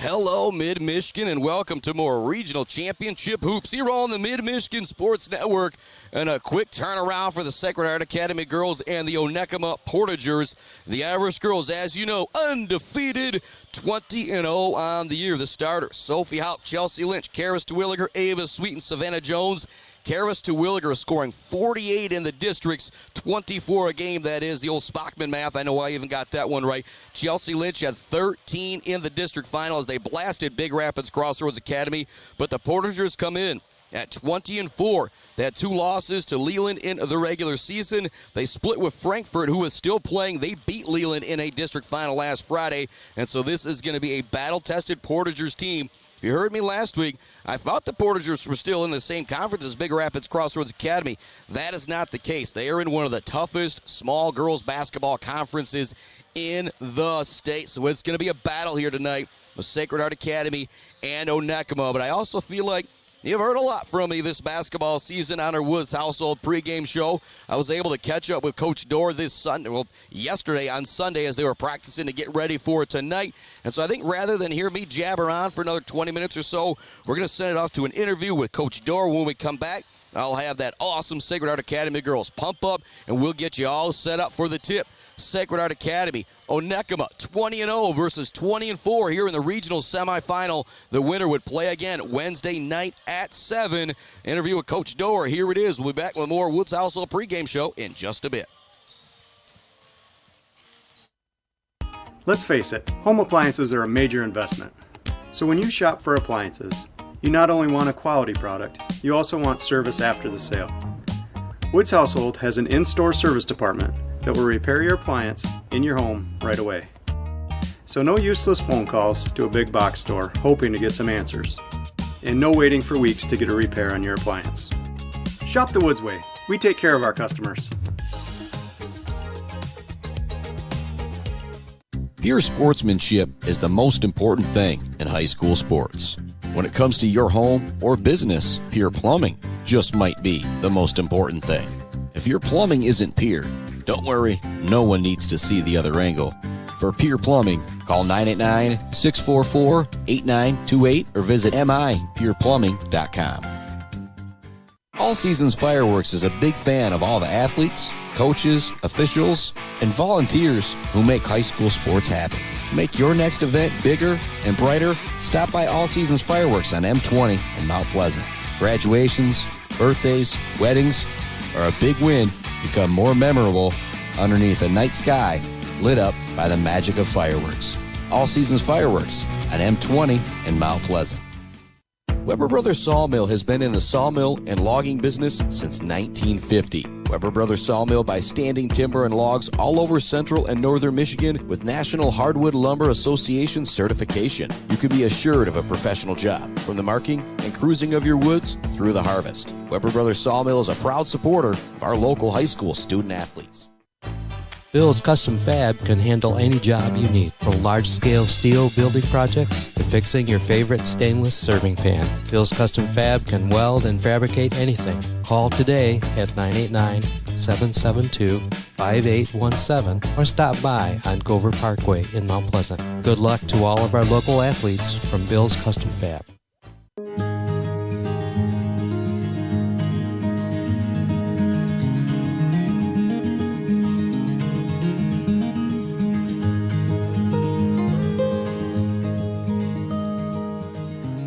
Hello, Mid-Michigan, and welcome to more regional championship hoops here on the Mid-Michigan Sports Network. And a quick turnaround for the Sacred Heart Academy girls and the Onekama Portagers. The Irish girls, as you know, undefeated, 20-0 on the year. The starters, Sophie Haupt, Chelsea Lynch, Karis Terwilliger, Ava Sweet, and Savannah Jones. Karis Terwilliger scoring 48 in the districts, 24 a game. That is the old Spockman math. I know I even got that one right. Chelsea Lynch had 13 in the district final as they blasted Big Rapids Crossroads Academy. But the Portagers come in at 20-4. They had 2 losses to Leland in the regular season. They split with Frankfurt, who is still playing. They beat Leland in a district final last Friday. And so this is going to be a battle-tested Portagers team. If you heard me last week, I thought the Portagers were still in the same conference as Big Rapids Crossroads Academy. That is not the case. They are in one of the toughest small girls basketball conferences in the state. So it's going to be a battle here tonight with Sacred Heart Academy and Onekama. But I also feel like you've heard a lot from me this basketball season on our Woods Household pregame show. I was able to catch up with Coach Dorr yesterday on Sunday as they were practicing to get ready for tonight. And so I think rather than hear me jabber on for another 20 minutes or so, we're going to send it off to an interview with Coach Dorr. When we come back, I'll have that awesome Sacred Heart Academy girls pump up, and we'll get you all set up for the tip. Sacred Heart Academy, Onekama, 20-0 versus 20-4 here in the regional semifinal. The winner would play again Wednesday night at 7. Interview with Coach Dorr. Here it is. We'll be back with more Woods Household pregame show in just a bit. Let's face it, home appliances are a major investment. So when you shop for appliances, you not only want a quality product, you also want service after the sale. Woods Household has an in-store service department that will repair your appliance in your home right away. So no useless phone calls to a big box store hoping to get some answers. And no waiting for weeks to get a repair on your appliance. Shop the Woods way. We take care of our customers. Pure sportsmanship is the most important thing in high school sports. When it comes to your home or business, Pure Plumbing just might be the most important thing. If your plumbing isn't pure, don't worry, no one needs to see the other angle. For Pure Plumbing, call 989-644-8928 or visit mipureplumbing.com. All Seasons Fireworks is a big fan of all the athletes, coaches, officials, and volunteers who make high school sports happen. To make your next event bigger and brighter, stop by All Seasons Fireworks on M20 in Mount Pleasant. Graduations, birthdays, weddings, or a big win become more memorable underneath a night sky lit up by the magic of fireworks. All Seasons Fireworks on M20 in Mount Pleasant. Weber Brothers Sawmill has been in the sawmill and logging business since 1950. Weber Brothers Sawmill buys standing timber and logs all over central and northern Michigan with National Hardwood Lumber Association certification. You can be assured of a professional job, from the marking and cruising of your woods through the harvest. Weber Brothers Sawmill is a proud supporter of our local high school student athletes. Bill's Custom Fab can handle any job you need, from large-scale steel building projects to fixing your favorite stainless serving pan. Bill's Custom Fab can weld and fabricate anything. Call today at 989-772-5817 or stop by on Gover Parkway in Mount Pleasant. Good luck to all of our local athletes from Bill's Custom Fab.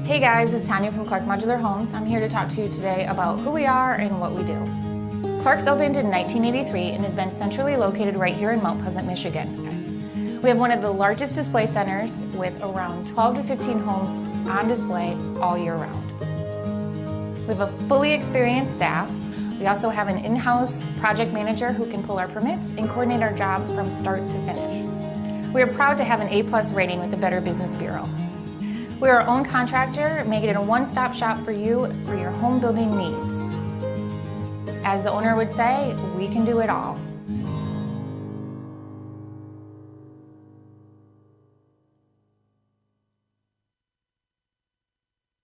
Hey guys, it's Tanya from Clark Modular Homes. I'm here to talk to you today about who we are and what we do. Clark's opened in 1983 and has been centrally located right here in Mount Pleasant, Michigan. We have one of the largest display centers with around 12 to 15 homes on display all year round. We have a fully experienced staff. We also have an in-house project manager who can pull our permits and coordinate our job from start to finish. We are proud to have an A+ rating with the Better Business Bureau. We are our own contractor, making it a one-stop shop for you for your home building needs. As the owner would say, we can do it all.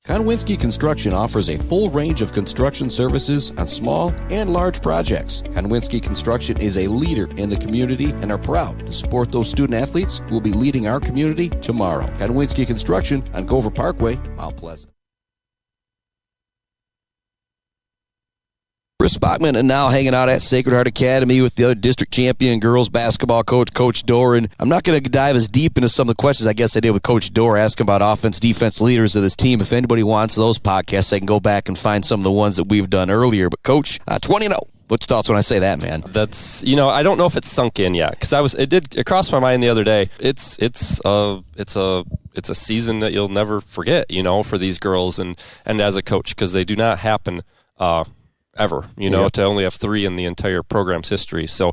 Konwinski Construction offers a full range of construction services on small and large projects. Konwinski Construction is a leader in the community and are proud to support those student athletes who will be leading our community tomorrow. Konwinski Construction on Gover Parkway, Mount Pleasant. Chris Bachman and now hanging out at Sacred Heart Academy with the other district champion girls basketball coach, Coach Dorr. And I'm not going to dive as deep into some of the questions I guess I did with Coach Dorr, asking about offense, defense leaders of this team. If anybody wants those podcasts, they can go back and find some of the ones that we've done earlier. But Coach, 20-0. What's your thoughts when I say that, man? That's, I don't know if it's sunk in yet, because it crossed my mind the other day. It's a season that you'll never forget, for these girls and as a coach, because they do not happen ever, to only have 3 in the entire program's history. So,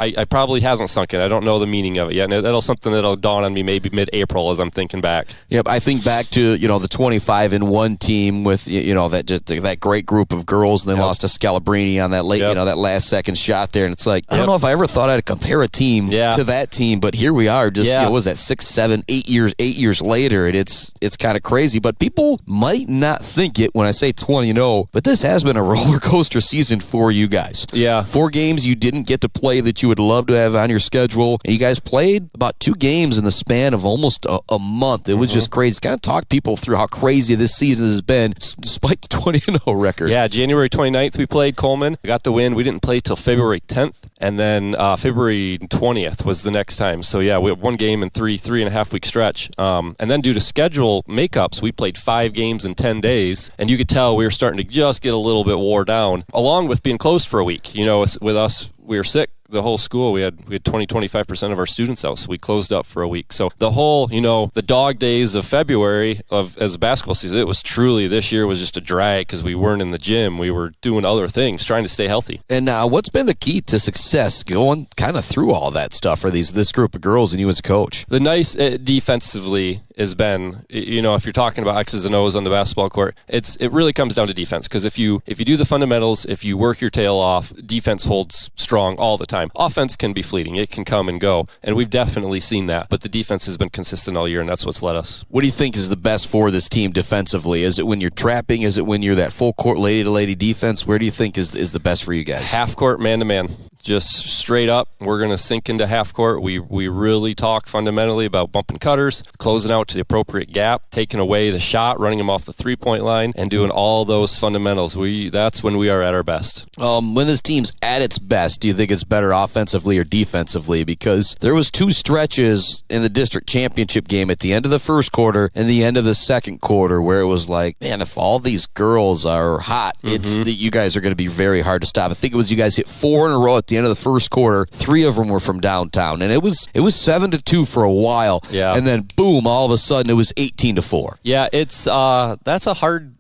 I probably hasn't sunk in. I don't know the meaning of it yet. And that's something that'll dawn on me maybe mid-April as I'm thinking back. Yep, I think back to, the 25-1 team with, that great group of girls, and then lost to Scalabrini on that late, that last second shot there. And it's like, I don't know if I ever thought I'd compare a team to that team, but here we are just, what was that, 6, 7, 8 years later, and it's kind of crazy. But people might not think it when I say 20-0, but this has been a roller coaster season for you guys. Yeah. 4 games you didn't get to play that you would love to have on your schedule. And you guys played about 2 games in the span of almost a month. It was just crazy. Kind of talk people through how crazy this season has been despite the 20-0 record. Yeah, January 29th we played Coleman. We got the win. We didn't play till February 10th. And then February 20th was the next time. So, we had 1 game in 3.5 week stretch. And then due to schedule makeups, we played 5 games in 10 days. And you could tell we were starting to just get a little bit wore down, along with being closed for a week. With us, we were sick. The whole school, we had 20-25% of our students out, so we closed up for a week. So the whole, the dog days of February as a basketball season, it was truly, this year was just a drag because we weren't in the gym. We were doing other things, trying to stay healthy. And what's been the key to success going kind of through all that stuff for this group of girls and you as a coach? The nice defensively has been, if you're talking about X's and O's on the basketball court, it really comes down to defense. Because if you do the fundamentals, if you work your tail off, defense holds strong all the time. Offense can be fleeting. It can come and go. And we've definitely seen that. But the defense has been consistent all year, and that's what's led us. What do you think is the best for this team defensively? Is it when you're trapping? Is it when you're that full court lady-to-lady defense? Where do you think is the best for you guys? Half court, man-to-man. Just straight up, we're going to sink into half court. We really talk fundamentally about bumping cutters, closing out to the appropriate gap, taking away the shot, running them off the three-point line, and doing all those fundamentals. That's when we are at our best. When this team's at its best, do you think it's better offensively or defensively? Because there was 2 stretches in the district championship game at the end of the first quarter and the end of the second quarter where it was like, man, if all these girls are hot, you guys are going to be very hard to stop. I think it was you guys hit 4 in a row at the end of the first quarter. 3 of them were from downtown, and it was 7-2 for a while. Yeah. And then boom, all of a sudden it was 18-4. Yeah, it's that's a hard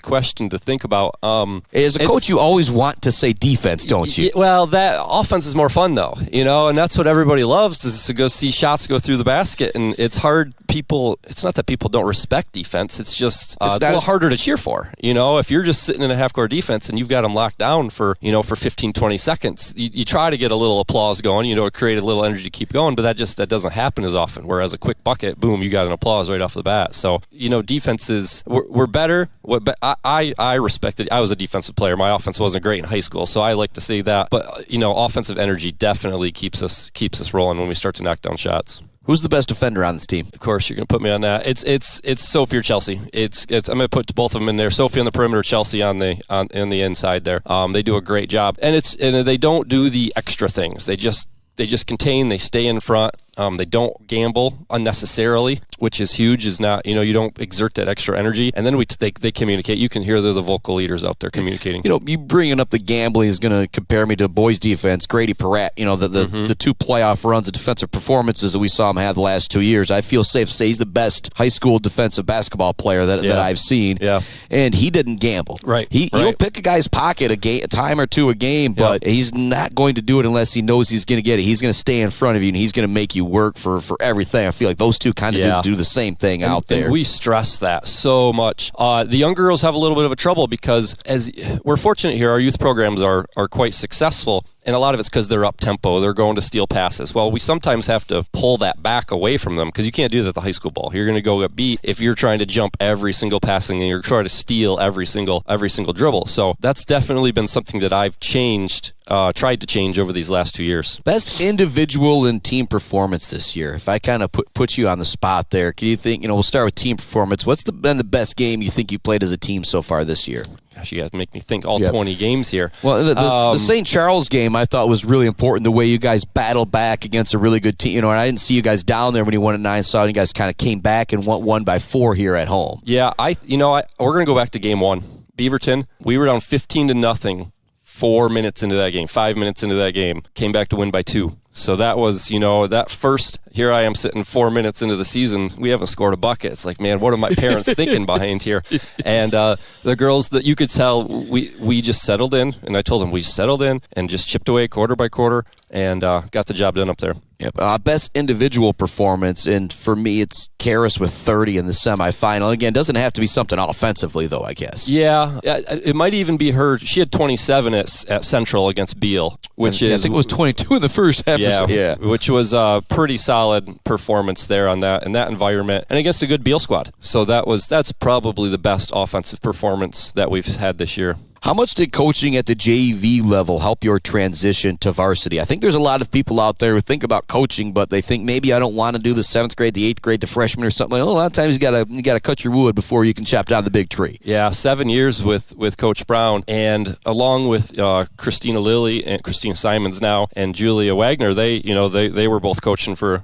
question to think about. As a coach, you always want to say defense, don't you? Well, that offense is more fun, though, and that's what everybody loves, is to go see shots go through the basket. And it's hard. It's not that people don't respect defense. It's just it's a little harder to cheer for. If you're just sitting in a half-court defense and you've got them locked down for 15, 20 seconds, you try to get a little applause going, to create a little energy to keep going. But that doesn't happen as often. Whereas a quick bucket, boom, you got an applause right off the bat. So defenses, we're better. I respect it. I was a defensive player. My offense wasn't great in high school, so I like to see that. But offensive energy definitely keeps us rolling when we start to knock down shots. Who's the best defender on this team? Of course, you're going to put me on that. It's Sophie or Chelsea. I'm going to put both of them in there. Sophie on the perimeter, Chelsea on the inside there. They do a great job, and they don't do the extra things. They just contain. They stay in front. They don't gamble unnecessarily, which is huge. Is not, you don't exert that extra energy. And then they communicate. You can hear they're the vocal leaders out there communicating. You bringing up the gambling is going to compare me to boys defense. Grady Peratt, the 2 playoff runs of defensive performances that we saw him have the last 2 years. I feel safe to say he's the best high school defensive basketball player that I've seen. Yeah. And he didn't gamble. Right. He'll pick a guy's pocket a time or two a game, but he's not going to do it unless he knows he's going to get it. He's going to stay in front of you, and he's going to make you work for everything. I feel like those two kind of do the same thing out there. And we stress that so much. The young girls have a little bit of a trouble because, as we're fortunate here, our youth programs are quite successful. And a lot of it's because they're up-tempo. They're going to steal passes. Well, we sometimes have to pull that back away from them because you can't do that at the high school ball. You're going to go get beat if you're trying to jump every single passing and you're trying to steal every single dribble. So that's definitely been something that I've changed, tried to change over these last 2 years. Best individual and team performance this year. If I kind of put you on the spot there, can you think, we'll start with team performance. What's been the best game you think you played as a team so far this year? Gosh, you got to make me think all 20 games here. Well, the St. Charles game I thought was really important, the way you guys battled back against a really good team. And I didn't see you guys down there when you won at 9. Saw you guys kind of came back and won by 4 here at home. Yeah, we're going to go back to game 1. Beaverton, we were down 15-0 4 minutes into that game, 5 minutes into that game, came back to win by 2. So that was, that first, here I am sitting 4 minutes into the season, we haven't scored a bucket. It's like, man, what are my parents thinking behind here? And the girls, that you could tell, we just settled in, and I told them we settled in and just chipped away quarter by quarter and got the job done up there. Yep. Best individual performance, and for me, it's Karis with 30 in the semifinal. Again, doesn't have to be something offensively, though, I guess. Yeah, it might even be her. She had 27 at Central against Beal, which I think it was 22 in the first half. Yeah, which was a pretty solid performance there in that environment, and against a good Beal squad. So that's probably the best offensive performance that we've had this year. How much did coaching at the JV level help your transition to varsity? I think there's a lot of people out there who think about coaching, but they think maybe I don't want to do the 7th grade, the 8th grade, the freshman or something. A lot of times you gotta cut your wood before you can chop down the big tree. Yeah, 7 years with Coach Brown, and along with Christina Lilly and Christina Simons now and Julia Wagner, they were both coaching for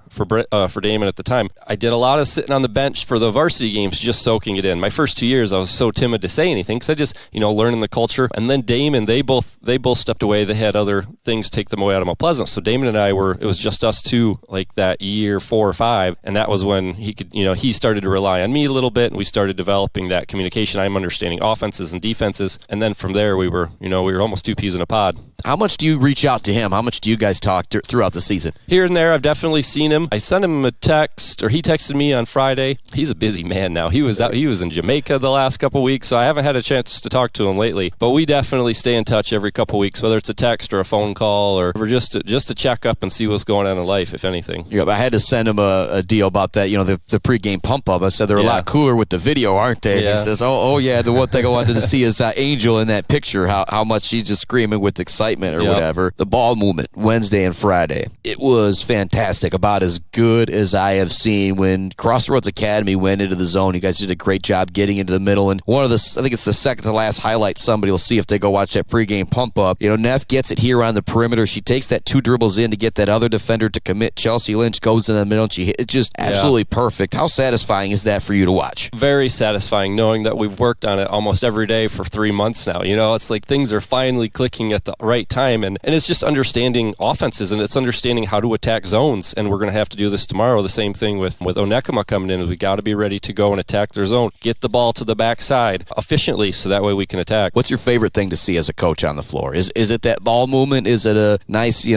Damon at the time. I did a lot of sitting on the bench for the varsity games, just soaking it in. My first 2 years, I was so timid to say anything because I just learning the culture. And then Damon, they both stepped away. They had other things take them away out of Mount Pleasant. So Damon and I it was just us two, like that year 4 or 5, and that was when he could, he started to rely on me a little bit, and we started developing that communication. I'm understanding offenses and defenses, and then from there we were almost 2 peas in a pod. How much do you reach out to him? How much do you guys talk throughout the season? Here and there, I've definitely seen him. I sent him a text, or he texted me on Friday. He's a busy man now. He was in Jamaica the last couple weeks, so I haven't had a chance to talk to him lately. But we definitely stay in touch every couple weeks, whether it's a text or a phone call, or just to check up and see what's going on in life, if anything. Yeah, I had to send him a deal about that. The pregame pump up. I said they're a lot cooler with the video, aren't they? Yeah. He says, "Oh yeah." The one thing I wanted to see is Angel in that picture. How much she's just screaming with excitement or whatever. The ball movement Wednesday and Friday. It was fantastic. About as good as I have seen. When Crossroads Academy went into the zone, you guys did a great job getting into the middle. And I think it's the second to last highlight somebody will see if they go watch that pregame pump up. Neff gets it here on the perimeter. She takes that 2 dribbles in to get that other defender to commit. Chelsea Lynch goes in the middle and she hit it, just absolutely perfect. How satisfying is that for you to watch? Very satisfying, knowing that we've worked on it almost every day for 3 months now. It's like things are finally clicking at the right time, and it's just understanding offenses, and it's understanding how to attack zones, and we're going to have to do this tomorrow. The same thing with Onekama coming in. We got to be ready to go and attack their zone, get the ball to the backside efficiently so that way we can attack. What's your favorite thing to see as a coach on the floor? Is it that ball movement? Is it a nice,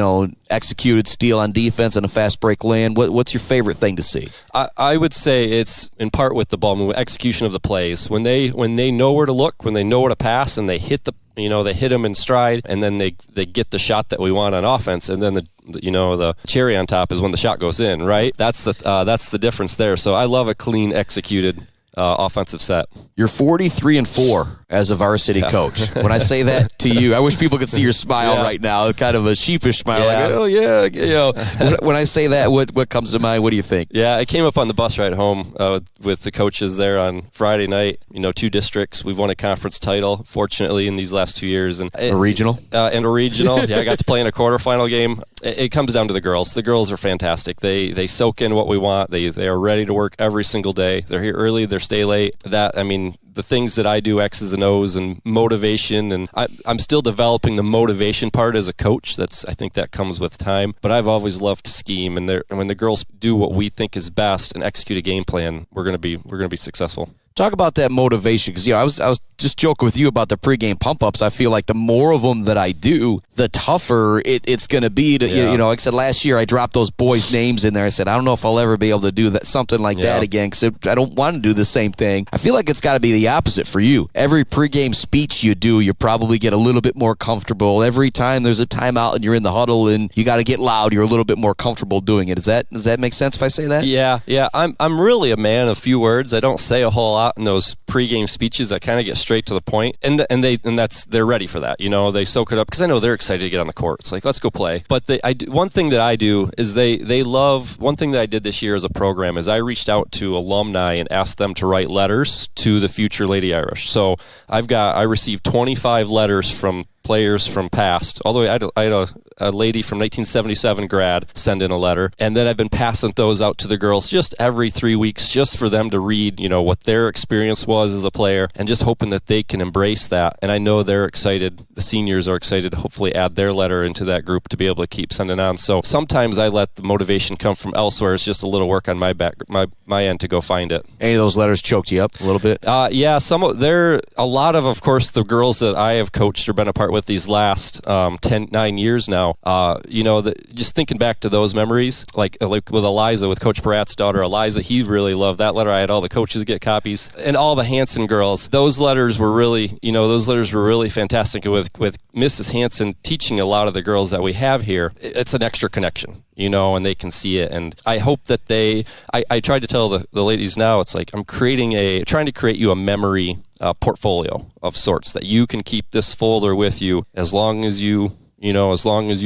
executed steal on defense and a fast break land? What's your favorite thing to see? I would say it's in part with the ball movement, execution of the plays. When they know where to look, when they know where to pass, and they hit they hit them in stride, and then they get the shot that we want on offense, and then the cherry on top is when the shot goes in, right? That's the difference there. So I love a clean executed offensive set. You're 43-4 as a varsity coach. When I say that to you, I wish people could see your smile right now, kind of a sheepish smile, like, oh yeah. When I say that, what comes to mind? What do you think? Yeah, I came up on the bus ride home with the coaches there on Friday night. 2 districts. We've won a conference title, fortunately, in these last 2 years. And a regional? And a regional. Yeah, I got to play in a quarterfinal game. It comes down to the girls. The girls are fantastic. They soak in what we want. They are ready to work every single day. They're here early. They're stay late. The things that I do, X's and O's and motivation, and I'm still developing the motivation part as a coach. I think that comes with time. But I've always loved to scheme, and when the girls do what we think is best and execute a game plan, we're gonna be successful. Talk about that motivation, because I was just joking with you about the pregame pump-ups. I feel like the more of them that I do, the tougher it's going to be. You know, like I said, last year I dropped those boys' names in there. I said, I don't know if I'll ever be able to do that, something like that again, because I don't want to do the same thing. I feel like it's got to be the opposite for you. Every pregame speech you do, you probably get a little bit more comfortable. Every time there's a timeout and you're in the huddle and you got to get loud, you're a little bit more comfortable doing it. Does that make sense if I say that? Yeah. I'm really a man of few words. I don't say a whole lot in those pregame speeches. I kind of get straight to the point, and they're ready for that. You know, they soak it up because I know they're excited to get on the court. It's like, let's go play. But one thing that I do is they love. One thing that I did this year as a program is I reached out to alumni and asked them to write letters to the future Lady Irish. So I received 25 letters from players from past. Although I had a lady from 1977 grad send in a letter, and then I've been passing those out to the girls just every 3 weeks, just for them to read, you know, what their experience was as a player, and just hoping that they can embrace that. And I know they're excited. The seniors are excited to hopefully add their letter into that group to be able to keep sending on. So sometimes I let the motivation come from elsewhere. It's just a little work on my end to go find it. Any of those letters choked you up a little bit? Yeah, a lot of course, the girls that I have coached or been a part with these last 9 years now. Just thinking back to those memories, like with Eliza, with Coach Peratt's daughter, Eliza, he really loved that letter. I had all the coaches get copies, and all the Hansen girls. Those letters were really fantastic. With Mrs. Hansen teaching a lot of the girls that we have here, it's an extra connection, you know, and they can see it. And I hope that I tried to tell the ladies now, it's like I'm trying to create you a memory portfolio of sorts that you can keep this folder with you as long as you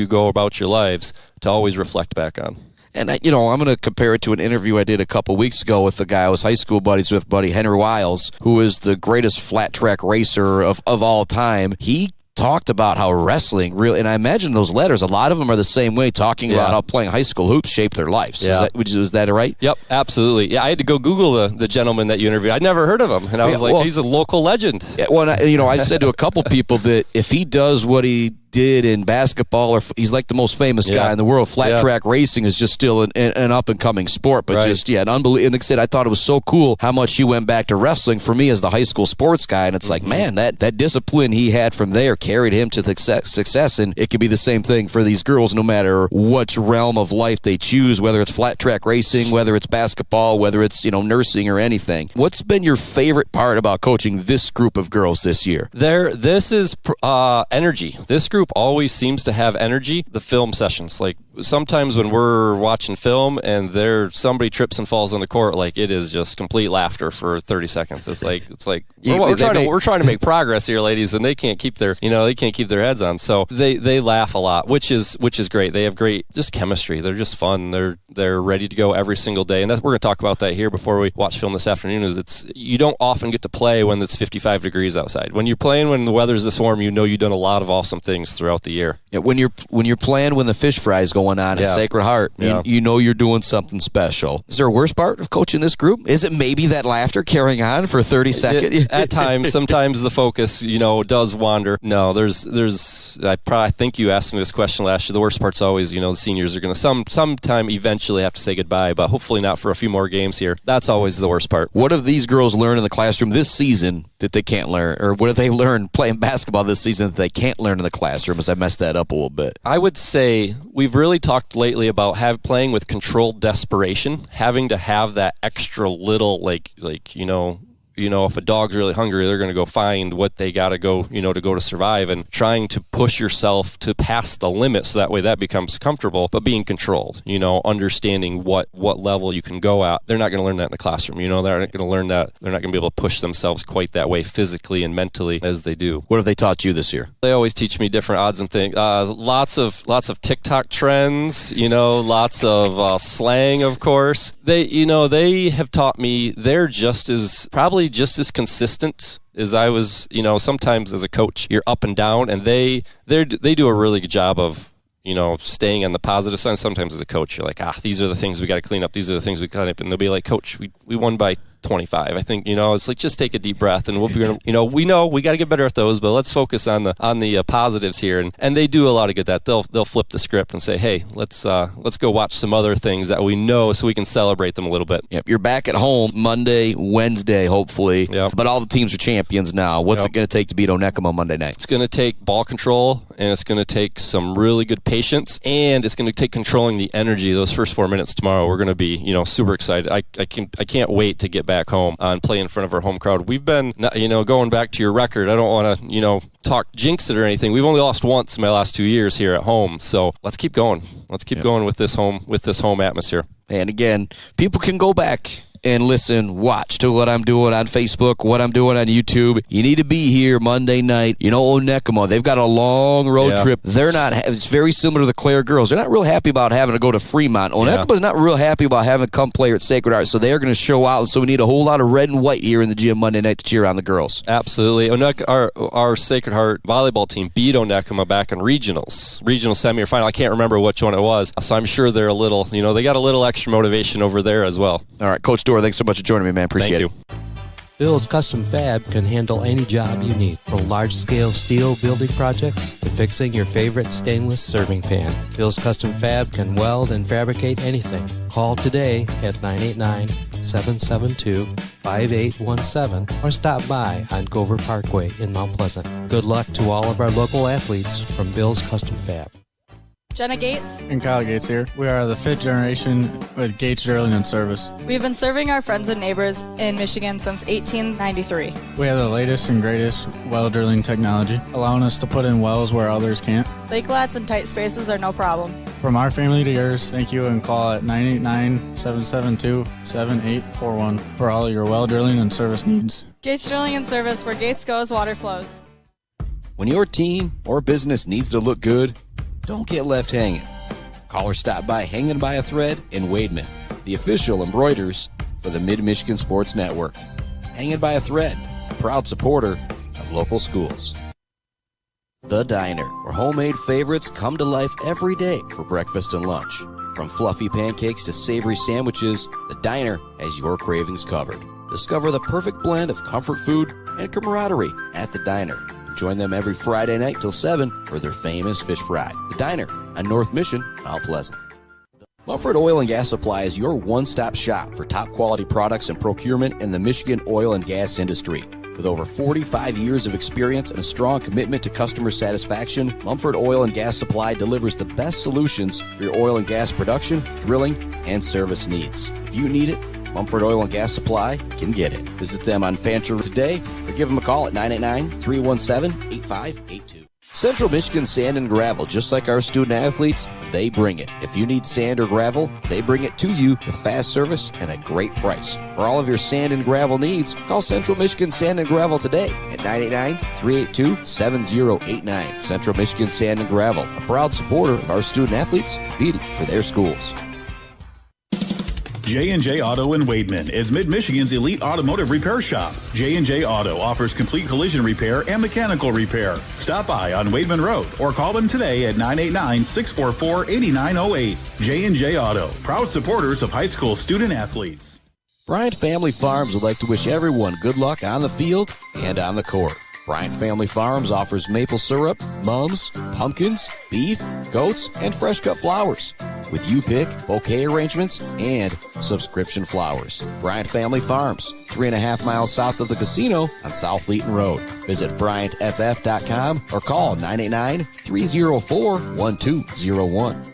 go about your lives to always reflect back on. And, I'm going to compare it to an interview I did a couple weeks ago with the guy I was high school buddies with, buddy Henry Wiles, who is the greatest flat track racer of all time. He talked about how wrestling really, and I imagine those letters, a lot of them are the same way, talking about how playing high school hoops shaped their lives. Yeah. Is that right? Yep, absolutely. Yeah, I had to go Google the gentleman that you interviewed. I'd never heard of him, and I was he's a local legend. Yeah, well, I said to a couple people that if he does what he did in basketball, or he's like the most famous guy in the world. Flat track racing is just still an up and coming sport, but an unbelievable. And like I said, I thought it was so cool how much he went back to wrestling for me as the high school sports guy. And it's like, man, that discipline he had from there carried him to success. And it could be the same thing for these girls, no matter which realm of life they choose, whether it's flat track racing, whether it's basketball, whether it's nursing or anything. What's been your favorite part about coaching this group of girls this year? This is energy. This group always seems to have energy. The film sessions, like sometimes when we're watching film and somebody trips and falls on the court, like it is just complete laughter for 30 seconds. It's like we're trying to make progress here, ladies, and they can't keep their heads on. So they laugh a lot, which is great. They have great just chemistry. They're just fun. They're ready to go every single day, and we're going to talk about that here before we watch film this afternoon. You don't often get to play when it's 55 degrees outside. When you're playing when the weather's this warm, you've done a lot of awesome things throughout the year. Yeah, when you're playing when the fish fry's going on at Sacred Heart, you're doing something special. Is there a worst part of coaching this group? Is it maybe that laughter carrying on for 30 seconds? At times, sometimes the focus, does wander. No, I think you asked me this question last year. The worst part's always, the seniors are going to sometime eventually have to say goodbye, but hopefully not for a few more games here. That's always the worst part. What have these girls learned in the classroom this season that they can't learn? Or what have they learned playing basketball this season that they can't learn in the classroom, as I messed that up a little bit? I would say we've really talked lately about playing with controlled desperation, having to have that extra little, if a dog's really hungry, they're going to go find what they got to go, to survive, and trying to push yourself to pass the limit so that way that becomes comfortable, but being controlled, understanding what level you can go at. They're not going to learn that in the classroom. They're not going to learn that. They're not going to be able to push themselves quite that way physically and mentally as they do. What have they taught you this year? They always teach me different odds and things. Lots of TikTok trends, lots of slang, of course. They have taught me they're probably just as consistent as I was. Sometimes as a coach, you're up and down, and they do a really good job of staying on the positive side. Sometimes as a coach, you're like, these are the things we got to clean up. These are the things we got to clean up. And they'll be like, Coach, we won by 25. I think, it's like just take a deep breath, and we'll be gonna, we know we got to get better at those, but let's focus on the positives here, and they do a lot of good. That they'll flip the script and say, hey, let's go watch some other things that we know, so we can celebrate them a little bit. Yep, you're back at home Monday, Wednesday, hopefully. Yep. But all the teams are champions now. What's it going to take to beat Onekama Monday night? It's going to take ball control, and it's going to take some really good patience, and it's going to take controlling the energy. Those first 4 minutes tomorrow, we're going to be, super excited. I can't wait to get back home and play in front of our home crowd. We've been, going back to your record, I don't want to, talk jinx it or anything. We've only lost once in my last 2 years here at home, so let's keep going. Let's keep going with this home atmosphere. And again, people can go back and listen, watch to what I'm doing on Facebook, what I'm doing on YouTube. You need to be here Monday night. Onekama, they've got a long road trip. It's very similar to the Clare girls. They're not real happy about having to go to Fremont. Onekama's not real happy about having to come play at Sacred Heart, so they're going to show out. So we need a whole lot of red and white here in the gym Monday night to cheer on the girls. Absolutely. Our Sacred Heart volleyball team beat Onekama back in regional semifinal. I can't remember which one it was, so I'm sure they're a little, they got a little extra motivation over there as well. All right, Coach Dorr, thanks so much for joining me, man. Appreciate it. Bill's Custom Fab can handle any job you need, from large-scale steel building projects to fixing your favorite stainless serving pan. Bill's Custom Fab can weld and fabricate anything. Call today at 989-772-5817 or stop by on Gover Parkway in Mount Pleasant. Good luck to all of our local athletes from Bill's Custom Fab. Jenna Gates and Kyle Gates here. We are the 5th generation with Gates Drilling and Service. We've been serving our friends and neighbors in Michigan since 1893. We have the latest and greatest well drilling technology, allowing us to put in wells where others can't. Lake lots and tight spaces are no problem. From our family to yours, thank you, and call at 989-772-7841 for all your well drilling and service needs. Gates Drilling and Service, where Gates goes, water flows. When your team or business needs to look good, don't get left hanging. Call or stop by Hanging by a Thread in Wademan, the official embroiders for the Mid-Michigan Sports Network. Hanging by a Thread, a proud supporter of local schools. The Diner, where homemade favorites come to life every day for breakfast and lunch. From fluffy pancakes to savory sandwiches, The Diner has your cravings covered. Discover the perfect blend of comfort food and camaraderie at The Diner. Join them every Friday night till 7 for their famous fish fry. The Diner on North Mission, Mount Pleasant. Mumford Oil and Gas Supply is your one-stop shop for top quality products and procurement in the Michigan oil and gas industry. With over 45 years of experience and a strong commitment to customer satisfaction, Mumford Oil and Gas Supply delivers the best solutions for your oil and gas production, drilling, and service needs. If you need it, Mumford Oil and Gas Supply can get it. Visit them on Fancher today or give them a call at 989-317-8582. Central Michigan Sand and Gravel, just like our student athletes, they bring it. If you need sand or gravel, they bring it to you with fast service and a great price. For all of your sand and gravel needs, call Central Michigan Sand and Gravel today at 989-382-7089. Central Michigan Sand and Gravel, a proud supporter of our student athletes competing for their schools. J&J Auto in Wademan is Mid-Michigan's elite automotive repair shop. J&J Auto offers complete collision repair and mechanical repair. Stop by on Wademan Road or call them today at 989-644-8908. J&J Auto, proud supporters of high school student athletes. Bryant Family Farms would like to wish everyone good luck on the field and on the court. Bryant Family Farms offers maple syrup, mums, pumpkins, beef, goats, and fresh cut flowers. With you pick, bouquet arrangements, and subscription flowers. Bryant Family Farms, 3.5 miles south of the casino on South Leeton Road. Visit BryantFF.com or call 989-304-1201.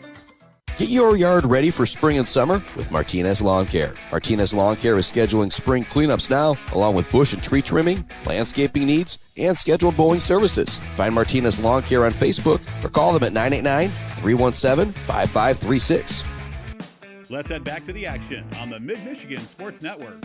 Get your yard ready for spring and summer with Martinez Lawn Care. Martinez Lawn Care is scheduling spring cleanups now, along with bush and tree trimming, landscaping needs, and scheduled mowing services. Find Martinez Lawn Care on Facebook or call them at 989-317-5536. Let's head back to the action on the Mid-Michigan Sports Network.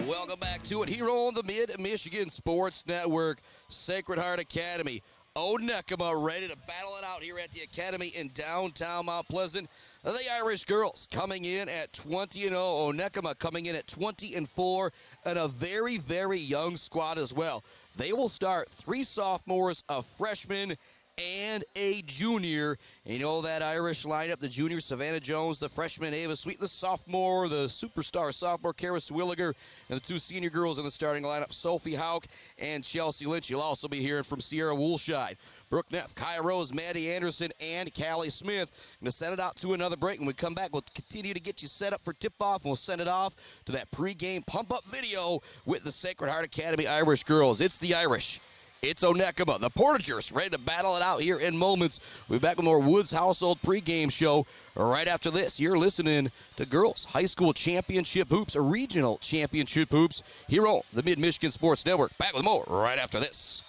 Welcome back to it here on the Mid-Michigan Sports Network. Sacred Heart Academy. Onekama ready to battle it out here at the Academy in downtown Mount Pleasant. The Irish girls coming in at 20-0. Onekama coming in at 20-4, and a very, very young squad as well. They will start 3 sophomores, a freshman, and a junior. And you know that Irish lineup, the junior Savannah Jones, the freshman Ava Sweet, the sophomore, the superstar sophomore Karis Terwilliger, and the two senior girls in the starting lineup, Sophie Hauk and Chelsea Lynch. You'll also be hearing from Sierra Woolshide, Brooke Neff, Kaya Rose, Maddie Anderson, and Callie Smith. I'm going to send it out to another break. When we come back, we'll continue to get you set up for tip-off, and we'll send it off to that pregame pump-up video with the Sacred Heart Academy Irish girls. It's the Irish. It's Onekama, the Portagers, ready to battle it out here in moments. We'll be back with more Woods Household pregame show right after this. You're listening to Girls High School Championship Hoops, a regional championship hoops, here on the Mid-Michigan Sports Network. Back with more right after this.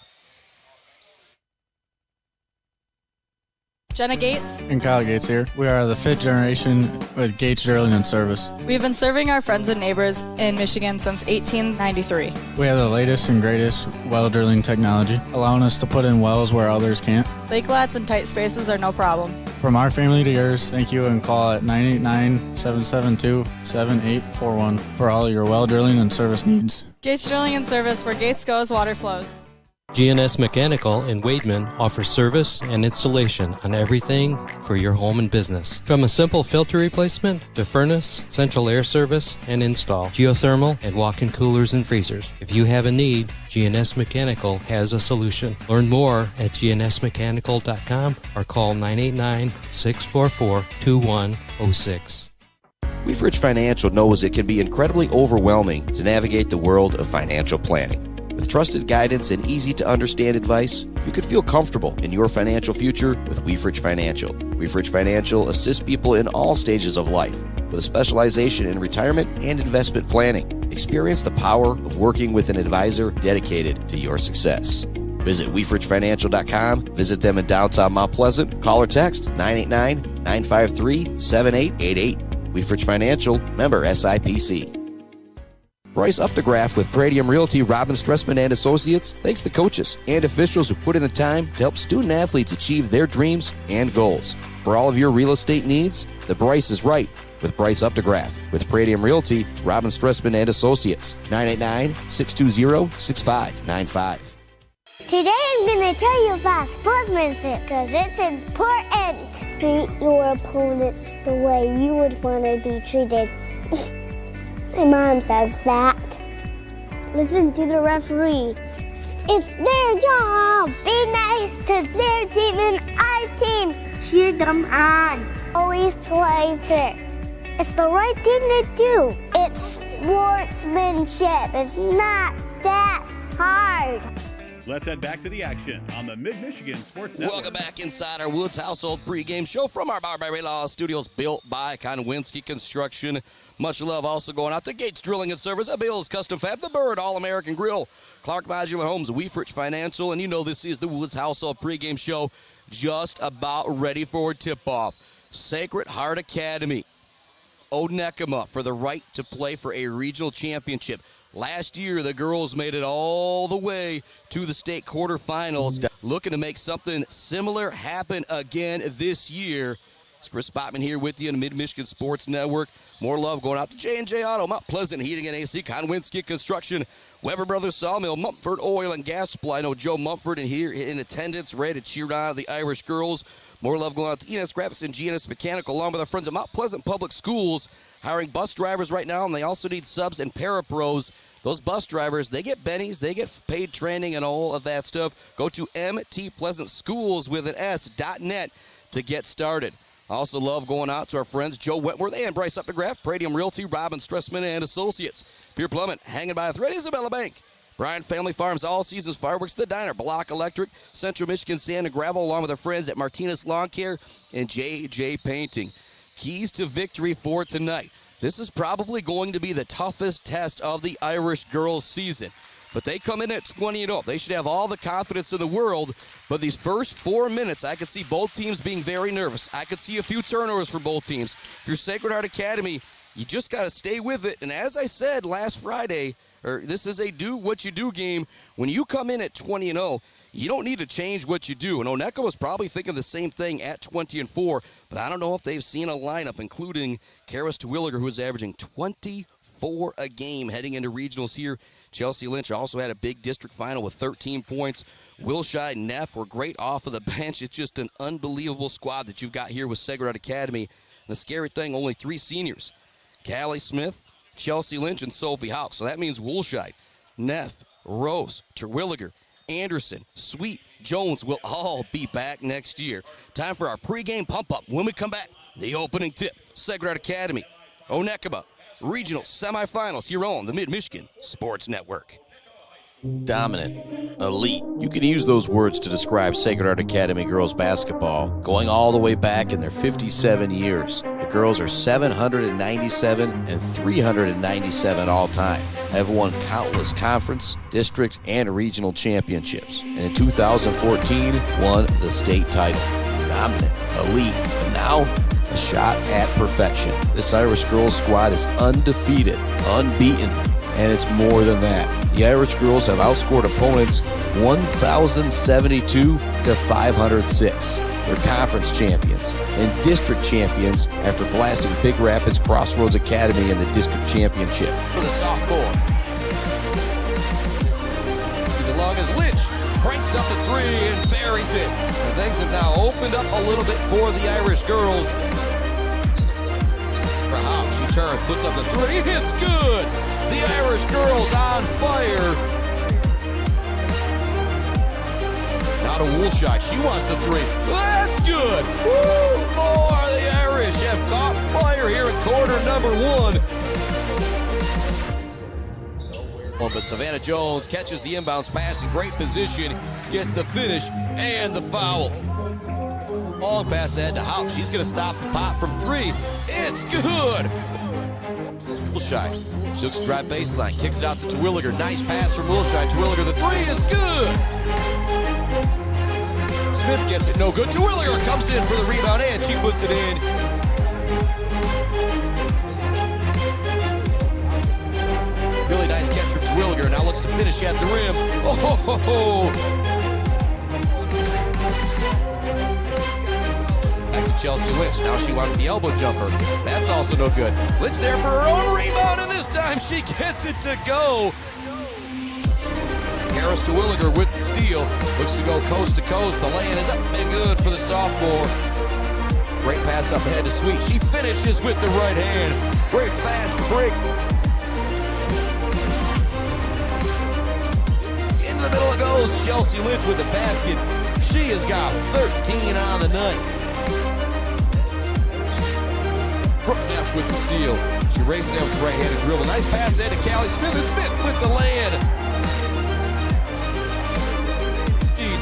Jenna Gates. And Kyle Gates here. We are the 5th generation with Gates Drilling and Service. We've been serving our friends and neighbors in Michigan since 1893. We have the latest and greatest well drilling technology, allowing us to put in wells where others can't. Lake lots and tight spaces are no problem. From our family to yours, thank you, and call at 989-772-7841 for all your well drilling and service needs. Gates Drilling and Service, where Gates goes, water flows. GNS Mechanical in Wademan offers service and installation on everything for your home and business. From a simple filter replacement to furnace, central air service, and install, geothermal, and walk-in coolers and freezers. If you have a need, GNS Mechanical has a solution. Learn more at gnsmechanical.com or call 989-644-2106. Weefridge Financial knows it can be incredibly overwhelming to navigate the world of financial planning. With trusted guidance and easy-to-understand advice, you can feel comfortable in your financial future with Weefridge Financial. Weefridge Financial assists people in all stages of life with a specialization in retirement and investment planning. Experience the power of working with an advisor dedicated to your success. Visit WeefridgeFinancial.com. Visit them in downtown Mount Pleasant. Call or text 989-953-7888. Weefridge Financial, member SIPC. Bryce Updegraff with Pradium Realty, Robin Stressman and Associates thanks the coaches and officials who put in the time to help student athletes achieve their dreams and goals. For all of your real estate needs, the Bryce is right with Bryce Updegraff. With Pradium Realty, Robin Stressman and Associates, 989-620-6595. Today I'm going to tell you about sportsmanship because it's important. Treat your opponents the way you would want to be treated. My mom says that. Listen to the referees. It's their job. Be nice to their team and our team. Cheer them on. Always play fair. It's the right thing to do. It's sportsmanship. It's not that hard. Let's head back to the action on the Mid-Michigan Sports Network. Welcome back inside our Woods Household pregame show from our Barbary Law Studios, built by Konwinski Construction. Much love also going out to Gates Drilling and Service, Bill's Custom Fab, The Bird, All-American Grill, Clark Modular Homes, Weefridge Financial, and you know this is the Woods Household pregame show, just about ready for tip-off. Sacred Heart Academy, Onekama for the right to play for a regional championship. Last year, the girls made it all the way to the state quarterfinals, looking to make something similar happen again this year. It's Chris Spotman here with you in the Mid-Michigan Sports Network. More love going out to J&J Auto, Mount Pleasant Heating and AC, Konwinski Construction, Weber Brothers Sawmill, Mumford Oil and Gas Supply. I know Joe Mumford in here in attendance, ready to cheer on the Irish girls. More love going out to ENS Graphics and GNS Mechanical, along with our friends at Mount Pleasant Public Schools, hiring bus drivers right now, and they also need subs and parapros. Those bus drivers, they get bennies, they get paid training and all of that stuff. Go to mtpleasantschools.net to get started. I also love going out to our friends Joe Wentworth and Bryce Updegraff, Pradium Realty, Robin Stressman and Associates, Pure Plumbing, hanging by a thread, Isabella Bank, Bryan Family Farms, All Seasons Fireworks, The Diner, Block Electric, Central Michigan Sand and Gravel, along with our friends at Martinez Lawn Care and JJ Painting. Keys to victory for tonight. This is probably going to be the toughest test of the Irish girls' season. But they come in at 20-0. They should have all the confidence in the world. But these first 4 minutes, I could see both teams being very nervous. I could see a few turnovers for both teams. If you're Sacred Heart Academy, you just got to stay with it. And as I said last Friday, this is a do-what-you-do game. When you come in at 20-0, you don't need to change what you do. And Oneka was probably thinking the same thing at 20-4, but I don't know if they've seen a lineup, including Karis Terwilliger, who is averaging 24 a game heading into regionals here Chelsea Lynch also had a big district final with 13 points. Wilshire and Neff were great off of the bench. It's just an unbelievable squad that you've got here with Sacred Heart Academy. The scary thing, only 3 seniors. Callie Smith, Chelsea Lynch, and Sophie Houck. So that means Wilshire, Neff, Rose, Terwilliger, Anderson, Sweet, Jones will all be back next year. Time for our pregame pump-up. When we come back, the opening tip, Sacred Heart Academy, Onekama, regional semifinals here on the Mid-Michigan Sports Network. Dominant, elite. You can use those words to describe Sacred Heart Academy girls basketball, going all the way back in their 57 years. The girls are 797 and 397 all time, have won countless conference, district, and regional championships, and in 2014 won the state title. Dominant, elite, and now a shot at perfection. This Irish girls squad is undefeated, unbeaten, and it's more than that. The Irish girls have outscored opponents 1,072 to 506. They're conference champions and district champions after blasting Big Rapids Crossroads Academy in the district championship. For the sophomore, he's along as Lynch cranks up a 3 and buries it. And things have now opened up a little bit for the Irish girls. For Houck, she turns, puts up the 3, it's good. The Irish girls on fire. Now to Wilshire, she wants the 3. That's good. Woo! Boy, the Irish have caught fire here in quarter number 1. But Savannah Jones catches the inbounds pass in great position, gets the finish and the foul. Long pass ahead to Houck. She's going to stop the pop from 3. It's good. Wilshire. She looks to drive baseline, kicks it out to Terwilliger. Nice pass from Wilshire. Terwilliger, the 3 is good. Smith gets it, no good. Terwilliger comes in for the rebound and she puts it in. Really nice catch from Terwilliger. Now looks to finish at the rim. Oh, ho, ho, ho. Back to Chelsea Lynch. Now she wants the elbow jumper. That's also no good. Lynch there for her own rebound, and this time she gets it to go. Harris Terwilliger with the steal. Looks to go coast to coast. The lay-in is up and good for the sophomore. Great pass up ahead to Sweet. She finishes with the right hand. Great fast break. Into the middle it goes. Chelsea Lynch with the basket. She has got 13 on the night. Brooke Neff with the steal. She races down with the right-handed dribble. Nice pass ahead to Callie Smith. And Smith with the lay-in.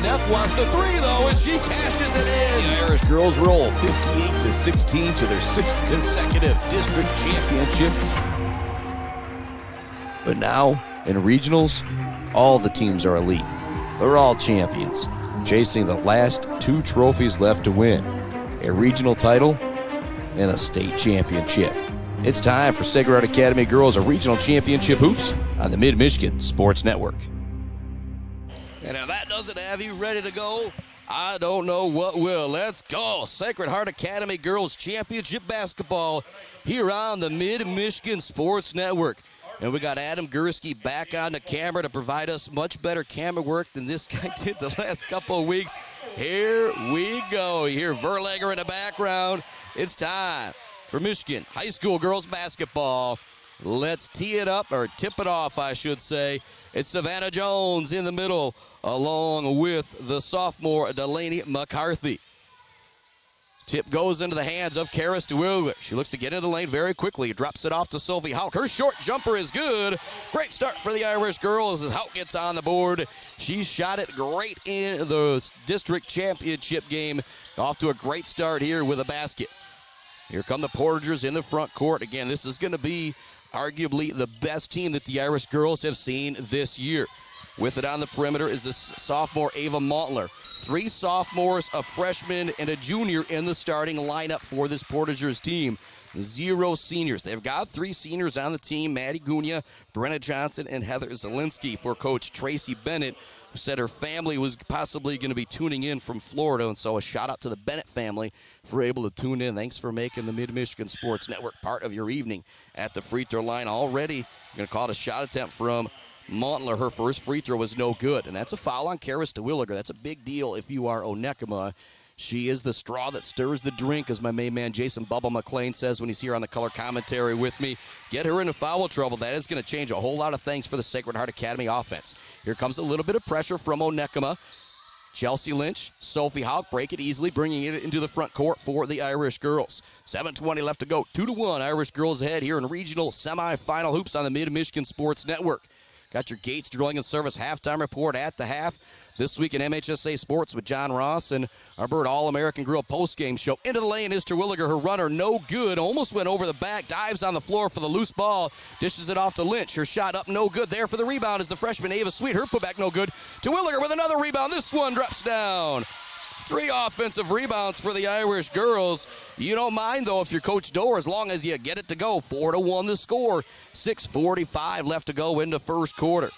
Neff wants the 3 though, and she cashes it in. The Irish girls roll 58-16 to their 6th consecutive district championship. But now, in regionals, all the teams are elite. They're all champions, chasing the last 2 trophies left to win. A regional title and a state championship. It's time for Sacred Heart Academy Girls a regional championship hoops on the Mid-Michigan Sports Network. And if that doesn't have you ready to go, I don't know what will. Let's go. Sacred Heart Academy Girls Championship Basketball here on the Mid-Michigan Sports Network. And we got Adam Gursky back on the camera to provide us much better camera work than this guy did the last couple of weeks. Here we go. You hear Verlager in the background. It's time for Michigan High School Girls Basketball. Let's tee it up, or tip it off, I should say. It's Savannah Jones in the middle, along with the sophomore Delaney McCarthy. Tip goes into the hands of Karis Terwilliger. She looks to get into the lane very quickly. Drops it off to Sophie Houck. Her short jumper is good. Great start for the Irish girls as Houck gets on the board. She shot it great in the district championship game. Off to a great start here with a basket. Here come the Portagers in the front court. Again, this is going to be arguably the best team that the Irish girls have seen this year. With it on the perimeter is the sophomore Ava Montler. 3 sophomores, a freshman, and a junior in the starting lineup for this Portagers team. 0 seniors. They've got 3 seniors on the team, Maddie Gunia, Brenna Johnson, and Heather Zielinski for Coach Tracy Bennett, who said her family was possibly going to be tuning in from Florida. And so a shout out to the Bennett family for able to tune in. Thanks for making the Mid-Michigan Sports Network part of your evening at the free throw line already. You're going to call it a shot attempt from Montler, her first free throw was no good, and that's a foul on Karis Terwilliger. That's a big deal if you are Onekama. She is the straw that stirs the drink, as my main man Jason Bubba McLean says when he's here on the color commentary with me. Get her into foul trouble. That is going to change a whole lot of things for the Sacred Heart Academy offense. Here comes a little bit of pressure from Onekama. Chelsea Lynch, Sophie Houck break it easily, bringing it into the front court for the Irish girls. 7:20 left to go. 2-1 Irish girls ahead here in regional semifinal hoops on the Mid-Michigan Sports Network. Got your Gates Drilling and Service halftime report at the half. This week in MHSAA Sports with John Ross and our Bird All-American Grill postgame show. Into the lane is Terwilliger. Her runner, no good. Almost went over the back. Dives on the floor for the loose ball. Dishes it off to Lynch. Her shot up, no good. There for the rebound is the freshman Ava Sweet. Her putback, no good. Terwilliger with another rebound. This one drops down. 3 offensive rebounds for the Irish girls. You don't mind, though, if you're Coach Dorr, as long as you get it to go. 4-1 the score. 6:45 left to go into first quarter.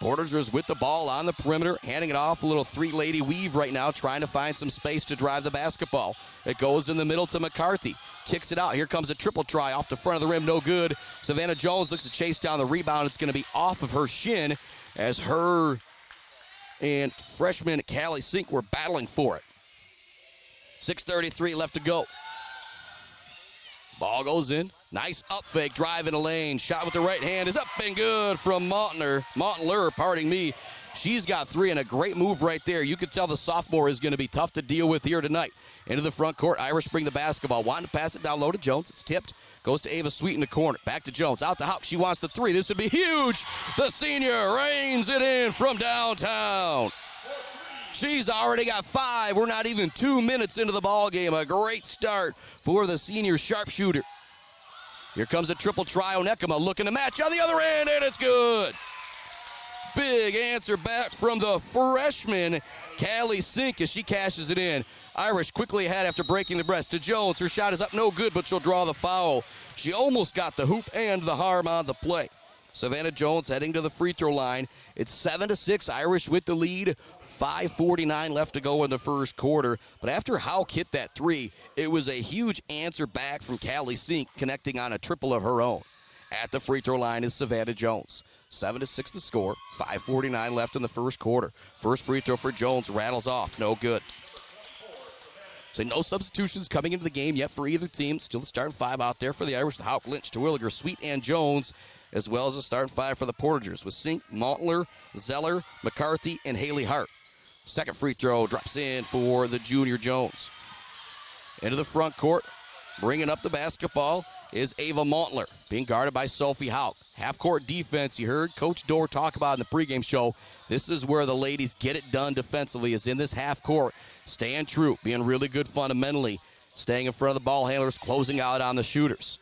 Portagers with the ball on the perimeter, handing it off. A little three-lady weave right now, trying to find some space to drive the basketball. It goes in the middle to McCarthy. Kicks it out. Here comes a triple try off the front of the rim. No good. Savannah Jones looks to chase down the rebound. It's going to be off of her shin as her and freshman Callie Sink were battling for it. 6:33 left to go. Ball goes in. Nice up fake, drive in the lane. Shot with the right hand is up and good from Montler, pardon me. She's got 3 and a great move right there. You could tell the sophomore is going to be tough to deal with here tonight. Into the front court, Irish bring the basketball. Wanting to pass it down low to Jones. It's tipped. Goes to Ava Sweet in the corner. Back to Jones. Out to Houck. She wants the 3. This would be huge. The senior rains it in from downtown. She's already got 5. We're not even 2 minutes into the ball game. A great start for the senior sharpshooter. Here comes a triple try. Onekama looking to match on the other end, and it's good. Big answer back from the freshman, Callie Sink, as she cashes it in. Irish quickly ahead after breaking the breast to Jones. Her shot is up, no good, but she'll draw the foul. She almost got the hoop and the harm on the play. Savannah Jones heading to the free throw line. It's 7-6, Irish with the lead. 5:49 left to go in the first quarter. But after Houck hit that 3, it was a huge answer back from Callie Sink, connecting on a triple of her own. At the free throw line is Savannah Jones. 7-6 the score. 5:49 left in the first quarter. First free throw for Jones rattles off. No good. So no substitutions coming into the game yet for either team. Still the starting 5 out there for the Irish. Houck, Lynch, Terwilliger, Sweet, and Jones, as well as the starting 5 for the Portagers with Sink, Montler, Zeller, McCarthy, and Haley Hart. Second free throw drops in for the junior Jones. Into the front court, bringing up the basketball is Ava Montler, being guarded by Sophie Houck. Half-court defense, you heard Coach Dorr talk about in the pregame show. This is where the ladies get it done defensively, is in this half-court. Staying true, being really good fundamentally, staying in front of the ball handlers, closing out on the shooters.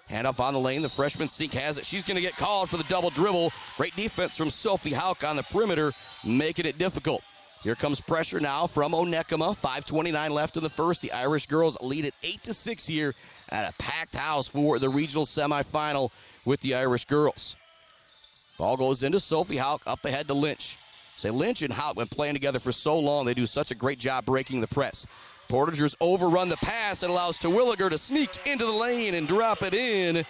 Hand off on the lane, the freshman Sink has it. She's going to get called for the double dribble. Great defense from Sophie Houck on the perimeter, making it difficult. Here comes pressure now from Onekama. 5:29 left in the first. The Irish girls lead it 8-6 here at a packed house for the regional semifinal with the Irish girls. Ball goes into Sophie Houck, up ahead to Lynch. Lynch and Houck been playing together for so long. They do such a great job breaking the press. Portagers overrun the pass. It allows Terwilliger to sneak into the lane and drop it in.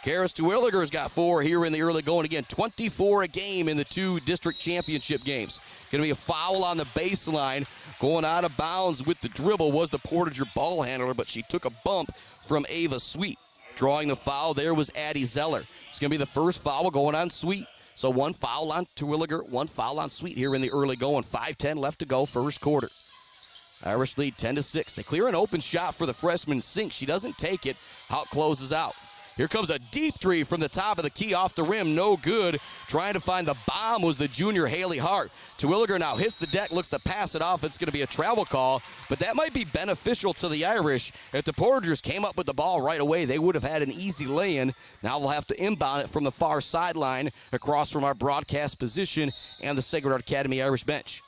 Karis Terwilliger's got 4 here in the early going. Again, 24 a game in the 2 district championship games. Going to be a foul on the baseline. Going out of bounds with the dribble was the Portager ball handler, but she took a bump from Ava Sweet. Drawing the foul there was Addie Zeller. It's going to be the first foul going on Sweet. So 1 foul on Terwilliger, 1 foul on Sweet here in the early going. 5:10 left to go, first quarter. Irish lead 10-6. They clear an open shot for the freshman Sink. She doesn't take it. Houck closes out. Here comes a deep 3 from the top of the key off the rim. No good. Trying to find the bomb was the junior Haley Hart. Terwilliger now hits the deck, looks to pass it off. It's going to be a travel call, but that might be beneficial to the Irish. If the Portagers came up with the ball right away, they would have had an easy lay-in. Now we'll have to inbound it from the far sideline across from our broadcast position and the Sacred Heart Academy Irish bench.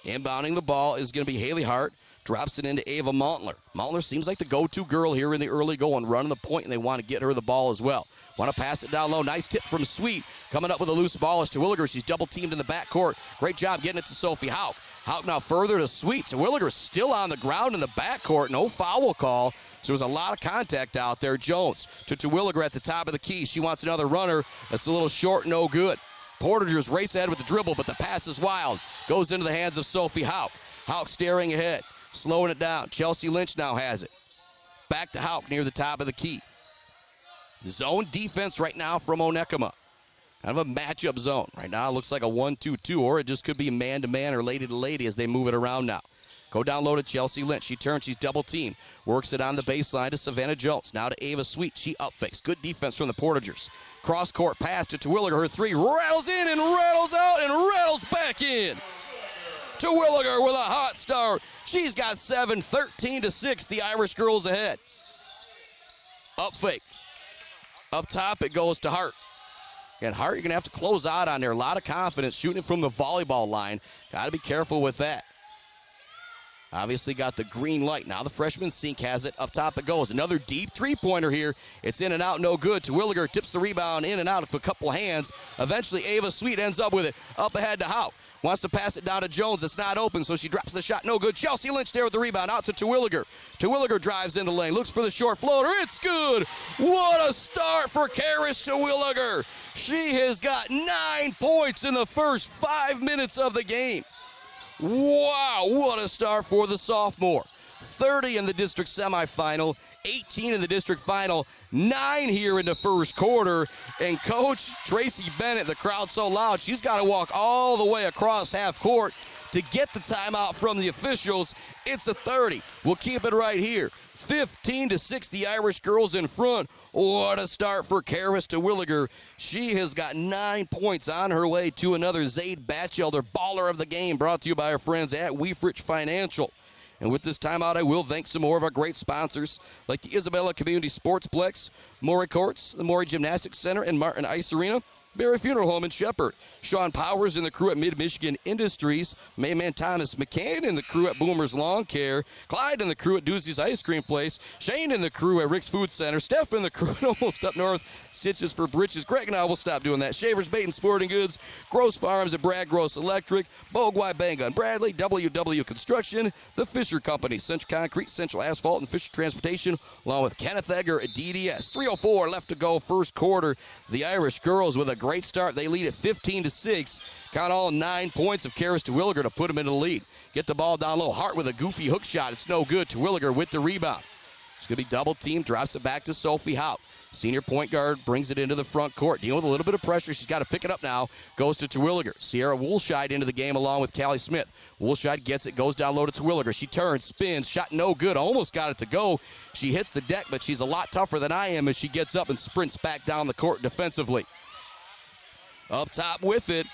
Inbounding the ball is going to be Haley Hart. Drops it into Ava Montler. Montler seems like the go-to girl here in the early going, running the point, and they want to get her the ball as well. Want to pass it down low. Nice tip from Sweet. Coming up with a loose ball is Terwilliger. She's double-teamed in the backcourt. Great job getting it to Sophie Houck. Houck now further to Sweet. Terwilliger still on the ground in the backcourt. No foul call. So there was a lot of contact out there. Jones to Terwilliger at the top of the key. She wants another runner. That's a little short, no good. Portagers race ahead with the dribble, but the pass is wild. Goes into the hands of Sophie Houck. Houck staring ahead, slowing it down. Chelsea Lynch now has it. Back to Houck near the top of the key. Zone defense right now from Onekama. Kind of a matchup zone. Right now it looks like a 1-2-2, or it just could be man-to-man or lady-to-lady as they move it around now. Go down low to Chelsea Lynch. She turns, she's double-teamed. Works it on the baseline to Savannah Jones. Now to Ava Sweet. She up-fakes. Good defense from the Portagers. Cross-court pass to Terwilliger. Her three rattles in and rattles out and rattles back in. Terwilliger with a hot start. She's got 7, 13-6. The Irish girls ahead. Up-fake. Up top, it goes to Hart. And Hart, you're going to have to close out on there. A lot of confidence shooting it from the volleyball line. Got to be careful with that. Obviously got the green light. Now the freshman Sink has it. Up top it goes. Another deep three-pointer here. It's in and out, no good. Terwilliger tips the rebound in and out of a couple hands. Eventually Ava Sweet ends up with it. Up ahead to Houck. Wants to pass it down to Jones. It's not open, so she drops the shot. No good. Chelsea Lynch there with the rebound. Out to Terwilliger. Terwilliger drives into lane. Looks for the short floater. It's good. What a start for Karis Terwilliger. She has got 9 points in the first 5 minutes of the game. Wow, what a start for the sophomore. 30 in the district semifinal, 18 in the district final, 9 here in the first quarter. And Coach Tracy Bennett, the crowd so loud, she's got to walk all the way across half court to get the timeout from the officials. It's a 30. We'll keep it right here. 15-6, the Irish girls in front. What a start for Karis Terwilliger. She has got 9 points on her way to another Zaid Batchelder baller of the game, brought to you by our friends at Weefrich Financial. And with this timeout, I will thank some more of our great sponsors, like the Isabella Community Sportsplex, Maury Courts, the Maury Gymnastics Center, and Martin Ice Arena, Berry Funeral Home in Shepherd, Sean Powers and the crew at Mid-Michigan Industries, May Mantanis McCann and the crew at Boomer's Lawn Care, Clyde and the crew at Doozy's Ice Cream Place, Shane and the crew at Rick's Food Center, Steph and the crew at Almost Up North, Stitches for Britches, Greg and I will stop doing that, Shavers Bait and Sporting Goods, Gross Farms at Brad Gross Electric, Bogwai Bang Gun Bradley, WW Construction, the Fisher Company, Central Concrete, Central Asphalt, and Fisher Transportation, along with Kenneth Egger at DDS. 3:04 left to go first quarter. The Irish girls with a great start. They lead at 15-6. Count all 9 points of Karis Terwilliger to put them in the lead. Get the ball down low. Hart with a goofy hook shot. It's no good. Terwilliger with the rebound. It's going to be double teamed. Drops it back to Sophie Houck. Senior point guard brings it into the front court. Dealing with a little bit of pressure. She's got to pick it up now. Goes to Terwilliger. Sierra Woolshide into the game along with Callie Smith. Woolshide gets it. Goes down low to Terwilliger. She turns, spins. Shot no good. Almost got it to go. She hits the deck, but she's a lot tougher than I am as she gets up and sprints back down the court defensively. Up top with it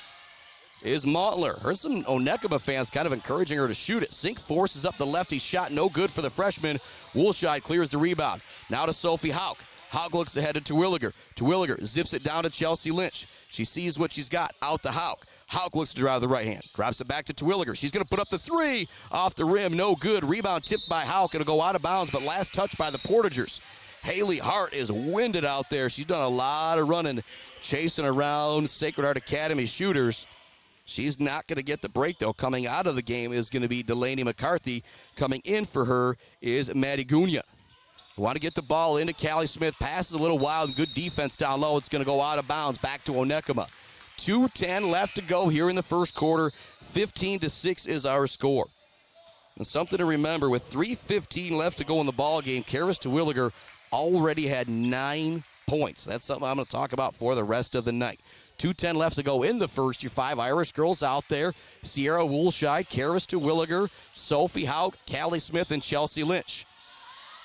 is Montler. Here's some Onekama fans kind of encouraging her to shoot it. Sink forces up the lefty shot. No good for the freshman. Woolshide clears the rebound. Now to Sophie Houck. Houck looks ahead to Terwilliger. Terwilliger zips it down to Chelsea Lynch. She sees what she's got. Out to Houck. Houck looks to drive the right hand. Drops it back to Terwilliger. She's going to put up the three. Off the rim. No good. Rebound tipped by Houck. It'll go out of bounds, but last touch by the Portagers. Haley Hart is winded out there. She's done a lot of running, chasing around Sacred Heart Academy shooters. She's not going to get the break, though. Coming out of the game is going to be Delaney McCarthy. Coming in for her is Maddie Gunya. Want to get the ball into Callie Smith. Passes a little wild. Good defense down low. It's going to go out of bounds. Back to Onekama. 2:10 left to go here in the first quarter. 15-6 is our score. And something to remember, with 3:15 left to go in the ball game, Karis Terwilliger already had 9 points. That's something I'm going to talk about for the rest of the night. 2:10 left to go in the first. Your 5 Irish girls out there: Sierra Woolshide, Karis Terwilliger, Sophie Houck, Callie Smith, and Chelsea Lynch.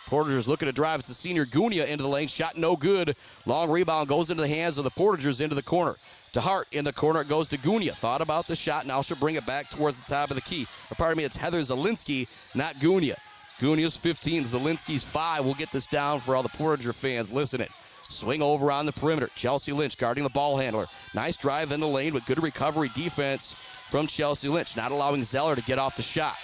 Portagers looking to drive. It's the senior Gunya into the lane. Shot no good. Long rebound goes into the hands of the Portagers into the corner. To Hart in the corner. It goes to Gunya. Thought about the shot. Now she'll bring it back towards the top of the key. Or pardon me, it's Heather Zielinski, not Gunya. Gunya's 15. Zielinski's 5. We'll get this down for all the Portager fans listening. Swing over on the perimeter. Chelsea Lynch guarding the ball handler. Nice drive in the lane with good recovery defense from Chelsea Lynch. Not allowing Zeller to get off the shot.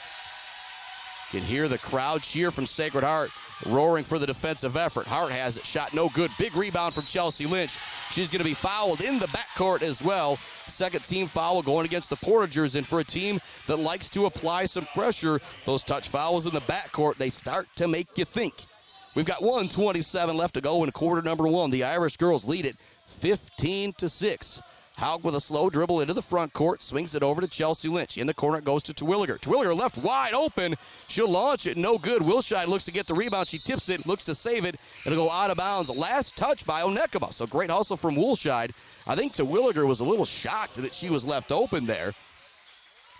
You can hear the crowd cheer from Sacred Heart, roaring for the defensive effort. Hart has it, shot no good. Big rebound from Chelsea Lynch. She's going to be fouled in the backcourt as well. Second team foul going against the Portagers, and for a team that likes to apply some pressure, those touch fouls in the backcourt, they start to make you think. We've got 1:27 left to go in quarter number one. The Irish girls lead it 15-6. Hauk with a slow dribble into the front court, swings it over to Chelsea Lynch. In the corner, it goes to Terwilliger. Terwilliger left wide open. She'll launch it, no good. Wilshire looks to get the rebound. She tips it, looks to save it. It'll go out of bounds. Last touch by Onekama. So great hustle from Wilshire. I think Terwilliger was a little shocked that she was left open there.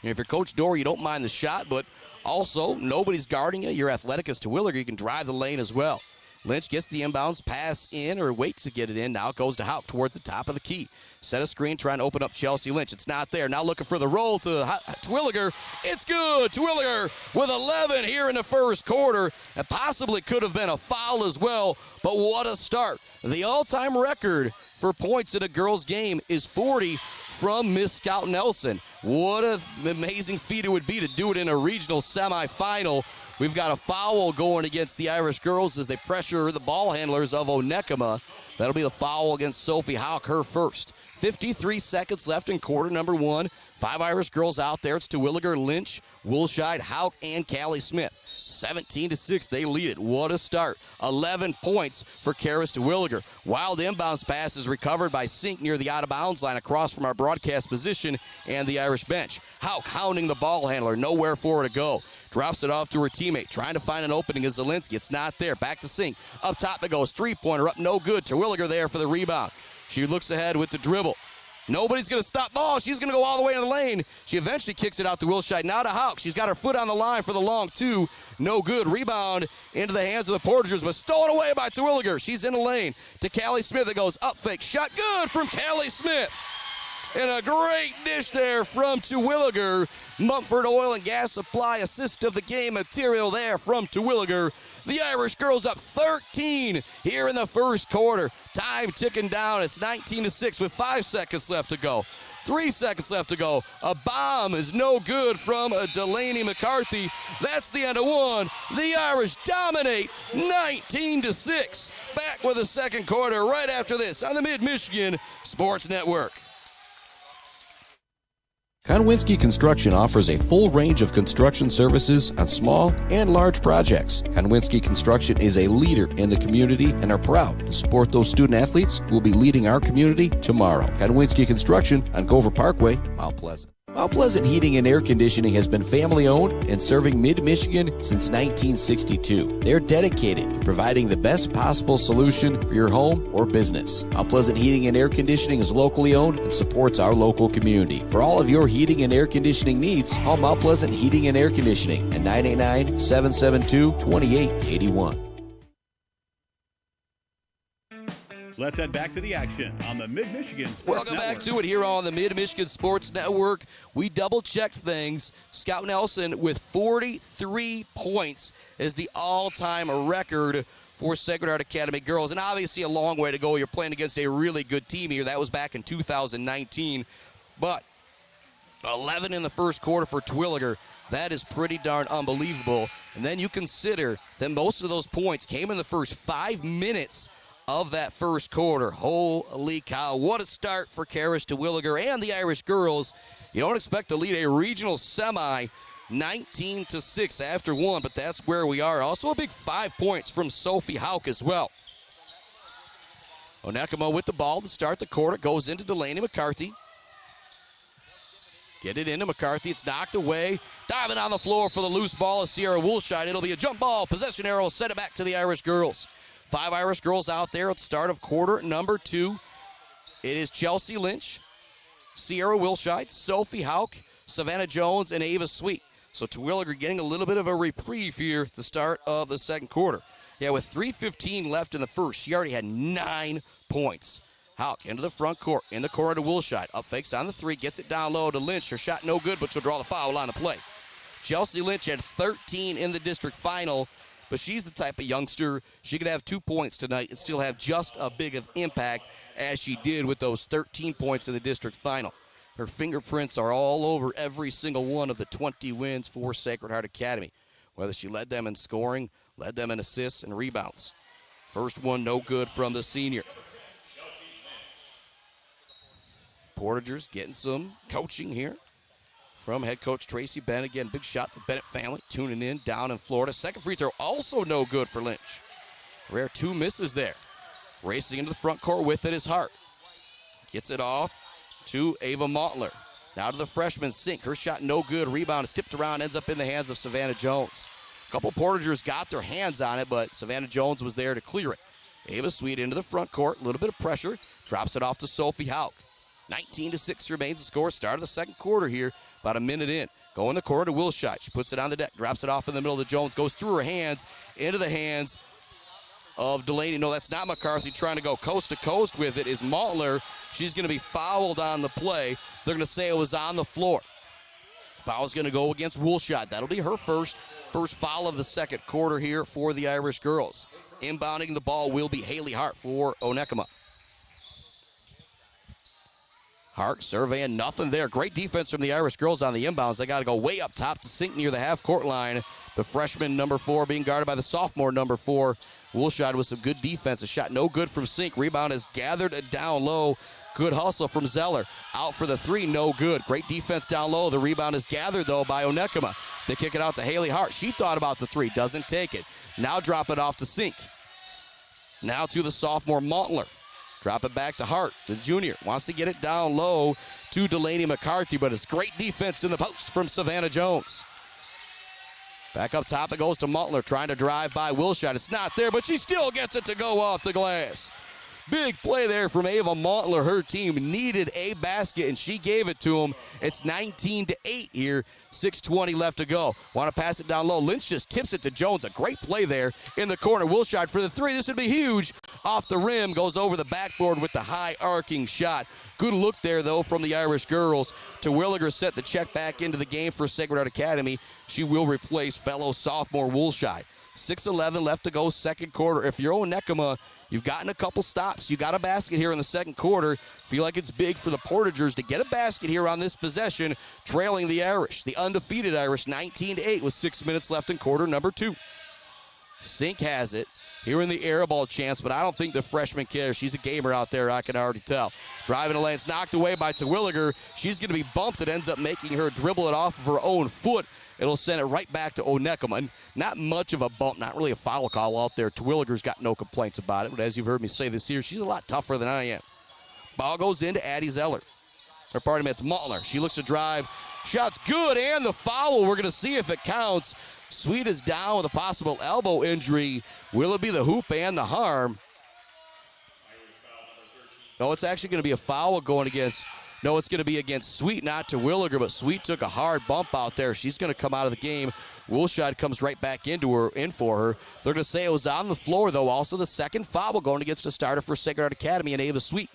And if you're Coach Dorr, you don't mind the shot, but also nobody's guarding you. You're athletic as Terwilliger. You can drive the lane as well. Lynch gets the inbounds pass in, or waits to get it in. Now it goes to Hauk towards the top of the key. Set a screen, trying to open up Chelsea Lynch. It's not there. Now looking for the roll to Terwilliger. It's good. Terwilliger with 11 here in the first quarter. And possibly could have been a foul as well, but what a start. The all-time record for points in a girls' game is 40 from Miss Scout Nelson. What an amazing feat it would be to do it in a regional semifinal. We've got a foul going against the Irish girls as they pressure the ball handlers of Onekama. That'll be the foul against Sophie Hauk, her first. 53 seconds left in quarter number one. 5 Irish girls out there. It's Terwilliger, Lynch, Wilshire, Hauk, and Callie Smith. 17-6, they lead it. What a start. 11 points for Karis Terwilliger. Wild inbounds pass is recovered by Sink near the out-of-bounds line across from our broadcast position and the Irish bench. Hauk hounding the ball handler, nowhere for her to go. Drops it off to her teammate, trying to find an opening as Zielinski. It's not there. Back to Sink. Up top it goes. Three-pointer up, no good. Terwilliger there for the rebound. She looks ahead with the dribble. Nobody's going to stop ball. She's going to go all the way in the lane. She eventually kicks it out to Wilshire. Now to Hauk. She's got her foot on the line for the long two. No good. Rebound into the hands of the Portagers, but stolen away by Terwilliger. She's in the lane to Callie Smith. It goes up fake. Shot good from Callie Smith. And a great dish there from Terwilliger. Mumford Oil and Gas Supply assist of the game material there from Terwilliger. The Irish girls up 13 here in the first quarter. Time ticking down. It's 19-6 with 5 seconds left to go. 3 seconds left to go. A bomb is no good from Delaney McCarthy. That's the end of one. The Irish dominate 19-6. Back with the second quarter right after this on the Mid-Michigan Sports Network. Konwinski Construction offers a full range of construction services on small and large projects. Konwinski Construction is a leader in the community and are proud to support those student athletes who will be leading our community tomorrow. Konwinski Construction on Gover Parkway, Mount Pleasant. Mount Pleasant Heating and Air Conditioning has been family-owned and serving Mid-Michigan since 1962. They're dedicated to providing the best possible solution for your home or business. Mount Pleasant Heating and Air Conditioning is locally owned and supports our local community. For all of your heating and air conditioning needs, call Mount Pleasant Heating and Air Conditioning at 989-772-2881. Let's head back to the action on the Mid-Michigan Sports Welcome Network. back to it here on the Mid-Michigan Sports Network. We double-checked things. Scout Nelson with 43 points is the all-time record for Sacred Heart Academy girls. And obviously a long way to go. You're playing against a really good team here. That was back in 2019. But 11 in the first quarter for Terwilliger. That is pretty darn unbelievable. And then you consider that most of those points came in the first 5 minutes of that first quarter. Holy cow, what a start for Karis Terwilliger and the Irish girls. You don't expect to lead a regional semi 19-6 after one, but that's where we are. Also a big 5 points from Sophie Hauk as well. Onekama with the ball to start the quarter, goes into Delaney McCarthy. Get it into McCarthy, it's knocked away. Diving on the floor for the loose ball is Sierra Woolshine. It'll be a jump ball, possession arrow, set it back to the Irish girls. 5 Irish girls out there at the start of quarter number 2. It is Chelsea Lynch, Sierra Wilshire, Sophie Hauk, Savannah Jones, and Ava Sweet. So Terwilliger getting a little bit of a reprieve here at the start of the second quarter. Yeah, with 3:15 left in the first, she already had 9 points. Hauk into the front court, in the corner to Wilshire. Up fakes on the 3, gets it down low to Lynch. Her shot no good, but she'll draw the foul line of play. Chelsea Lynch had 13 in the district final, but she's the type of youngster, she could have 2 points tonight and still have just as big of impact as she did with those 13 points in the district final. Her fingerprints are all over every single one of the 20 wins for Sacred Heart Academy. whether she led them in scoring, led them in assists and rebounds. First one, no good from the senior. Portagers getting some coaching here from head coach Tracy Bennett. Again, big shot to the Bennett family tuning in down in Florida. Second free throw also no good for Lynch. Rare 2 misses there. Racing into the front court with it is Hart. Gets it off to Ava Montler. Now to the freshman, Sink. Her shot no good. Rebound is tipped around, ends up in the hands of Savannah Jones. A couple Portagers got their hands on it, but Savannah Jones was there to clear it. Ava Sweet into the front court. A little bit of pressure. Drops it off to Sophie Hauk. 19-6 remains the score. Start of the second quarter here. About a minute in. Go in the corner to Wilshire. She puts it on the deck. Drops it off in the middle of the Jones. Goes through her hands. Into the hands of Delaney. No, that's not McCarthy. Trying to go coast to coast with it is Montler. She's going to be fouled on the play. They're going to say it was on the floor. Foul's going to go against Woolshot. That'll be her first foul of the second quarter here for the Irish girls. Inbounding the ball will be Haley Hart for Onekama. Hart surveying nothing there. Great defense from the Irish girls on the inbounds. They got to go way up top to Sink near the half-court line. The freshman, number 4, being guarded by the sophomore, number 4. Woolshire with some good defense. A shot no good from Sink. Rebound is gathered down low. Good hustle from Zeller. Out for the 3, no good. Great defense down low. The rebound is gathered, though, by Onekama. They kick it out to Haley Hart. She thought about the 3, doesn't take it. Now drop it off to Sink. Now to the sophomore, Montler. Drop it back to Hart, the junior. Wants to get it down low to Delaney McCarthy, but it's great defense in the post from Savannah Jones. Back up top, it goes to Montler, trying to drive by Wilshot. It's not there, but she still gets it to go off the glass. Big play there from Ava Montler. Her team needed a basket, and she gave it to them. It's 19-8 here. 6:20 left to go. Want to pass it down low. Lynch just tips it to Jones. A great play there in the corner. Wilshire for the 3. This would be huge. Off the rim, goes over the backboard with the high arcing shot. Good look there, though, from the Irish girls. Terwilliger set the check back into the game for Sacred Heart Academy. She will replace fellow sophomore Woolshire. 6:11 left to go, second quarter. If you're Onekama, you've gotten a couple stops. You got a basket here in the second quarter. Feel like it's big for the Portagers to get a basket here on this possession, trailing the Irish. The undefeated Irish, 19-8 with 6 minutes left in quarter number 2. Sink has it. Here in the air ball chance, but I don't think the freshman cares. She's a gamer out there, I can already tell. Driving the lane, it's knocked away by Terwilliger. She's going to be bumped. It ends up making her dribble it off of her own foot. It'll send it right back to Onekama. And not much of a bump, not really a foul call out there. Terwilliger's got no complaints about it, but as you've heard me say this year, she's a lot tougher than I am. Ball goes into Addie Zeller. Or pardon me, it's Montler. She looks to drive. Shot's good, and the foul. We're going to see if it counts. Sweet is down with a possible elbow injury. Will it be the hoop and the harm? No, it's actually going to be a foul going against. No, it's going to be against Sweet, not Terwilliger, but Sweet took a hard bump out there. She's going to come out of the game. Woolshire comes right back in for her. They're going to say it was on the floor, though. Also the second foul going against the starter for Sacred Heart Academy and Ava Sweet.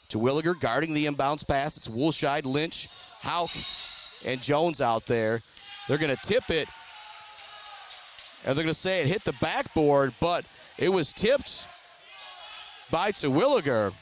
Terwilliger guarding the inbounds pass. It's Woolshire, Lynch, Hauk, and Jones out there. They're going to tip it, and they're going to say it hit the backboard, but it was tipped by Terwilliger.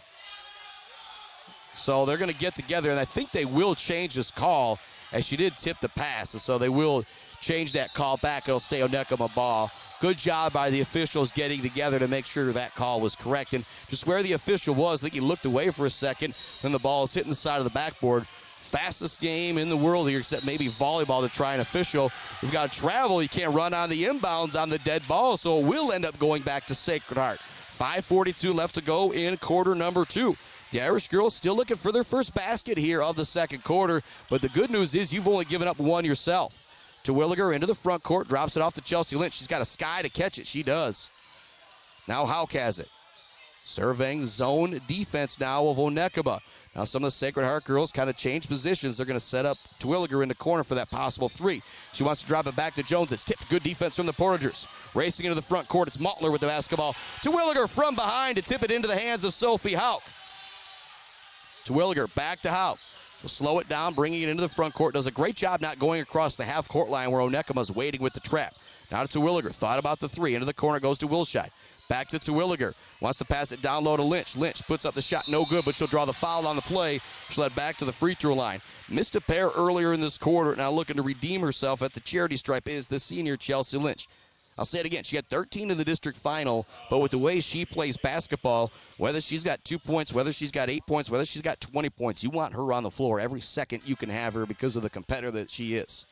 So they're going to get together, and I think they will change this call, as she did tip the pass, and so they will change that call back. It'll stay Onekama ball. Good job by the officials getting together to make sure that call was correct. And just where the official was, I think he looked away for a second, then the ball is hitting the side of the backboard. Fastest game in the world here, except maybe volleyball, to try an official. We've got to travel. You can't run on the inbounds on the dead ball, so it will end up going back to Sacred Heart. 5:42 left to go in quarter number 2. The Irish girls still looking for their first basket here of the second quarter, but the good news is you've only given up one yourself. Terwilliger into the front court, drops it off to Chelsea Lynch. She's got a sky to catch it. She does. Now Hauk has it. Surveying zone defense now of Onekama. Now some of the Sacred Heart girls kind of change positions. They're going to set up Terwilliger in the corner for that possible 3. She wants to drop it back to Jones. It's tipped. Good defense from the Portagers. Racing into the front court, it's Montler with the basketball. Terwilliger from behind to tip it into the hands of Sophie Hauk. Terwilliger back to Hauk. She'll slow it down, bringing it into the front court. Does a great job not going across the half-court line where Onekama's waiting with the trap. Now to Terwilliger. Thought about the 3. Into the corner goes to Wilshire. Back to Terwilliger. Wants to pass it down low to Lynch. Lynch puts up the shot, no good, but she'll draw the foul on the play. She'll head back to the free throw line. Missed a pair earlier in this quarter. Now looking to redeem herself at the charity stripe is the senior Chelsea Lynch. I'll say it again. She had 13 in the district final, but with the way she plays basketball, whether she's got 2 points, whether she's got 8 points, whether she's got 20 points, you want her on the floor every second you can have her because of the competitor that she is.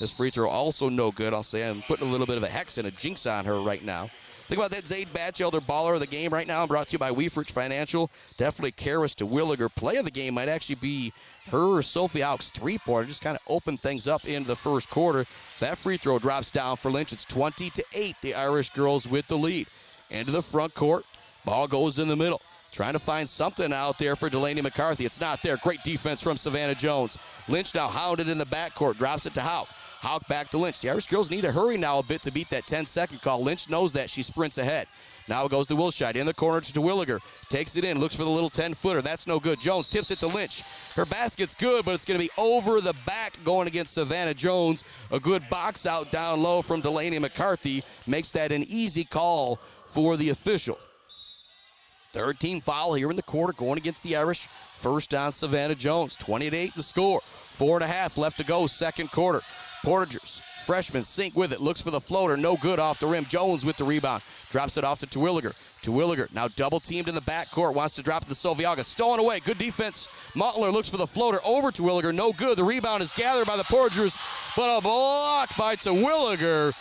This free throw also no good. I'll say I'm putting a little bit of a hex and a jinx on her right now. Think about that. Zaid Batchelder, baller of the game right now, brought to you by Weefrich Financial. Definitely Karis Terwilliger. Play of the game might actually be her or Sophie Houck's three-pointer. Just kind of open things up into the first quarter. That free throw drops down for Lynch. It's 20-8. The Irish girls with the lead. Into the front court. Ball goes in the middle. Trying to find something out there for Delaney McCarthy. It's not there. Great defense from Savannah Jones. Lynch now hounded in the backcourt. Drops it to Houck. Houck back to Lynch. The Irish girls need to hurry now a bit to beat that 10-second call. Lynch knows that. She sprints ahead. Now it goes to Wilshide in the corner to Terwilliger. Takes it in, looks for the little 10-footer. That's no good. Jones tips it to Lynch. Her basket's good, but it's going to be over the back going against Savannah Jones. A good box out down low from Delaney McCarthy makes that an easy call for the official. Third team foul here in the quarter going against the Irish. First on Savannah Jones. 20-8 the score. 4.5 left to go, second quarter. Portagers, freshman, sink with it. Looks for the floater. No good off the rim. Jones with the rebound. Drops it off to Terwilliger. Terwilliger now double teamed in the backcourt. Wants to drop it to Soviaga. Stolen away. Good defense. Mutler looks for the floater over Terwilliger. No good. The rebound is gathered by the Portagers, but a block by Terwilliger.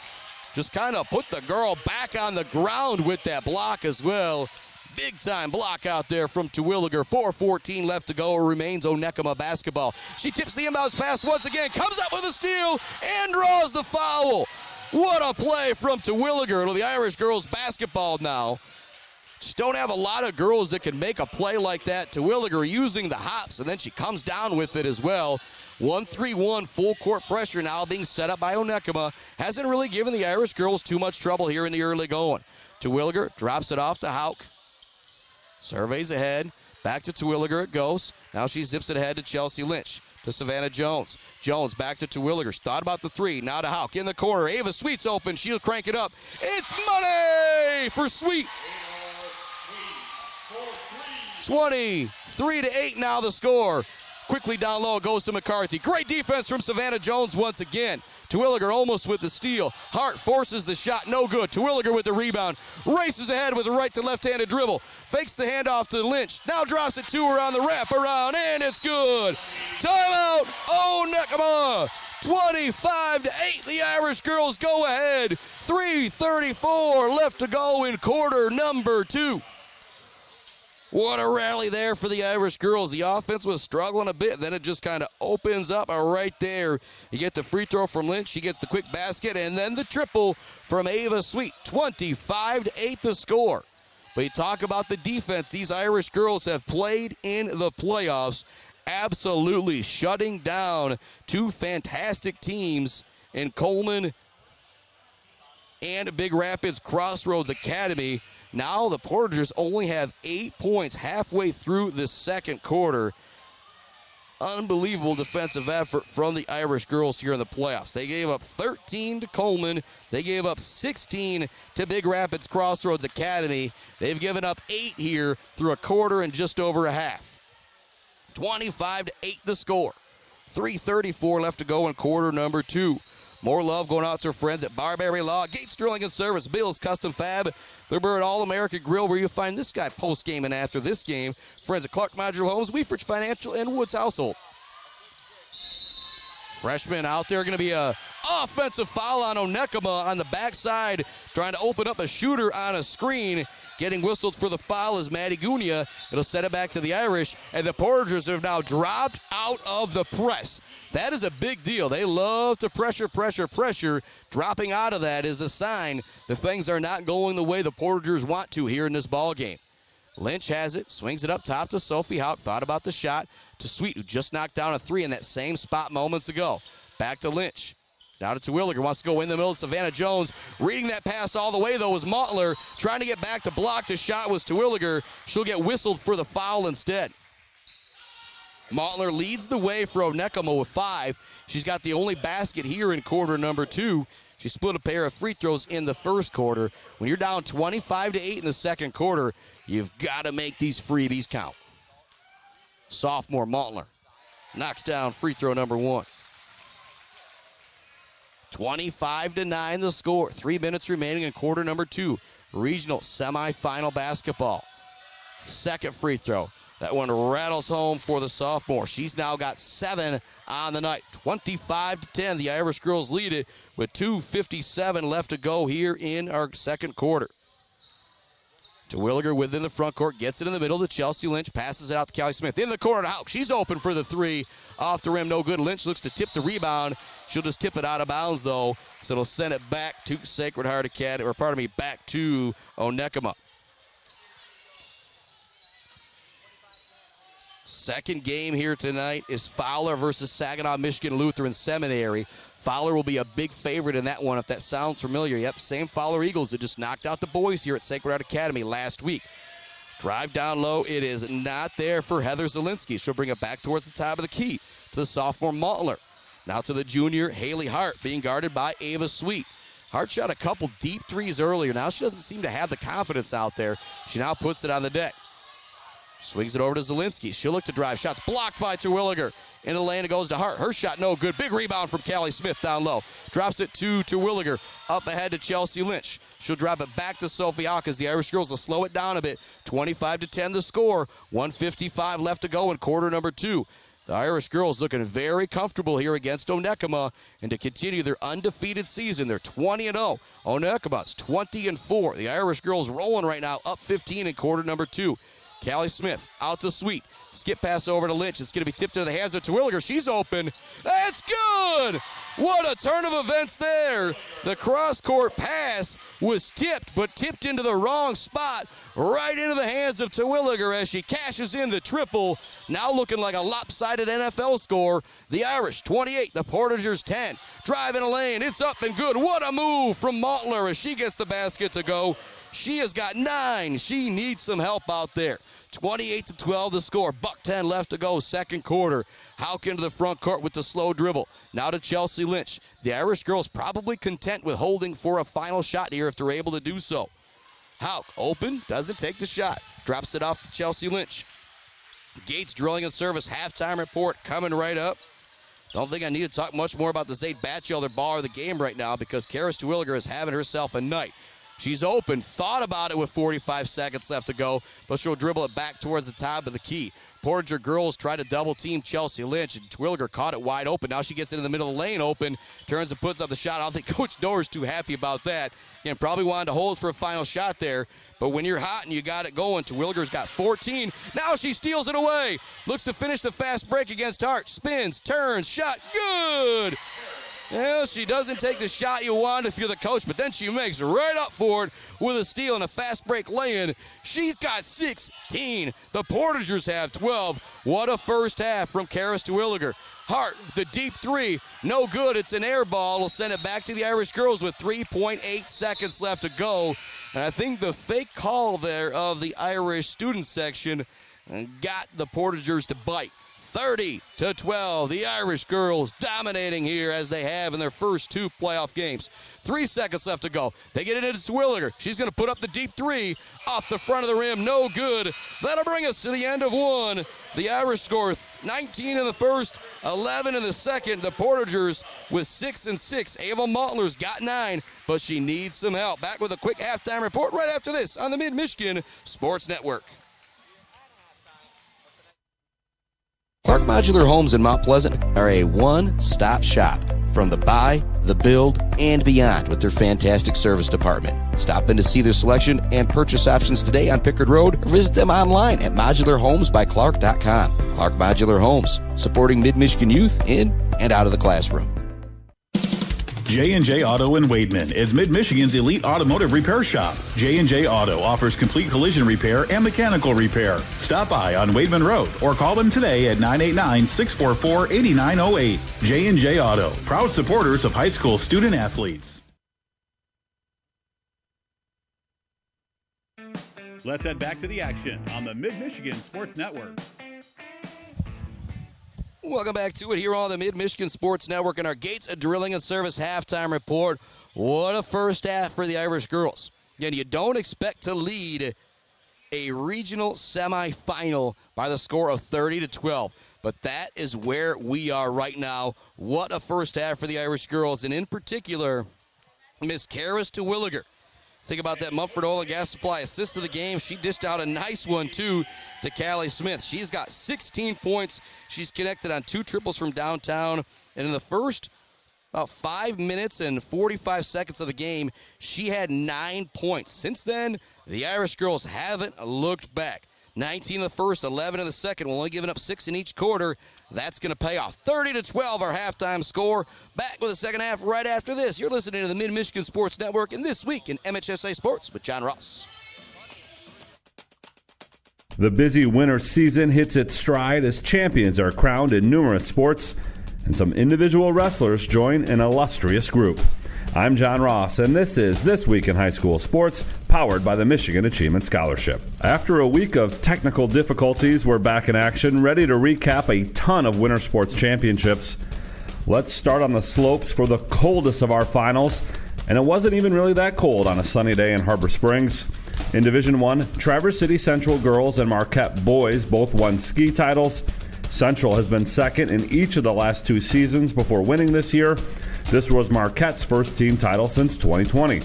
Just kind of put the girl back on the ground with that block as well. Big time block out there from Terwilliger. 4:14 left to go. Remains Onekama basketball. She tips the inbounds pass once again. Comes up with a steal and draws the foul. What a play from Terwilliger. It'll be Irish girls basketball now. Just don't have a lot of girls that can make a play like that. Terwilliger using the hops, and then she comes down with it as well. 1-3-1 full court pressure now being set up by Onekama. Hasn't really given the Irish girls too much trouble here in the early going. Terwilliger drops it off to Houck. Surveys ahead. Back to Terwilliger it goes. Now she zips it ahead to Chelsea Lynch. To Savannah Jones. Jones back to Terwilliger. Thought about the three. Now to Houck in the corner. Ava Sweet's open. She'll crank it up. It's money for Sweet. 23-8 now the score. Quickly down low goes to McCarthy. Great defense from Savannah Jones once again. Terwilliger almost with the steal. Hart forces the shot, no good. Terwilliger with the rebound. Races ahead with a right to left-handed dribble. Fakes the handoff to Lynch. Now drops it to her on the wraparound, and it's good. Timeout, Onekama. 25-8, the Irish girls go ahead. 3:34 left to go in quarter number 2. What a rally there for the Irish girls. The offense was struggling a bit. Then it just kind of opens up right there. You get the free throw from Lynch. She gets the quick basket. And then the triple from Ava Sweet. 25-8 the score. But you talk about the defense. These Irish girls have played in the playoffs. Absolutely shutting down two fantastic teams in Coleman and Big Rapids Crossroads Academy. Now the Portagers only have 8 points halfway through the second quarter. Unbelievable defensive effort from the Irish girls here in the playoffs. They gave up 13 to Coleman. They gave up 16 to Big Rapids Crossroads Academy. They've given up 8 here through a quarter and just over a half. 25-8 the score. 3:34 left to go in quarter number 2. More love going out to our friends at Barberry Law, Gates Drilling and Service, Bill's Custom Fab, the Bird All-American Grill, where you'll find this guy post-game and after this game. Friends at Clark Modular Homes, Weefrich Financial, and Woods Household. Freshman out there going to be a offensive foul on Onekama on the backside, trying to open up a shooter on a screen. Getting whistled for the foul is Maddie Gunia. It'll set it back to the Irish, and the Portagers have now dropped out of the press. That is a big deal. They love to pressure. Dropping out of that is a sign that things are not going the way the Portagers want to here in this ball game. Lynch has it, swings it up top to Sophie Houck. Thought about the shot to Sweet, who just knocked down a 3 in that same spot moments ago. Back to Lynch. Down to Terwilliger, wants to go in the middle of Savannah Jones. Reading that pass all the way, though, was Mutler. Trying to get back to block the shot was Terwilliger. She'll get whistled for the foul instead. Mautler leads the way for Onekama with 5. She's got the only basket here in quarter number 2. She split a pair of free throws in the first quarter. When you're down 25-8 in the second quarter, you've got to make these freebies count. Sophomore Mautler knocks down free throw number 1. 25-9 the score. 3 minutes remaining in quarter number 2. Regional semifinal basketball. Second free throw. That one rattles home for the sophomore. She's now got 7 on the night. 25-10. The Irish girls lead it with 2:57 left to go here in our second quarter. Terwilliger within the front court, gets it in the middle to Chelsea Lynch, passes it out to Callie Smith. In the corner to Hauk. She's open for the 3. Off the rim, no good. Lynch looks to tip the rebound. She'll just tip it out of bounds, though, so it'll send it back to Sacred Heart Academy, back to Onekama. Second game here tonight is Fowler versus Saginaw Michigan Lutheran Seminary. Fowler will be a big favorite in that one, if that sounds familiar. Yep, same Fowler Eagles that just knocked out the boys here at Sacred Heart Academy last week. Drive down low. It is not there for Heather Zielinski. She'll bring it back towards the top of the key to the sophomore Mautler. Now to the junior Haley Hart, being guarded by Ava Sweet. Hart shot a couple deep threes earlier. Now she doesn't seem to have the confidence out there. She now puts it on the deck. Swings it over to Zielinski. She'll look to drive. Shots blocked by Terwilliger. In the lane, it goes to Hart. Her shot no good. Big rebound from Callie Smith down low. Drops it to Terwilliger. Up ahead to Chelsea Lynch. She'll drop it back to Sophie Hauk as the Irish girls will slow it down a bit. 25-10 the score. 1:55 left to go in quarter number 2. The Irish girls looking very comfortable here against Onekama, and to continue their undefeated season, they're 20-0. Onekama's 20-4. The Irish girls rolling right now, up 15 in quarter number 2. Callie Smith out to Sweet. Skip pass over to Lynch. It's going to be tipped into the hands of Terwilliger. She's open. That's good! What a turn of events there. The cross-court pass was tipped, but tipped into the wrong spot, right into the hands of Terwilliger as she cashes in the triple. Now looking like a lopsided NFL score. The Irish 28, the Portagers 10. Drive in a lane. It's up and good. What a move from Mautler as she gets the basket to go. She has got 9. She needs some help out there. 28-12 the score. $1:10 left to go, second quarter. Hauk into the front court with the slow dribble. Now to Chelsea Lynch. The Irish girls probably content with holding for a final shot here if they're able to do so. Hauk open, doesn't take the shot. Drops it off to Chelsea Lynch. Gates drilling a service. Halftime report coming right up. Don't think I need to talk much more about the Zaid Batchelder baller of the game right now because Karis Terwilliger is having herself a night. She's open, thought about it with 45 seconds left to go, but she'll dribble it back towards the top of the key. Portager girls try to double-team Chelsea Lynch, and Terwilliger caught it wide open. Now she gets into the middle of the lane open, turns and puts up the shot. I don't think Coach Doer's too happy about that. Again, probably wanted to hold for a final shot there, but when you're hot and you got it going, Terwilliger's got 14. Now she steals it away. Looks to finish the fast break against Hart. Spins, turns, shot, good! Well, she doesn't take the shot you want if you're the coach, but then she makes right up for it with a steal and a fast break lay-in. She's got 16. The Portagers have 12. What a first half from Karis Terwilliger. Hart, the deep 3, no good. It's an air ball. Will send it back to the Irish girls with 3.8 seconds left to go. And I think the fake call there of the Irish student section got the Portagers to bite. 30-12, the Irish girls dominating here as they have in their first 2 playoff games. 3 seconds left to go. They get it into Terwilliger. She's going to put up the deep 3 off the front of the rim. No good. That'll bring us to the end of 1. The Irish score 19 in the first, 11 in the second. The Portagers with 6 and 6. Ava Mautler's got 9, but she needs some help. Back with a quick halftime report right after this on the Mid-Michigan Sports Network. Clark Modular Homes in Mount Pleasant are a one-stop shop from the buy, the build, and beyond with their fantastic service department. Stop in to see their selection and purchase options today on Pickard Road or visit them online at modularhomesbyclark.com. Clark Modular Homes, supporting Mid-Michigan youth in and out of the classroom. J&J Auto in Wademan is Mid-Michigan's elite automotive repair shop. J&J Auto offers complete collision repair and mechanical repair. Stop by on Wademan Road or call them today at 989-644-8908. J&J Auto, proud supporters of high school student athletes. Let's head back to the action on the Mid-Michigan Sports Network. Welcome back to it here on the Mid-Michigan Sports Network and our Gates of Drilling and Service halftime report. What a first half for the Irish girls. And you don't expect to lead a regional semifinal by the score of 30-12. But that is where we are right now. What a first half for the Irish girls. And in particular, Miss Karis Terwilliger. Think about that Mumford Oil and Gas Supply assist of the game. She dished out a nice one, too, to Callie Smith. She's got 16 points. She's connected on 2 triples from downtown. And in the first about 5 minutes and 45 seconds of the game, she had 9 points. Since then, the Irish girls haven't looked back. 19 in the first, 11 in the second. We're only giving up 6 in each quarter. That's going to pay off. 30-12, our halftime score. Back with the second half right after this. You're listening to the Mid-Michigan Sports Network, and This Week in MHSAA Sports with John Ross. The busy winter season hits its stride as champions are crowned in numerous sports, and some individual wrestlers join an illustrious group. I'm John Ross, and this is This Week in High School Sports, powered by the Michigan Achievement Scholarship. After a week of technical difficulties, we're back in action, ready to recap a ton of winter sports championships. Let's start on the slopes for the coldest of our finals, and it wasn't even really that cold on a sunny day in Harbor Springs. In Division I, Traverse City Central girls and Marquette boys both won ski titles. Central has been second in each of the last 2 seasons before winning this year. This was Marquette's first team title since 2020.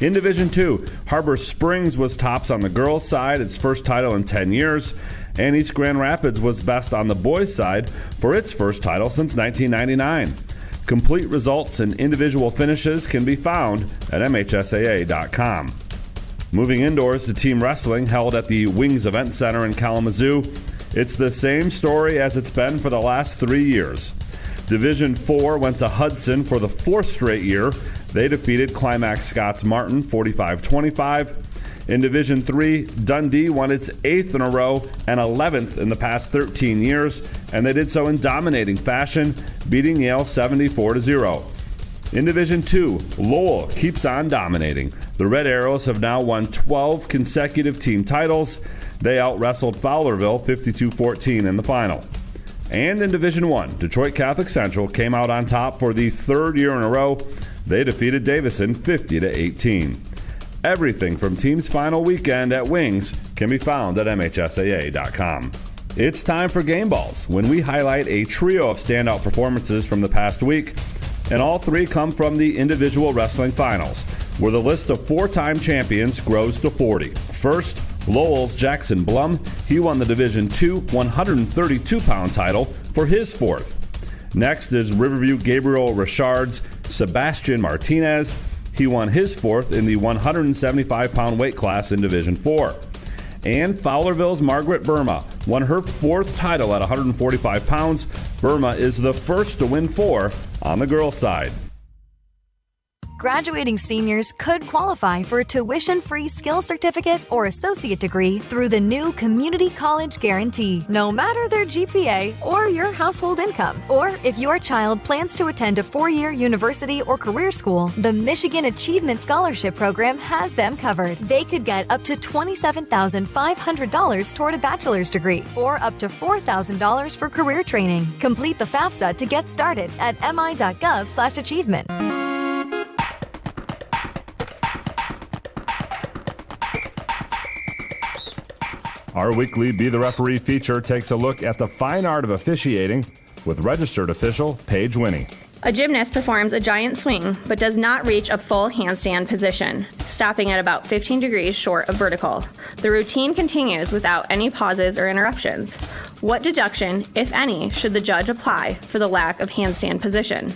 In Division II, Harbor Springs was tops on the girls' side, its first title in 10 years, and East Grand Rapids was best on the boys' side for its first title since 1999. Complete results and individual finishes can be found at MHSAA.com. Moving indoors to team wrestling held at the Wings Event Center in Kalamazoo. It's the same story as it's been for the last 3 years. Division 4 went to Hudson for the 4th straight year. They defeated Climax Scotts Martin 45-25. In Division 3, Dundee won its 8th in a row and 11th in the past 13 years, and they did so in dominating fashion, beating Yale 74-0. In Division 2, Lowell keeps on dominating. The Red Arrows have now won 12 consecutive team titles. They out-wrestled Fowlerville 52-14 in the final. And in Division 1, Detroit Catholic Central came out on top for the 3rd year in a row. They defeated Davison 50-18. Everything from team's final weekend at Wings can be found at MHSAA.com. It's time for Game Balls, when we highlight a trio of standout performances from the past week, and all 3 come from the individual wrestling finals, where the list of 4-time champions grows to 40. First, Lowell's Jackson Blum. He won the Division II 132-pound title for his 4th. Next is Riverview Gabriel Richard's Sebastian Martinez. He won his 4th in the 175-pound weight class in Division 4. And Fowlerville's Margaret Burma won her 4th title at 145 pounds. Burma is the first to win 4 on the girls' side. Graduating seniors could qualify for a tuition-free skills certificate or associate degree through the new Community College Guarantee, no matter their GPA or your household income. Or if your child plans to attend a 4-year university or career school, the Michigan Achievement Scholarship Program has them covered. They could get up to $27,500 toward a bachelor's degree or up to $4,000 for career training. Complete the FAFSA to get started at mi.gov/achievement. Our weekly Be the Referee feature takes a look at the fine art of officiating with registered official Paige Winnie. A gymnast performs a giant swing but does not reach a full handstand position, stopping at about 15 degrees short of vertical. The routine continues without any pauses or interruptions. What deduction, if any, should the judge apply for the lack of handstand position?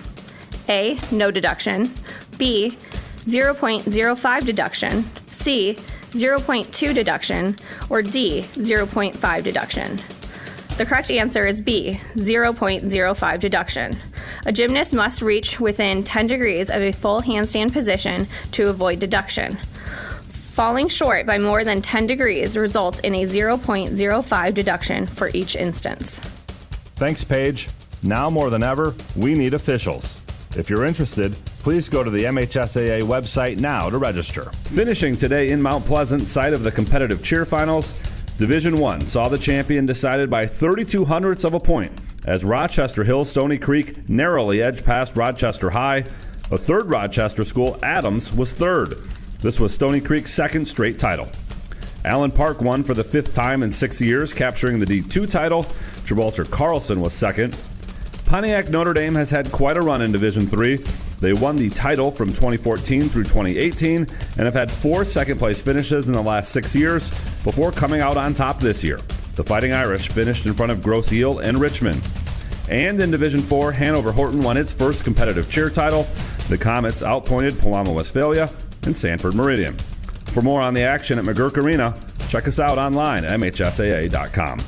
A, no deduction. B, 0.05 deduction. C, 0.2 deduction, or D, 0.5 deduction. The correct answer is B, 0.05 deduction. A gymnast must reach within 10 degrees of a full handstand position to avoid deduction. Falling short by more than 10 degrees results in a 0.05 deduction for each instance. Thanks, Paige. Now more than ever, we need officials. If you're interested, please go to the MHSAA website now to register. Finishing today in Mount Pleasant, site of the competitive cheer finals, Division I saw the champion decided by 32 hundredths of a point as Rochester Hills Stony Creek narrowly edged past Rochester High. A third Rochester school, Adams, was third. This was Stony Creek's second straight title. Allen Park won for the fifth time in 6 years, capturing the D2 title. Gibraltar Carlson was second. Pontiac Notre Dame has had quite a run in Division III. They won the title from 2014 through 2018 and have had 4 second-place finishes in the last 6 years before coming out on top this year. The Fighting Irish finished in front of Grosse Ile and Richmond. And in Division IV, Hanover Horton won its first competitive cheer title. The Comets outpointed Palama Westphalia and Sanford Meridian. For more on the action at McGurk Arena, check us out online at MHSAA.com.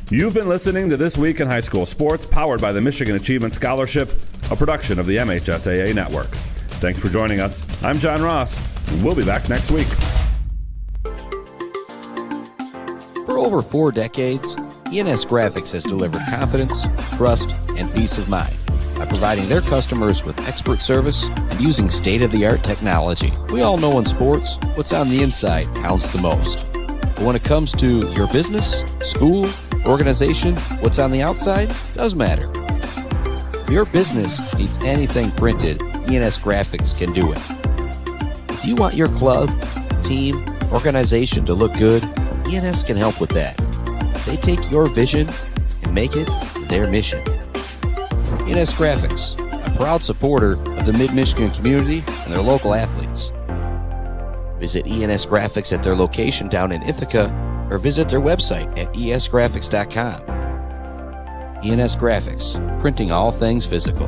You've been listening to This Week in High School Sports, powered by the Michigan Achievement Scholarship, a production of the MHSAA Network. Thanks for joining us. I'm John Ross, and we'll be back next week. For over 4 decades, ENS Graphics has delivered confidence, trust, and peace of mind by providing their customers with expert service and using state-of-the-art technology. We all know in sports, what's on the inside counts the most. But when it comes to your business, school, organization, what's on the outside does matter. If your business needs anything printed, ENS Graphics can do it. If you want your club, team, organization to look good, ENS can help with that. They take your vision and make it their mission. ENS Graphics, a proud supporter of the Mid-Michigan community and their local athletes. Visit ENS Graphics at their location down in Ithaca or visit their website at esgraphics.com. ENS Graphics, printing all things physical.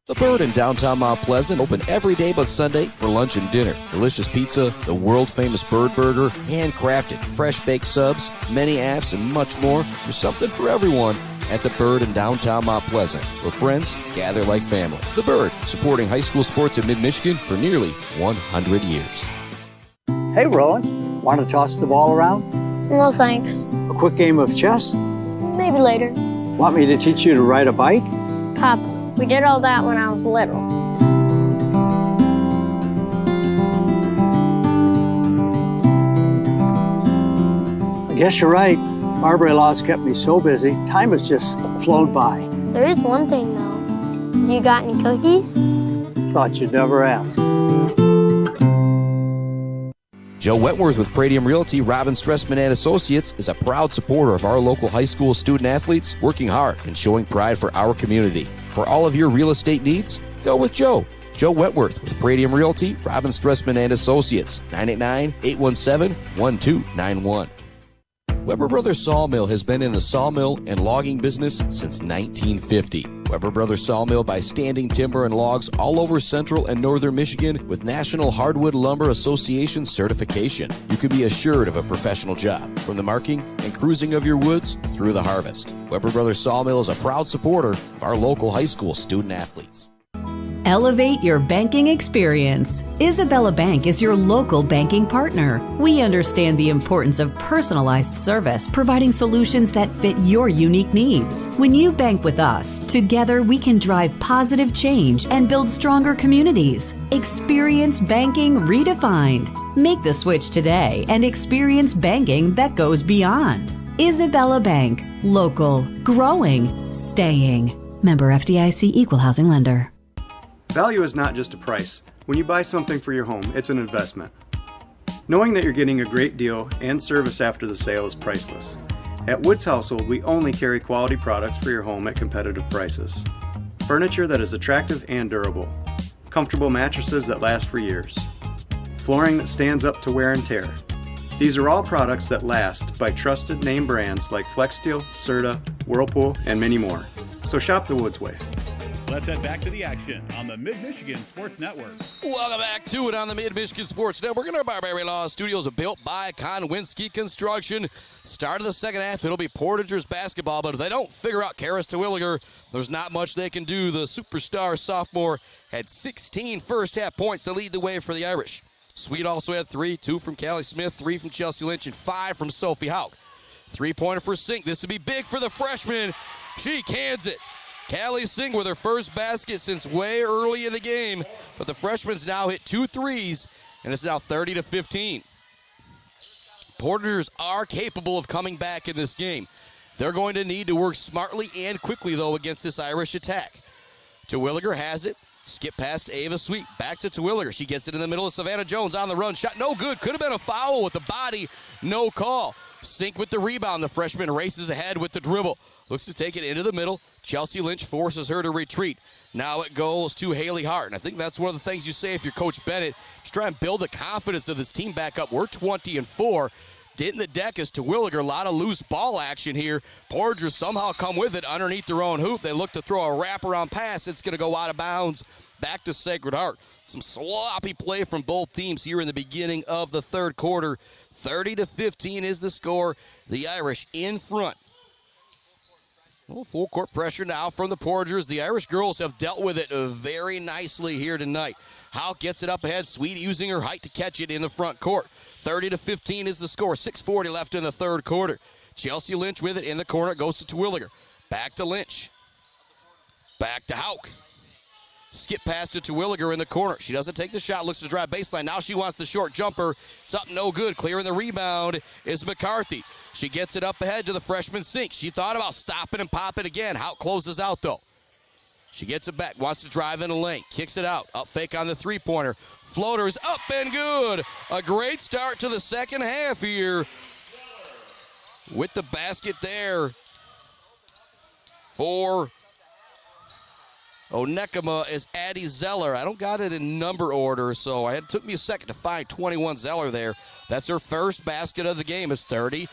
The Bird in downtown Mount Pleasant, open every day but Sunday for lunch and dinner. Delicious pizza, the world-famous Bird Burger, handcrafted, fresh-baked subs, many apps, and much more. There's something for everyone at The Bird in downtown Mount Pleasant, where friends gather like family. The Bird, supporting high school sports in mid-Michigan for nearly 100 years. Hey, Rowan, want to toss the ball around? No, thanks. A quick game of chess? Maybe later. Want me to teach you to ride a bike? Pop, we did all that when I was little. I guess you're right. Marbury Law's kept me so busy, time has just flown by. There is one thing, though. You got any cookies? Thought you'd never ask. Joe Wentworth with Pradium Realty, Robin Stressman and Associates is a proud supporter of our local high school student athletes, working hard and showing pride for our community. For all of your real estate needs, go with Joe. Joe Wentworth with Pradium Realty, Robin Stressman and Associates, 989-817-1291. Weber Brothers Sawmill has been in the sawmill and logging business since 1950. Weber Brothers Sawmill buys standing timber and logs all over central and northern Michigan with National Hardwood Lumber Association certification. You can be assured of a professional job, from the marking and cruising of your woods through the harvest. Weber Brothers Sawmill is a proud supporter of our local high school student athletes. Elevate your banking experience. Isabella Bank is your local banking partner. We understand the importance of personalized service, providing solutions that fit your unique needs. When you bank with us, together we can drive positive change and build stronger communities. Experience banking redefined. Make the switch today and experience banking that goes beyond. Isabella Bank. Local. Growing. Staying. Member FDIC Equal Housing Lender. Value is not just a price. When you buy something for your home, it's an investment. Knowing that you're getting a great deal and service after the sale is priceless. At Woods Household, we only carry quality products for your home at competitive prices. Furniture that is attractive and durable. Comfortable mattresses that last for years. Flooring that stands up to wear and tear. These are all products that last by trusted name brands like FlexSteel, Serta, Whirlpool, and many more. So shop the Woods way. Let's head back to the action on the Mid-Michigan Sports Network. Welcome back to it on the Mid-Michigan Sports Network. In our Barbary Law Studios are built by Konwinski Construction. Start of the second half, it'll be Portagers basketball, but if they don't figure out Karis Terwilliger, there's not much they can do. The superstar sophomore had 16 first-half points to lead the way for the Irish. Sweet also had 3, 2 from Callie Smith, 3 from Chelsea Lynch, and 5 from Sophie Hauk. Three-pointer for Sink. This would be big for the freshman. She cans it. Callie Singh with her first basket since way early in the game, but the freshman's now hit 2 threes, and it's now 30-15. Porters are capable of coming back in this game. They're going to need to work smartly and quickly, though, against this Irish attack. Terwilliger has it. Skip past Ava Sweet. Back to Terwilliger. She gets it in the middle of Savannah Jones on the run. Shot no good. Could have been a foul with the body. No call. Sink with the rebound. The freshman races ahead with the dribble. Looks to take it into the middle. Chelsea Lynch forces her to retreat. Now it goes to Haley Hart. And I think that's one of the things you say if you're Coach Bennett. Just try and build the confidence of this team back up. We're 20-4. Dent in the deck is Terwilliger. A lot of loose ball action here. Porters somehow come with it underneath their own hoop. They look to throw a wraparound pass. It's going to go out of bounds back to Sacred Heart. Some sloppy play from both teams here in the beginning of the third quarter. 30-15 is the score. The Irish in front. Full court pressure now from the Porters. The Irish girls have dealt with it very nicely here tonight. Houck gets it up ahead. Sweet using her height to catch it in the front court. 30-15 is the score. 6:40 left in the third quarter. Chelsea Lynch with it in the corner. Goes to Terwilliger. Back to Lynch. Back to Houck. Skip pass to Terwilliger in the corner. She doesn't take the shot. Looks to drive baseline. Now she wants the short jumper. It's up no good. Clearing the rebound is McCarthy. She gets it up ahead to the freshman Sink. She thought about stopping and popping again. Houck closes out, though. She gets it back. Wants to drive in the lane. Kicks it out. Up fake on the three-pointer. Floater's up and good. A great start to the second half here. With the basket there for Onekama is Addie Zeller. I don't got it in number order, so it took me a second to find 21 Zeller there. That's her first basket of the game. It's 30-17.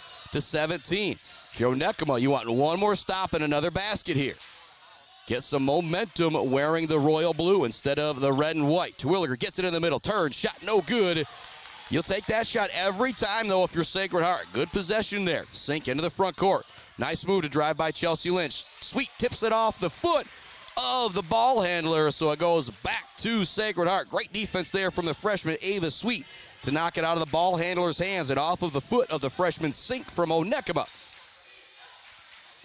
If you're Onekama, you want one more stop and another basket here. Get some momentum wearing the royal blue instead of the red and white. Terwilliger gets it in the middle. Turn, shot no good. You'll take that shot every time, though, if you're Sacred Heart. Good possession there. Sink into the front court. Nice move to drive by Chelsea Lynch. Sweet tips it off the foot of the ball handler, so it goes back to Sacred Heart. Great defense there from the freshman Ava Sweet to knock it out of the ball handler's hands and off of the foot of the freshman Sink from Onekama.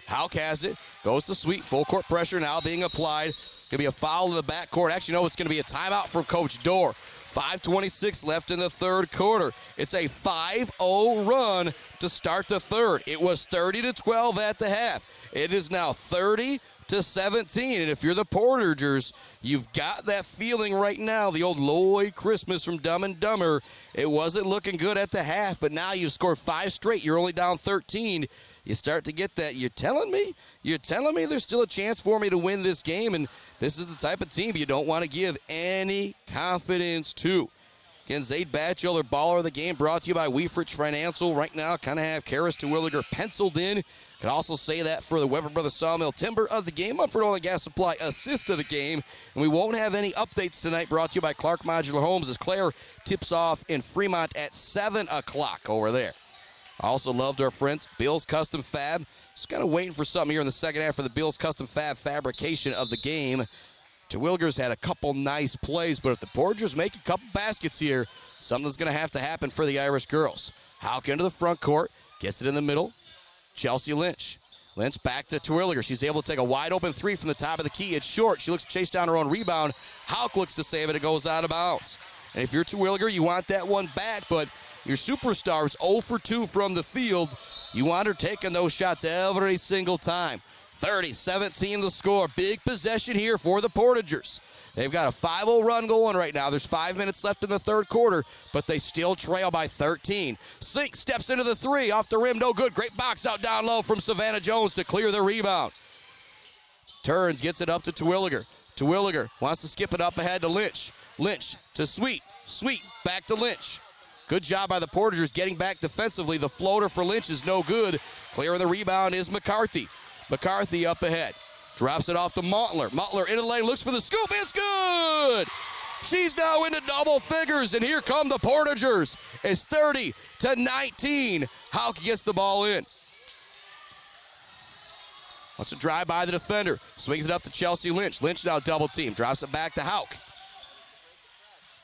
Houck has it, goes to Sweet, full court pressure now being applied. Going to be a foul in the backcourt. Actually, no, it's going to be a timeout from Coach Dorr. 5:26 left in the third quarter. It's a 5-0 run to start the third. It was 30-12 at the half. It is now 30-17, and if you're the Portagers, you've got that feeling right now, the old Lloyd Christmas from Dumb and Dumber. It wasn't looking good at the half, but now you've scored 5 straight. You're only down 13. You start to get that. You're telling me there's still a chance for me to win this game, and this is the type of team you don't want to give any confidence to. Again, Zaid Batchelor, baller of the game, brought to you by Weefrich Financial. Right now, kind of have Karis Terwilliger penciled in. Can also say that for the Weber Brothers Sawmill Timber of the game. Mumford Oil and Gas Supply assist of the game. And we won't have any updates tonight, brought to you by Clark Modular Homes, as Claire tips off in Fremont at 7 o'clock over there. I also loved our friends, Bill's Custom Fab. Just kind of waiting for something here in the second half for the Bill's Custom Fab fabrication of the game. Terwilliger's had a couple nice plays, but if the Portagers make a couple baskets here, something's going to have to happen for the Irish girls. Houck into the front court, gets it in the middle. Chelsea Lynch. Lynch back to Terwilliger. She's able to take a wide-open three from the top of the key. It's short. She looks to chase down her own rebound. Houck looks to save it. It goes out of bounds. And if you're Terwilliger, you want that one back, but your superstar's 0 for 2 from the field. You want her taking those shots every single time. 30-17 the score. Big possession here for the Portagers. They've got a 5-0 run going right now. There's 5 minutes left in the third quarter, but they still trail by 13. Sink steps into the three. Off the rim, no good. Great box out down low from Savannah Jones to clear the rebound. Turns, gets it up to Terwilliger. Terwilliger wants to skip it up ahead to Lynch. Lynch to Sweet. Sweet back to Lynch. Good job by the Portagers getting back defensively. The floater for Lynch is no good. Clearing the rebound is McCarthy. McCarthy up ahead. Drops it off to Montler. Montler into the lane, looks for the scoop. It's good! She's now into double figures, and here come the Portagers. It's 30-19. Houck gets the ball in. Wants to drive by the defender. Swings it up to Chelsea Lynch. Lynch now double team. Drops it back to Houck.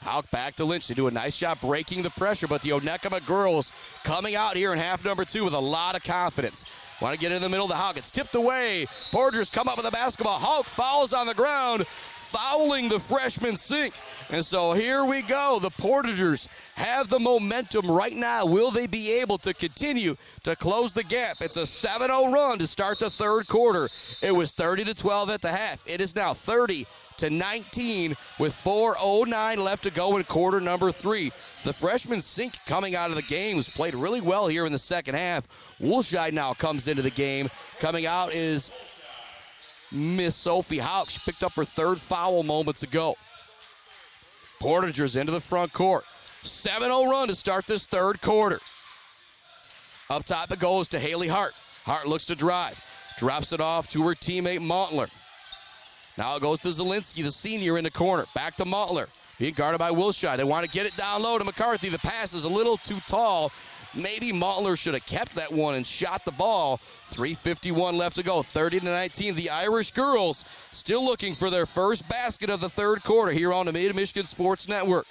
Houck back to Lynch. They do a nice job breaking the pressure, but the Onekama girls coming out here in half number 2 with a lot of confidence. Want to get in the middle of the Houck. It's tipped away. Portagers come up with the basketball. Houck fouls on the ground. fouling the freshman Sink. And so here we go. The Portagers have the momentum right now. Will they be able to continue to close the gap? It's a 7-0 run to start the third quarter. It was 30-12 at the half. It is now 30-19 with 4:09 left to go in quarter number 3. The freshman Sink coming out of the game has played really well here in the second half. Woolshide now comes into the game. Coming out is Miss Sophie Hauck. She picked up her third foul moments ago. Portagers into the front court. 7-0 run to start this third quarter. Up top it goes to Haley Hart. Hart looks to drive. Drops it off to her teammate Montler. Now it goes to Zielinski, the senior, in the corner. Back to Montler. Being guarded by Wilshire. They want to get it down low to McCarthy. The pass is a little too tall. Maybe Montler should have kept that one and shot the ball. 3:51 left to go. 30-19. The Irish girls still looking for their first basket of the third quarter here on the Mid-Michigan Sports Network.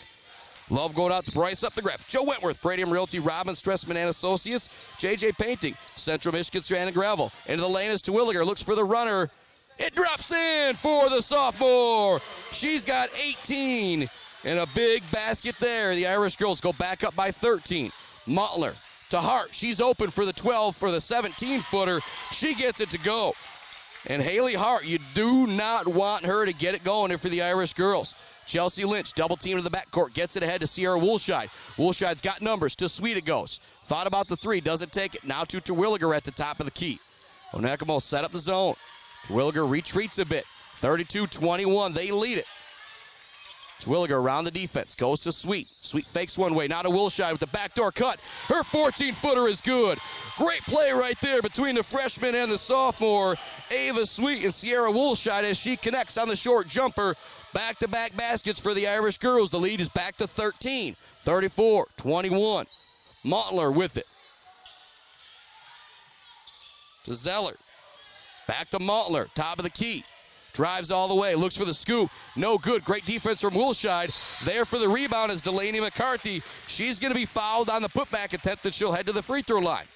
Love going out to Bryce up the graph. Joe Wentworth, Bradium Realty, Robbins, Stressman and Associates. JJ Painting, Central Michigan Strand and Gravel. Into the lane is Terwilliger. Looks for the runner. It drops in for the sophomore. She's got 18 and a big basket there. The Irish girls go back up by 13. Montler to Hart. She's open for the 12 for the 17-footer. She gets it to go. And Haley Hart, you do not want her to get it going there for the Irish girls. Chelsea Lynch, double team to the backcourt, gets it ahead to Sierra Woolshide. Woolshide's got numbers. To Sweet it goes. Thought about the three, doesn't take it. Now to Terwilliger at the top of the key. Onekama set up the zone. Terwilliger retreats a bit. 32-21, they lead it. Terwilliger around the defense, goes to Sweet. Sweet fakes one way, now to Woolshide with the backdoor cut. Her 14-footer is good. Great play right there between the freshman and the sophomore, Ava Sweet and Sierra Woolshide as she connects on the short jumper. Back-to-back baskets for the Irish girls. The lead is back to 13, 34-21. Montler with it. To Zeller. Back to Montler, top of the key. Drives all the way, looks for the scoop. No good. Great defense from Woolshide. There for the rebound is Delaney McCarthy. She's going to be fouled on the putback attempt, and she'll head to the free throw line.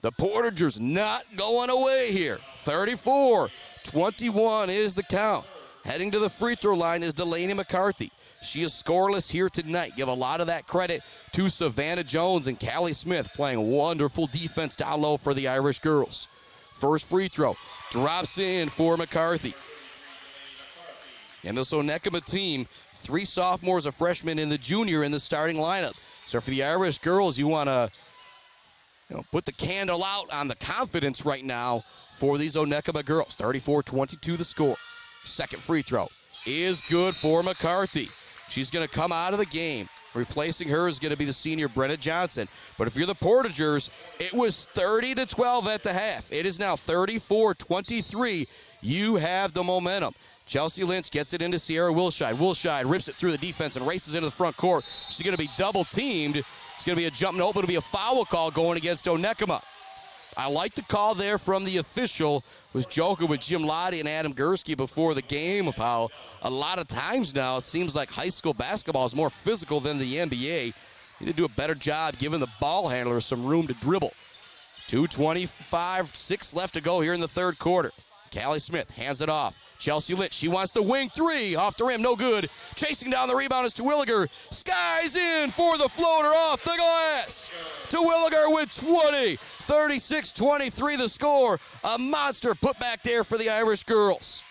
The Portagers not going away here. 34-21 is the count. Heading to the free throw line is Delaney McCarthy. She is scoreless here tonight. Give a lot of that credit to Savannah Jones and Callie Smith playing wonderful defense down low for the Irish girls. First free throw drops in for McCarthy. And this Onekama team, 3 sophomores, a freshman, and the junior in the starting lineup. So for the Irish girls, you want to put the candle out on the confidence right now for these Onekama girls. 34-22 the score. Second free throw is good for McCarthy. She's going to come out of the game. Replacing her is going to be the senior Brenna Johnson. But if you're the Portagers, it was 30-12 at the half. It is now 34-23. You have the momentum. Chelsea Lynch gets it into Sierra Woolshide. Woolshide rips it through the defense and races into the front court. She's going to be double teamed. It's going to be a jump and open. It'll be a foul call going against Onekama. I like the call there from the official. Was joking with Jim Lottie and Adam Gursky before the game of how a lot of times now it seems like high school basketball is more physical than the NBA. Need to do a better job giving the ball handler some room to dribble. 2:25, 6 left to go here in the third quarter. Callie Smith hands it off. Chelsea Lynch, she wants the wing three. Off the rim, no good. Chasing down the rebound is Terwilliger. Skies in for the floater off the glass. Terwilliger with 20. 36-23 the score. A monster putback there for the Irish girls.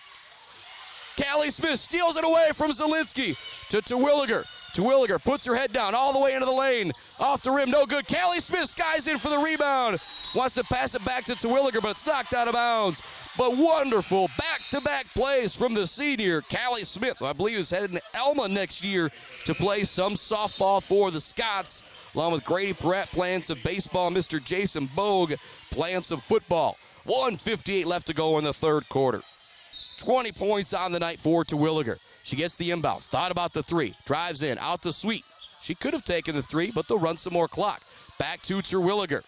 Callie Smith steals it away from Zielinski to Terwilliger. Terwilliger puts her head down all the way into the lane. Off the rim, no good. Callie Smith skies in for the rebound. Wants to pass it back to Terwilliger, but it's knocked out of bounds. But wonderful back-to-back plays from the senior, Callie Smith, who I believe is headed to Elma next year to play some softball for the Scots, along with Grady Pratt playing some baseball, Mr. Jason Bogue playing some football. 1:58 left to go in the third quarter. 20 points on the night for Terwilliger. She gets the inbounds, thought about the three, drives in, out to Sweet. She could have taken the three, but they'll run some more clock. Back to Terwilliger.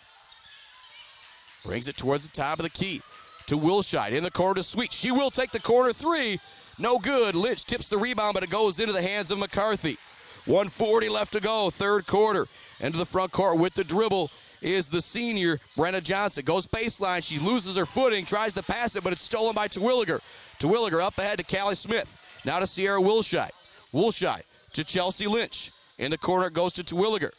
Brings it towards the top of the key to Woolshide. In the corner to Sweet. She will take the corner three. No good. Lynch tips the rebound, but it goes into the hands of McCarthy. 1:40 left to go, third quarter. Into the front court with the dribble is the senior, Brenna Johnson. Goes baseline. She loses her footing, tries to pass it, but it's stolen by Terwilliger. Terwilliger up ahead to Callie Smith. Now to Sierra Wilshide. Wilshide to Chelsea Lynch. In the corner, it goes to Terwilliger.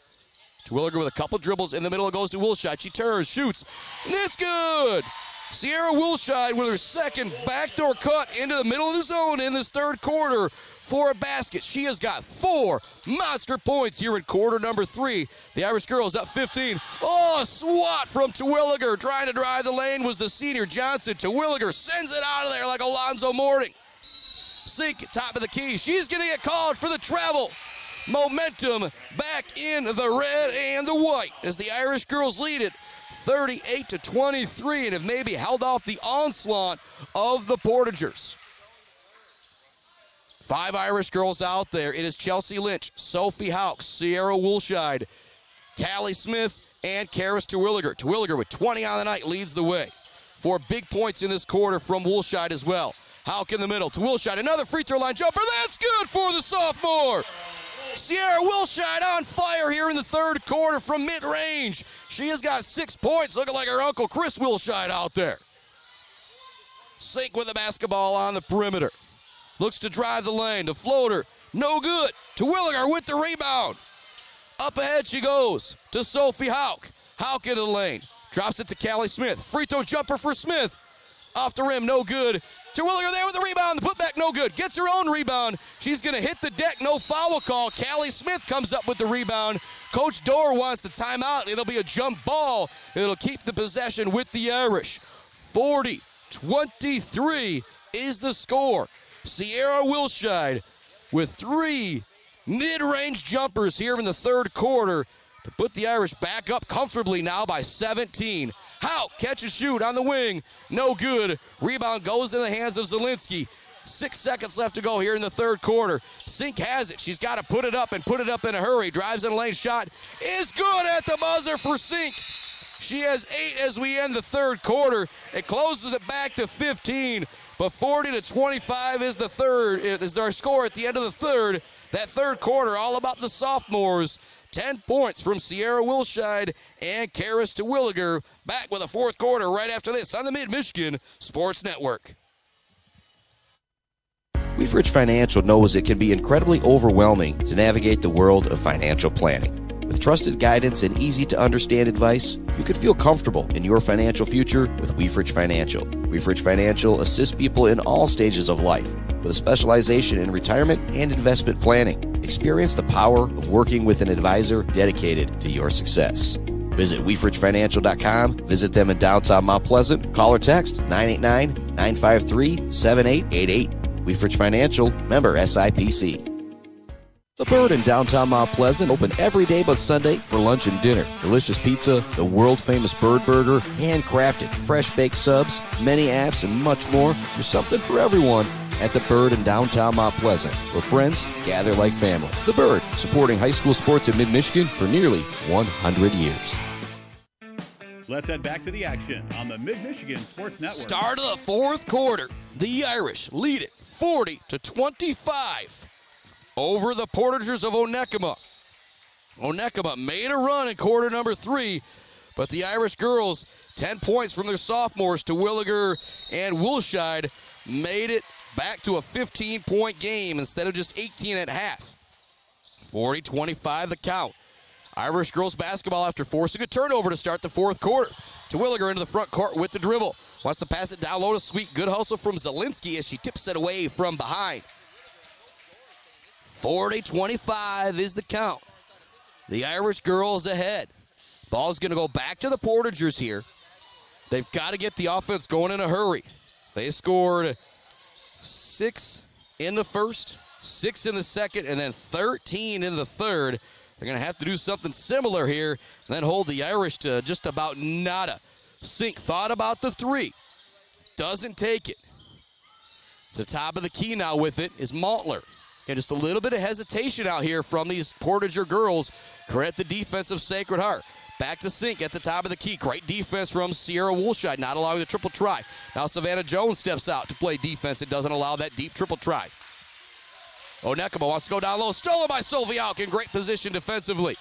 Terwilliger with a couple dribbles. In the middle, it goes to Wilshide. She turns, shoots, and it's good. Sierra Wilshide with her second backdoor cut into the middle of the zone in this third quarter for a basket. She has got 4 monster points here in quarter number 3. The Irish girls up 15. Oh, a swat from Terwilliger. Trying to drive the lane was the senior Johnson. Terwilliger sends it out of there like Alonzo Mourning. Sink, top of the key. She's going to get called for the travel. Momentum back in the red and the white as the Irish girls lead it 38-23 and have maybe held off the onslaught of the Portagers. 5 Irish girls out there. It is Chelsea Lynch, Sophie Houck, Sierra Wilshide, Callie Smith, and Karis Terwilliger. Terwilliger with 20 on the night leads the way. 4 big points in this quarter from Wilshide as well. Houck in the middle to Wilshide. Another free throw line jumper. That's good for the sophomore. Sierra Wilshide on fire here in the third quarter from mid-range. She has got 6 points, looking like her uncle Chris Wilshide out there. Sink with the basketball on the perimeter. Looks to drive the lane. The floater, no good. Terwilliger with the rebound. Up ahead she goes to Sophie Houck. Houck into the lane. Drops it to Callie Smith. Free throw jumper for Smith. Off the rim, no good. Terwilliger there with the rebound. The putback, no good. Gets her own rebound. She's going to hit the deck. No foul call. Callie Smith comes up with the rebound. Coach Dorr wants the timeout. It'll be a jump ball. It'll keep the possession with the Irish. 40-23 is the score. Sierra Wilshide with 3 mid-range jumpers here in the third quarter to put the Irish back up comfortably now by 17. Houck, catch and shoot on the wing. No good. Rebound goes in the hands of Zielinski. 6 seconds left to go here in the third quarter. Sink has it. She's got to put it up and put it up in a hurry. Drives in a lane shot. Is good at the buzzer for Sink. She has 8 as we end the third quarter. It closes it back to 15. But 40-25 is the third. Is our score at the end of the third. That third quarter all about the sophomores. 10 points from Sierra Wilshide and Karis Terwilliger. Back with a fourth quarter right after this on the Mid-Michigan Sports Network. Weefridge Financial knows it can be incredibly overwhelming to navigate the world of financial planning. With trusted guidance and easy-to-understand advice, you can feel comfortable in your financial future with Weefridge Financial. Weefridge Financial assists people in all stages of life with a specialization in retirement and investment planning. Experience the power of working with an advisor dedicated to your success. Visit WeefridgeFinancial.com. Visit them in downtown Mount Pleasant. Call or text 989-953-7888. Weefridge Financial, member SIPC. The Bird in downtown Mount Pleasant, open every day but Sunday for lunch and dinner. Delicious pizza, the world-famous Bird Burger, handcrafted, fresh-baked subs, many apps, and much more. There's something for everyone at The Bird in downtown Mount Pleasant, where friends gather like family. The Bird, supporting high school sports in mid-Michigan for nearly 100 years. Let's head back to the action on the Mid-Michigan Sports Network. Start of the fourth quarter. The Irish lead it 40-25 over the Portagers of Onekama. Onekama made a run in quarter number 3, but the Irish girls, 10 points from their sophomores Terwilliger and Wilshide, made it back to a 15-point game instead of just 18 at half. 40-25 the count. Irish girls basketball after forcing a turnover to start the fourth quarter. Terwilliger into the front court with the dribble. Wants to pass it down low to Sweet. Good hustle from Zielinski as she tips it away from behind. 40-25 is the count. The Irish girls ahead. Ball's going to go back to the Portagers here. They've got to get the offense going in a hurry. They scored 6 in the first, 6 in the second, and then 13 in the third. They're going to have to do something similar here and then hold the Irish to just about nada. Sink thought about the 3. Doesn't take it. To the top of the key now with it is Maltler. And just a little bit of hesitation out here from these Portager girls. Credit the defense of Sacred Heart. Back to Sink at the top of the key. Great defense from Sierra Wilshide, not allowing the triple try. Now Savannah Jones steps out to play defense. It doesn't allow that deep triple try. Onekama wants to go down low. Stolen by Sophie Houck in great position defensively.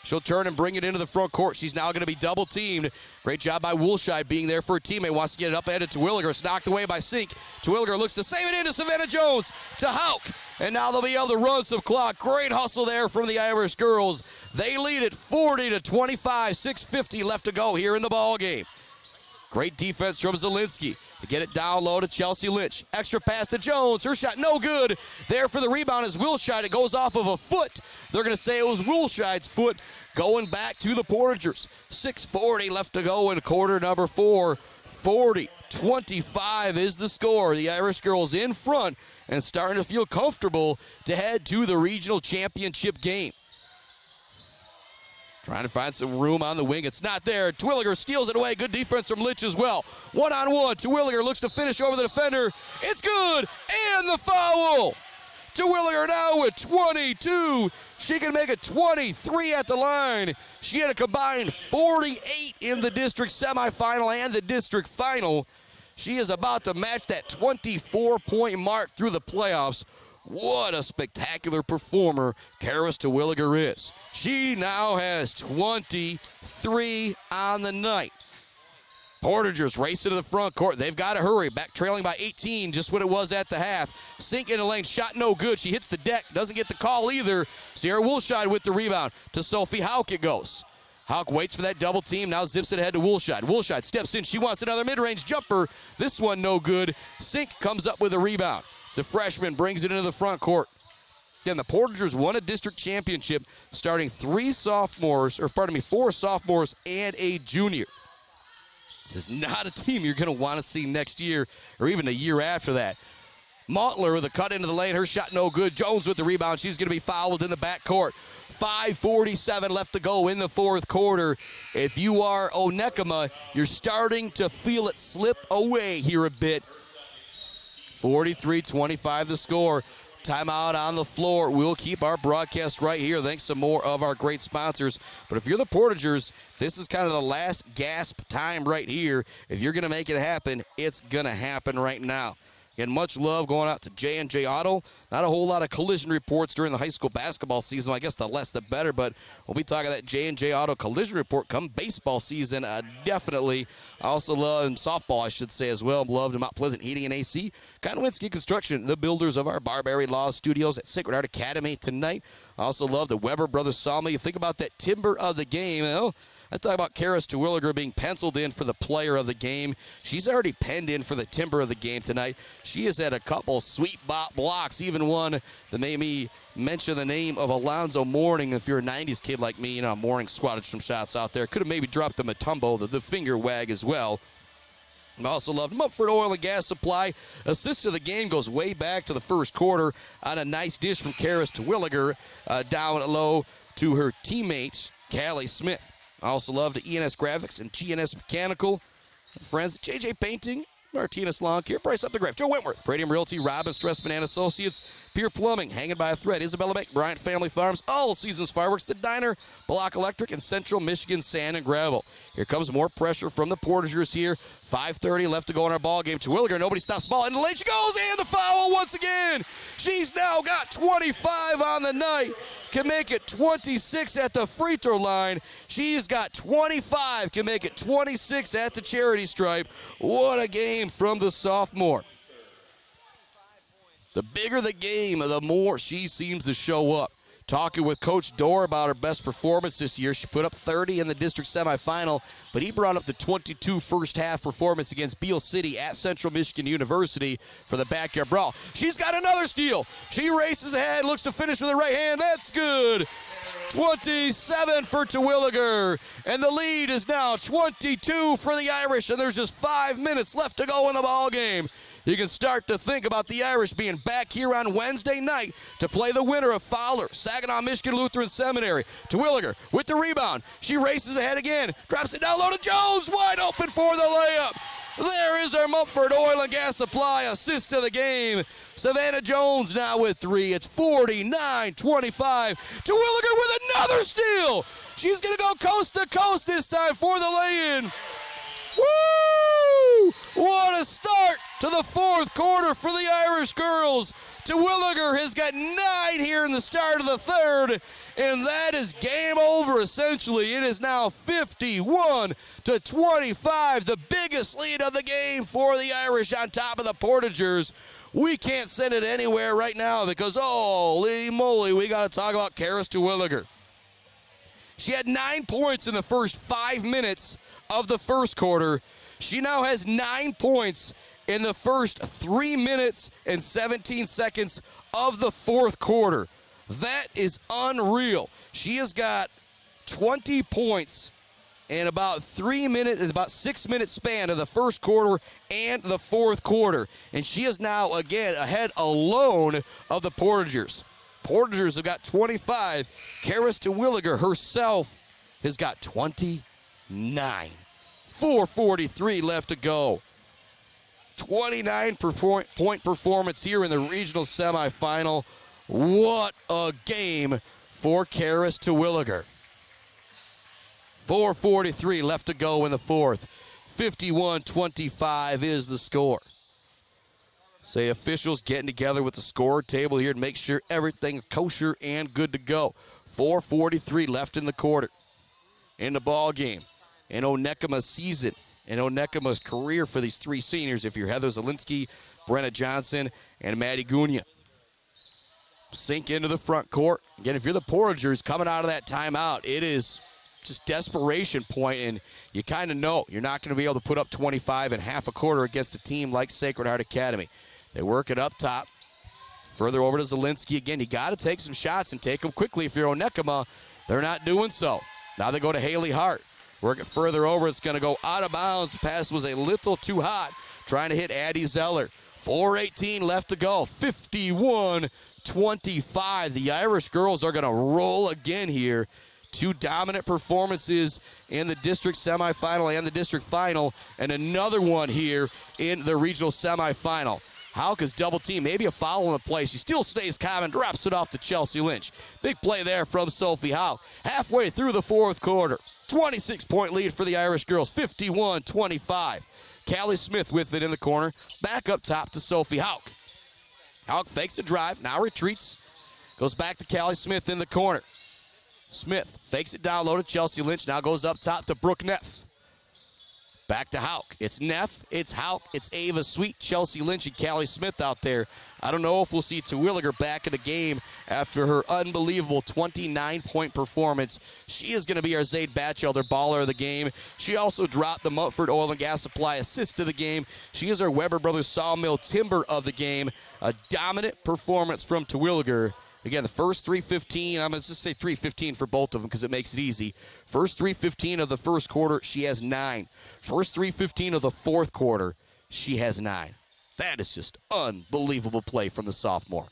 She'll turn and bring it into the front court. She's now going to be double teamed. Great job by Woolshide being there for a teammate. Wants to get it up ahead to Terwilliger. It's knocked away by Sink. Terwilliger looks to save it into Savannah Jones to Hauk. And now they'll be able to run some clock. Great hustle there from the Irish girls. They lead it 40-25. 6:50 left to go here in the ball game. Great defense from Zielinski to get it down low to Chelsea Lynch. Extra pass to Jones. Her shot no good. There for the rebound is Woolshide. It goes off of a foot. They're going to say it was Woolshide's foot going back to the Portagers. 6:40 left to go in quarter number 4. 40-25 is the score. The Irish girls in front and starting to feel comfortable to head to the regional championship game. Trying to find some room on the wing. It's not there. Terwilliger steals it away. Good defense from Lynch as well. One-on-one. Terwilliger looks to finish over the defender. It's good. And the foul. Terwilliger now with 22. She can make it 23 at the line. She had a combined 48 in the district semifinal and the district final. She is about to match that 24-point mark through the playoffs. What a spectacular performer Karis Terwilliger is. She now has 23 on the night. Portagers race into the front court. They've got to hurry. Back trailing by 18, just what it was at the half. Sink in the lane, shot no good. She hits the deck, doesn't get the call either. Sierra Woolshide with the rebound. To Sophie Hauk it goes. Hauk waits for that double team, now zips it ahead to Woolshide. Woolshide steps in, she wants another mid-range jumper. This one no good. Sink comes up with a rebound. The freshman brings it into the front court. Then the Portagers won a district championship starting 4 sophomores and a junior. This is not a team you're going to want to see next year or even a year after that. Montler with a cut into the lane. Her shot no good. Jones with the rebound. She's going to be fouled in the backcourt. 5:47 left to go in the fourth quarter. If you are Onekama, you're starting to feel it slip away here a bit. 43-25 the score. Timeout on the floor. We'll keep our broadcast right here. Thanks to more of our great sponsors. But if you're the Portagers, this is kind of the last gasp time right here. If you're going to make it happen, it's going to happen right now. Again, much love going out to J&J Auto. Not a whole lot of collision reports during the high school basketball season. I guess the less the better, but we'll be talking that J&J Auto collision report come baseball season. Definitely. I also love softball, I should say, as well. Love Mount Pleasant Heating and AC. Konowinski Construction, the builders of our Barbary Law Studios at Sacred Heart Academy tonight. I also love the Weber Brothers Sawmill. You think about that timber of the game, I talk about Karis Terwilliger being penciled in for the player of the game. She's already penned in for the timber of the game tonight. She has had a couple sweet blocks, even one that made me mention the name of Alonzo Mourning. If you're a 90s kid like me, Mourning swatted some shots out there. Could have maybe dropped the Matumbo, the finger wag as well. I also loved Mumford Oil and Gas Supply. Assist of the game goes way back to the first quarter on a nice dish from Karis Terwilliger down low to her teammate, Callie Smith. I also love the ENS Graphics and GNS Mechanical. Friends at JJ Painting, Martinez Lawn Care, Price Up the Graph, Joe Wentworth, Bradium Realty, Robin Stressman and Associates, Pier Plumbing, Hanging by a Thread, Isabella Bank, Bryant Family Farms, All Seasons Fireworks, The Diner, Block Electric, and Central Michigan Sand and Gravel. Here comes more pressure from the Portagers here. 5:30 left to go in our ball game. Terwilliger, nobody stops the ball, and the lane she goes, and the foul once again. She's now got 25 on the night. Can make it 26 at the free throw line. She's got 25, can make it 26 at the charity stripe. What a game from the sophomore. The bigger the game, the more she seems to show up. Talking with Coach Dorr about her best performance this year. She put up 30 in the district semifinal, but he brought up the 22 first-half performance against Beale City at Central Michigan University for the backyard brawl. She's got another steal. She races ahead, looks to finish with the right hand. That's good. 27 for Terwilliger, and the lead is now 22 for the Irish, and there's just 5 minutes left to go in the ball game. You can start to think about the Irish being back here on Wednesday night to play the winner of Fowler, Saginaw Michigan Lutheran Seminary. Terwilliger with the rebound. She races ahead again. Drops it down low to Jones. Wide open for the layup. There is our Mumford Oil and Gas Supply assist to the game. Savannah Jones now with 3. It's 49-25. Terwilliger with another steal. She's going to go coast to coast this time for the lay-in. Woo! What a start to the fourth quarter for the Irish girls. Terwilliger has got 9 here in the start of the third, and that is game over essentially. It is now 51-25, the biggest lead of the game for the Irish on top of the Portagers. We can't send it anywhere right now because, holy moly, we got to talk about Karis Terwilliger. She had 9 points in the first 5 minutes of the first quarter. She now has 9 points in the first 3 minutes and 17 seconds of the fourth quarter. That is unreal. She has got 20 points in about 3 minutes, about 6 minute span of the first quarter and the fourth quarter. And she is now, again, ahead alone of the Portagers. Portagers have got 25. Karis Terwilliger herself has got 29. 4:43 left to go. 29 point performance here in the regional semifinal. What a game for Karis Terwilliger. 4:43 left to go in the fourth. 51-25 is the score. Say officials getting together with the score table here to make sure everything kosher and good to go. 4:43 left in the quarter. In the ball game. In Onekama's season. In Onekama's career for these three seniors, if you're Heather Zielinski, Brenna Johnson, and Maddie Gunia. Sink into the front court. Again, if you're the Portagers coming out of that timeout, it is just desperation point, and you kind of know you're not going to be able to put up 25 in half a quarter against a team like Sacred Heart Academy. They work it up top. Further over to Zielinski again. You got to take some shots and take them quickly. If you're Onekama, they're not doing so. Now they go to Haley Hart. Work it further over. It's going to go out of bounds. The pass was a little too hot. Trying to hit Addie Zeller. 4:18 left to go. 51-25. The Irish girls are going to roll again here. Two dominant performances in the district semifinal and the district final, and another one here in the regional semifinal. Houck is double team, maybe a foul on the play. She still stays calm and drops it off to Chelsea Lynch. Big play there from Sophie Houck. Halfway through the fourth quarter, 26-point lead for the Irish girls, 51-25. Callie Smith with it in the corner, back up top to Sophie Houck. Houck fakes a drive, now retreats, goes back to Callie Smith in the corner. Smith fakes it down low to Chelsea Lynch, now goes up top to Brooke Neff. Back to Houck. It's Neff, it's Houck, it's Ava Sweet, Chelsea Lynch, and Callie Smith out there. I don't know if we'll see Terwilliger back in the game after her unbelievable 29-point performance. She is going to be our Zaid Batchelder baller of the game. She also dropped the Mumford Oil and Gas Supply assist to the game. She is our Weber Brothers Sawmill Timber of the game. A dominant performance from Terwilliger. Again, the first 3:15, I'm going to just say 3:15 for both of them because it makes it easy. First 3:15 of the first quarter, she has 9. First 3:15 of the fourth quarter, she has 9. That is just unbelievable play from the sophomore.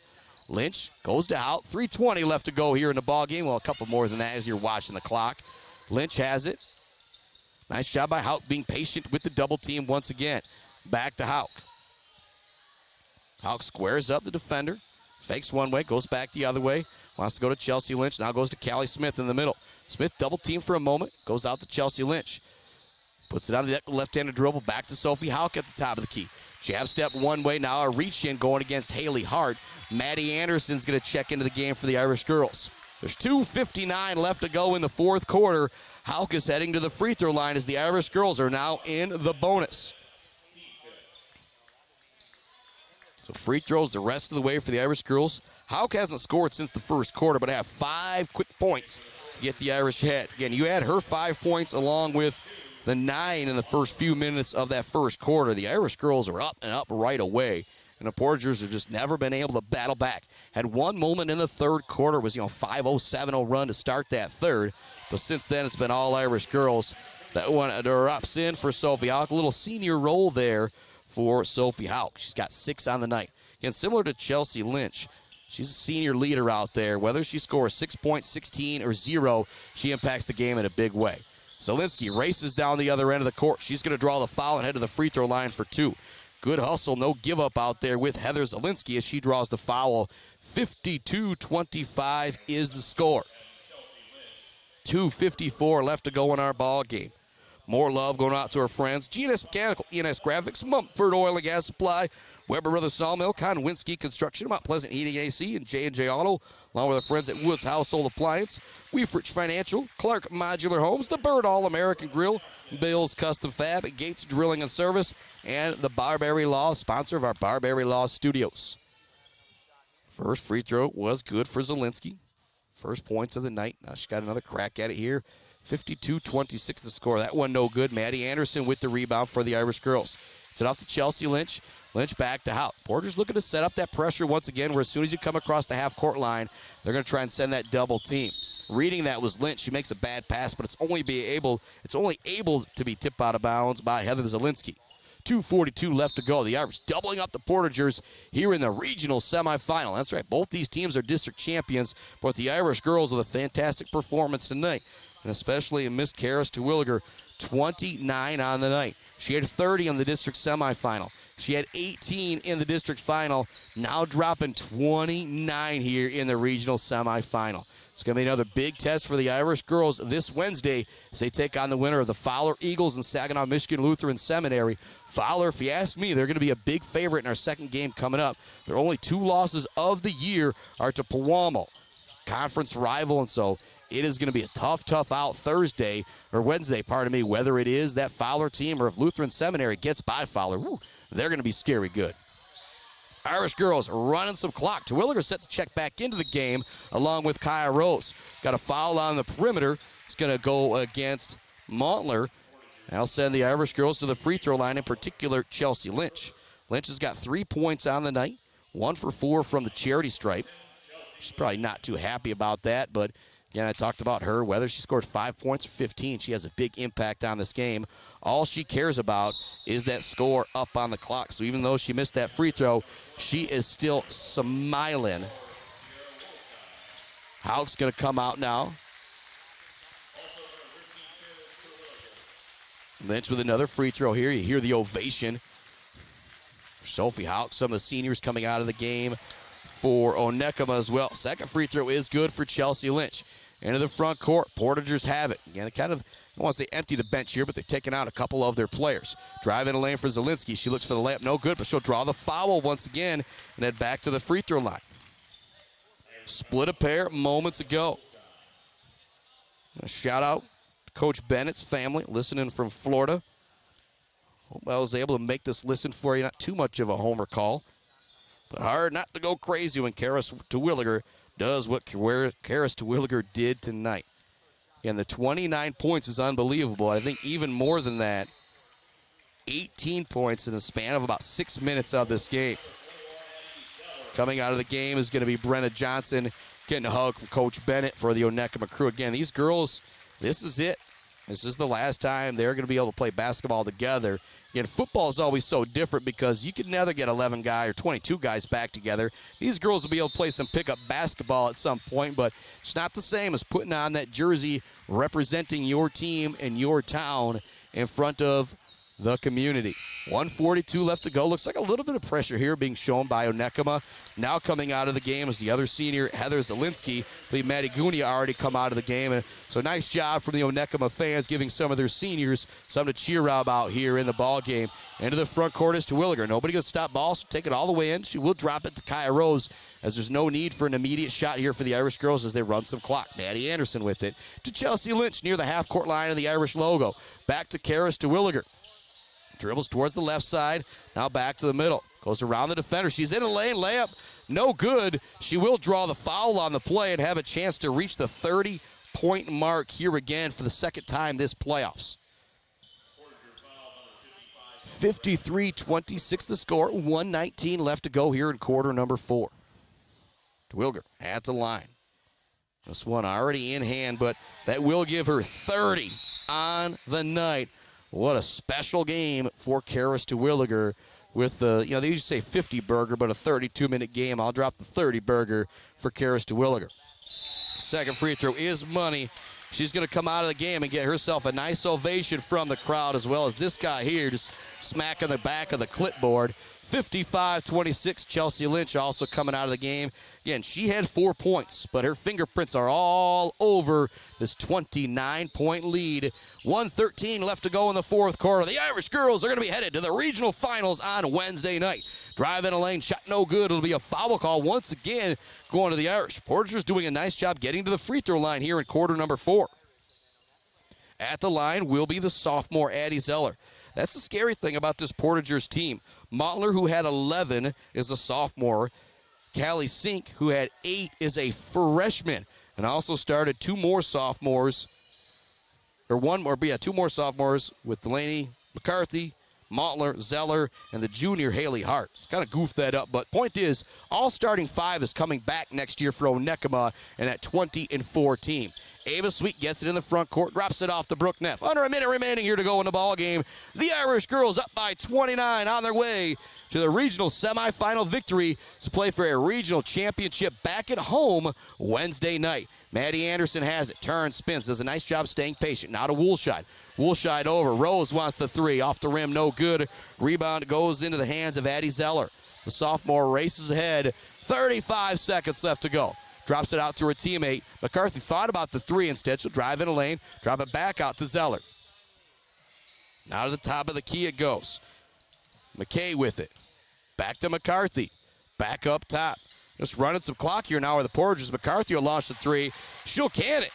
Lynch goes to out. 3:20 left to go here in the ball game. Well, a couple more than that as you're watching the clock. Lynch has it. Nice job by Houck being patient with the double team once again. Back to Houck. Houck squares up the defender. Fakes one way, goes back the other way. Wants to go to Chelsea Lynch. Now goes to Callie Smith in the middle. Smith double team for a moment. Goes out to Chelsea Lynch. Puts it on the left-handed dribble. Back to Sophie Houck at the top of the key. Jab step one way. Now a reach in going against Haley Hart. Maddie Anderson's going to check into the game for the Irish girls. There's 2:59 left to go in the fourth quarter. Houck is heading to the free throw line as the Irish girls are now in the bonus. So free throws the rest of the way for the Irish girls. Houck hasn't scored since the first quarter, but have 5 quick points to get the Irish ahead. Again, you add her 5 points along with the 9 in the first few minutes of that first quarter. The Irish girls are up and up right away, and the Portagers have just never been able to battle back. Had one moment in the third quarter, was 5-0-7-0 run to start that third, but since then it's been all Irish girls. That one erupts in for Sophie Houck. A little senior role there for Sophie Houck. She's got 6 on the night. Again, similar to Chelsea Lynch, she's a senior leader out there. Whether she scores 6 points, 16, or 0, she impacts the game in a big way. Zielinski races down the other end of the court. She's going to draw the foul and head to the free throw line for 2. Good hustle, no give up out there with Heather Zielinski as she draws the foul. 52-25 is the score. 2:54 left to go in our ball game. More love going out to our friends. GNS Mechanical, ENS Graphics, Mumford Oil and Gas Supply, Weber Brothers Sawmill, Conwinski Construction, Mount Pleasant Heating AC, and J&J Auto, along with our friends at Woods Household Appliance, Weefrich Financial, Clark Modular Homes, the Bird All-American Grill, Bill's Custom Fab, Gates Drilling and Service, and the Barberry Law, sponsor of our Barberry Law Studios. First free throw was good for Zielinski. First points of the night. Now she got another crack at it here. 52-26 the score. That one no good. Maddie Anderson with the rebound for the Irish girls. It's it off to Chelsea Lynch. Lynch back to Hout. Porter's looking to set up that pressure once again, where as soon as you come across the half-court line, they're going to try and send that double team. Reading that was Lynch. She makes a bad pass, but it's only able to be tipped out of bounds by Heather Zielinski. 2:42 left to go. The Irish doubling up the Portagers here in the regional semifinal. That's right. Both these teams are district champions, but the Irish girls with a fantastic performance tonight, and especially in Miss Karis Terwilliger, 29 on the night. She had 30 in the district semifinal. She had 18 in the district final, now dropping 29 here in the regional semifinal. It's going to be another big test for the Irish girls this Wednesday as they take on the winner of the Fowler Eagles and Saginaw Michigan Lutheran Seminary. Fowler, if you ask me, they're going to be a big favorite in our second game coming up. Their only 2 losses of the year are to Pewamo, conference rival, and so it is going to be a tough out Wednesday, whether it is that Fowler team or if Lutheran Seminary gets by Fowler. They're going to be scary good. Irish girls running some clock. Terwilliger set to check back into the game along with Kaya Rose. Got a foul on the perimeter. It's going to go against Montler. That'll send the Irish girls to the free throw line, in particular Chelsea Lynch. Lynch has got 3 points on the night, 1 for 4 from the charity stripe. She's probably not too happy about that, but again, I talked about her. Whether she scores 5 points or 15, she has a big impact on this game. All she cares about is that score up on the clock. So even though she missed that free throw, she is still smiling. Hauk's going to come out now. Lynch with another free throw here. You hear the ovation. Sophie Hauk, some of the seniors coming out of the game for Onekama as well. Second free throw is good for Chelsea Lynch. Into the front court. Portagers have it. Again, I don't want to say empty the bench here, but they're taking out a couple of their players. Driving a lane for Zielinski. She looks for the layup. No good, but she'll draw the foul once again and head back to the free throw line. Split a pair moments ago. A shout out to Coach Bennett's family listening from Florida. Hope I was able to make this listen for you. Not too much of a homer call, but hard not to go crazy when Karis Terwilliger does what Karis Terwilliger did tonight. And the 29 points is unbelievable. I think even more than that, 18 points in the span of about 6 minutes of this game. Coming out of the game is going to be Brenna Johnson getting a hug from Coach Bennett for the Onekama crew. Again, these girls, this is it. This is the last time they're going to be able to play basketball together. Again, football is always so different because you can never get 11 guys or 22 guys back together. These girls will be able to play some pickup basketball at some point, but it's not the same as putting on that jersey representing your team and your town in front of the community. 1:42 left to go. Looks like a little bit of pressure here being shown by Onekama. Now coming out of the game is the other senior, Heather Zielinski. I believe Maddie Gunia already come out of the game. And so nice job from the Onekama fans giving some of their seniors something to cheer about here in the ball game. Into the front court is Terwilliger. Nobody going to stop ball, so take it all the way in. She will drop it to Kaya Rose as there's no need for an immediate shot here for the Irish girls as they run some clock. Maddie Anderson with it to Chelsea Lynch near the half-court line of the Irish logo. Back to Karis Terwilliger. Dribbles towards the left side. Now back to the middle. Goes around the defender. She's in a lane. Layup. No good. She will draw the foul on the play and have a chance to reach the 30-point mark here again for the second time this playoffs. 53-26 the score. 1:19 left to go here in quarter number 4. Terwilliger at the line. This one already in hand, but that will give her 30 on the night. What a special game for Karis Terwilliger with the, they usually say 50 burger, but a 32-minute game. I'll drop the 30 burger for Karis Terwilliger. Second free throw is money. She's going to come out of the game and get herself a nice ovation from the crowd, as well as this guy here just smacking the back of the clipboard. 55-26. Chelsea Lynch also coming out of the game. Again, she had 4 points, but her fingerprints are all over this 29-point lead. 1:13 left to go in the fourth quarter. The Irish girls are going to be headed to the regional finals on Wednesday night. Drive in a lane, shot no good. It'll be a foul call once again going to the Irish. Portagers doing a nice job getting to the free throw line here in quarter number 4. At the line will be the sophomore Addie Zeller. That's the scary thing about this Portagers team. Mottler, who had 11, is a sophomore. Callie Sink, who had 8, is a freshman. And also started two more sophomores with Delaney McCarthy, Mottler, Zeller, and the junior Haley Hart. It's kind of goofed that up, but point is, all starting 5 is coming back next year for Onekama and that 20-4 team. Ava Sweet gets it in the front court, drops it off to Brooke Neff. Under a minute remaining here to go in the ball game. The Irish girls up by 29 on their way to the regional semifinal victory to play for a regional championship back at home Wednesday night. Maddie Anderson has it, turns, spins, does a nice job staying patient. Now to Woolshide. Woolshide over. Rose wants the 3. Off the rim, no good. Rebound goes into the hands of Addie Zeller. The sophomore races ahead. 35 seconds left to go. Drops it out to her teammate. McCarthy thought about the 3 instead. She'll drive in a lane, drop it back out to Zeller. Now to the top of the key it goes. McKay with it. Back to McCarthy. Back up top. Just running some clock here now with the Portagers. McCarthy will launch the 3. She'll can it.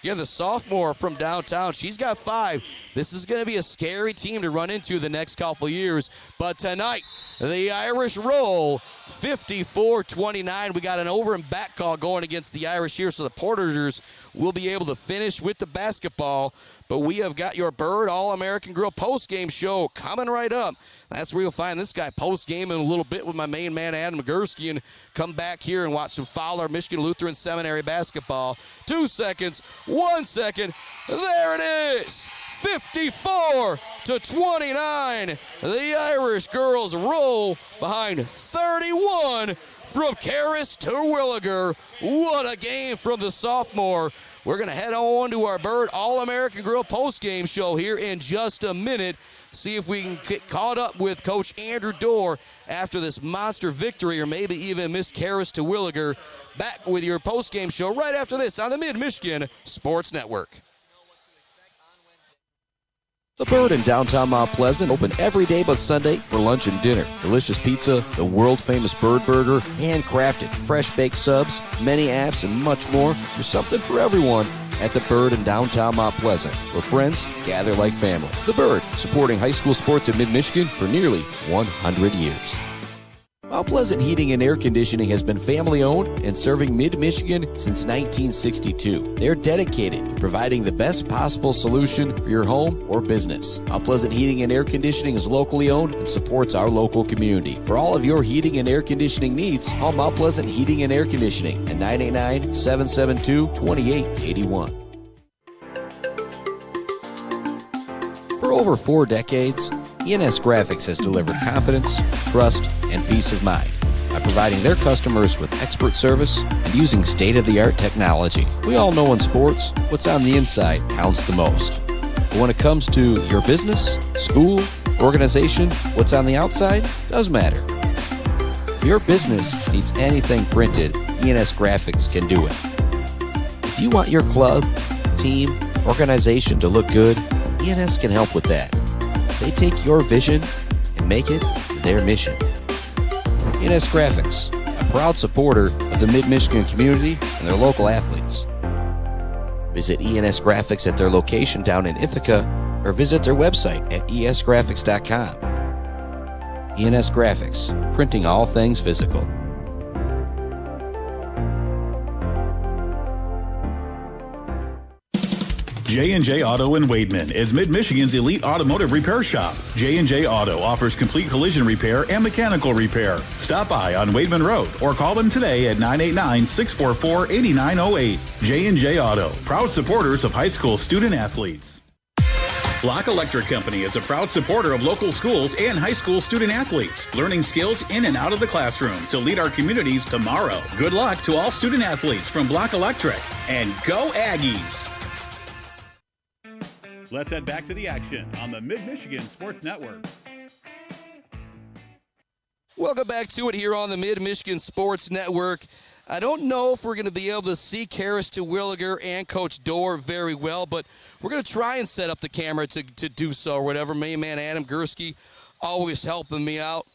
Again, the sophomore from downtown, she's got 5. This is going to be a scary team to run into the next couple years. But tonight, the Irish roll 54-29. We got an over and back call going against the Irish here, so the Portagers will be able to finish with the basketball. But we have got your Bird All-American Grill post-game show coming right up. That's where you'll find this guy post-game in a little bit with my main man, Adam Gursky, and come back here and watch some Fowler Michigan Lutheran Seminary basketball. 2 seconds, 1 second. There it is. 54-29. The Irish girls roll behind 31 from Karis Terwilliger. What a game from the sophomore. We're going to head on to our Bird All-American Grill post-game show here in just a minute. See if we can get caught up with Coach Andrew Dorr after this monster victory, or maybe even Miss Karis Terwilliger. Back with your post-game show right after this on the Mid-Michigan Sports Network. The Bird in downtown Mount Pleasant, open every day but Sunday for lunch and dinner. Delicious pizza, the world-famous Bird Burger, handcrafted, fresh-baked subs, many apps, and much more. There's something for everyone at The Bird in downtown Mount Pleasant, where friends gather like family. The Bird, supporting high school sports in mid-Michigan for nearly 100 years. Mount Pleasant Heating and Air Conditioning has been family-owned and serving mid-Michigan since 1962. They're dedicated to providing the best possible solution for your home or business. Mount Pleasant Heating and Air Conditioning is locally owned and supports our local community. For all of your heating and air conditioning needs, call Mount Pleasant Heating and Air Conditioning at 989-772-2881. For over 4 decades, ENS Graphics has delivered confidence, trust, and peace of mind by providing their customers with expert service and using state-of-the-art technology. We all know in sports, what's on the inside counts the most. But when it comes to your business, school, organization, what's on the outside does matter. If your business needs anything printed, ENS Graphics can do it. If you want your club, team, organization to look good, ENS can help with that. They take your vision and make it their mission. ENS Graphics, a proud supporter of the Mid-Michigan community and their local athletes. Visit ENS Graphics at their location down in Ithaca or visit their website at esgraphics.com. ENS Graphics, printing all things physical. J&J Auto in Wademan is Mid-Michigan's elite automotive repair shop. J&J Auto offers complete collision repair and mechanical repair. Stop by on Wademan Road or call them today at 989-644-8908. J&J Auto, proud supporters of high school student athletes. Block Electric Company is a proud supporter of local schools and high school student athletes, learning skills in and out of the classroom to lead our communities tomorrow. Good luck to all student athletes from Block Electric, and go Aggies! Let's head back to the action on the Mid-Michigan Sports Network. Welcome back to it here on the Mid-Michigan Sports Network. I don't know if we're going to be able to see Karis Terwilliger and Coach Dorr very well, but we're going to try and set up the camera to do so or whatever. Main man Adam Gursky always helping me out.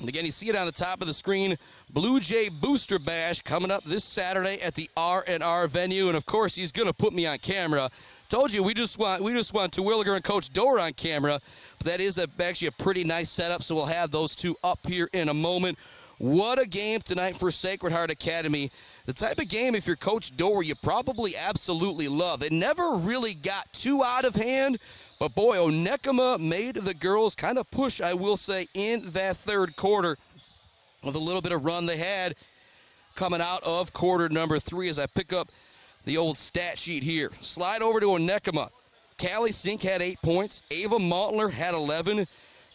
And again, you see it on the top of the screen, Blue Jay Booster Bash coming up this Saturday at the R&R venue. And, of course, he's going to put me on camera. Told you, we just want Terwilliger and Coach Dorr on camera. But that is actually a pretty nice setup, so we'll have those two up here in a moment. What a game tonight for Sacred Heart Academy. The type of game, if you're Coach Dorr, you probably absolutely love. It never really got too out of hand, but boy, Onekama made the girls kind of push, I will say, in that third quarter with a little bit of run they had coming out of quarter number 3 as I pick up the old stat sheet here. Slide over to Onekama. Callie Sink had 8 points. Ava Maltner had 11.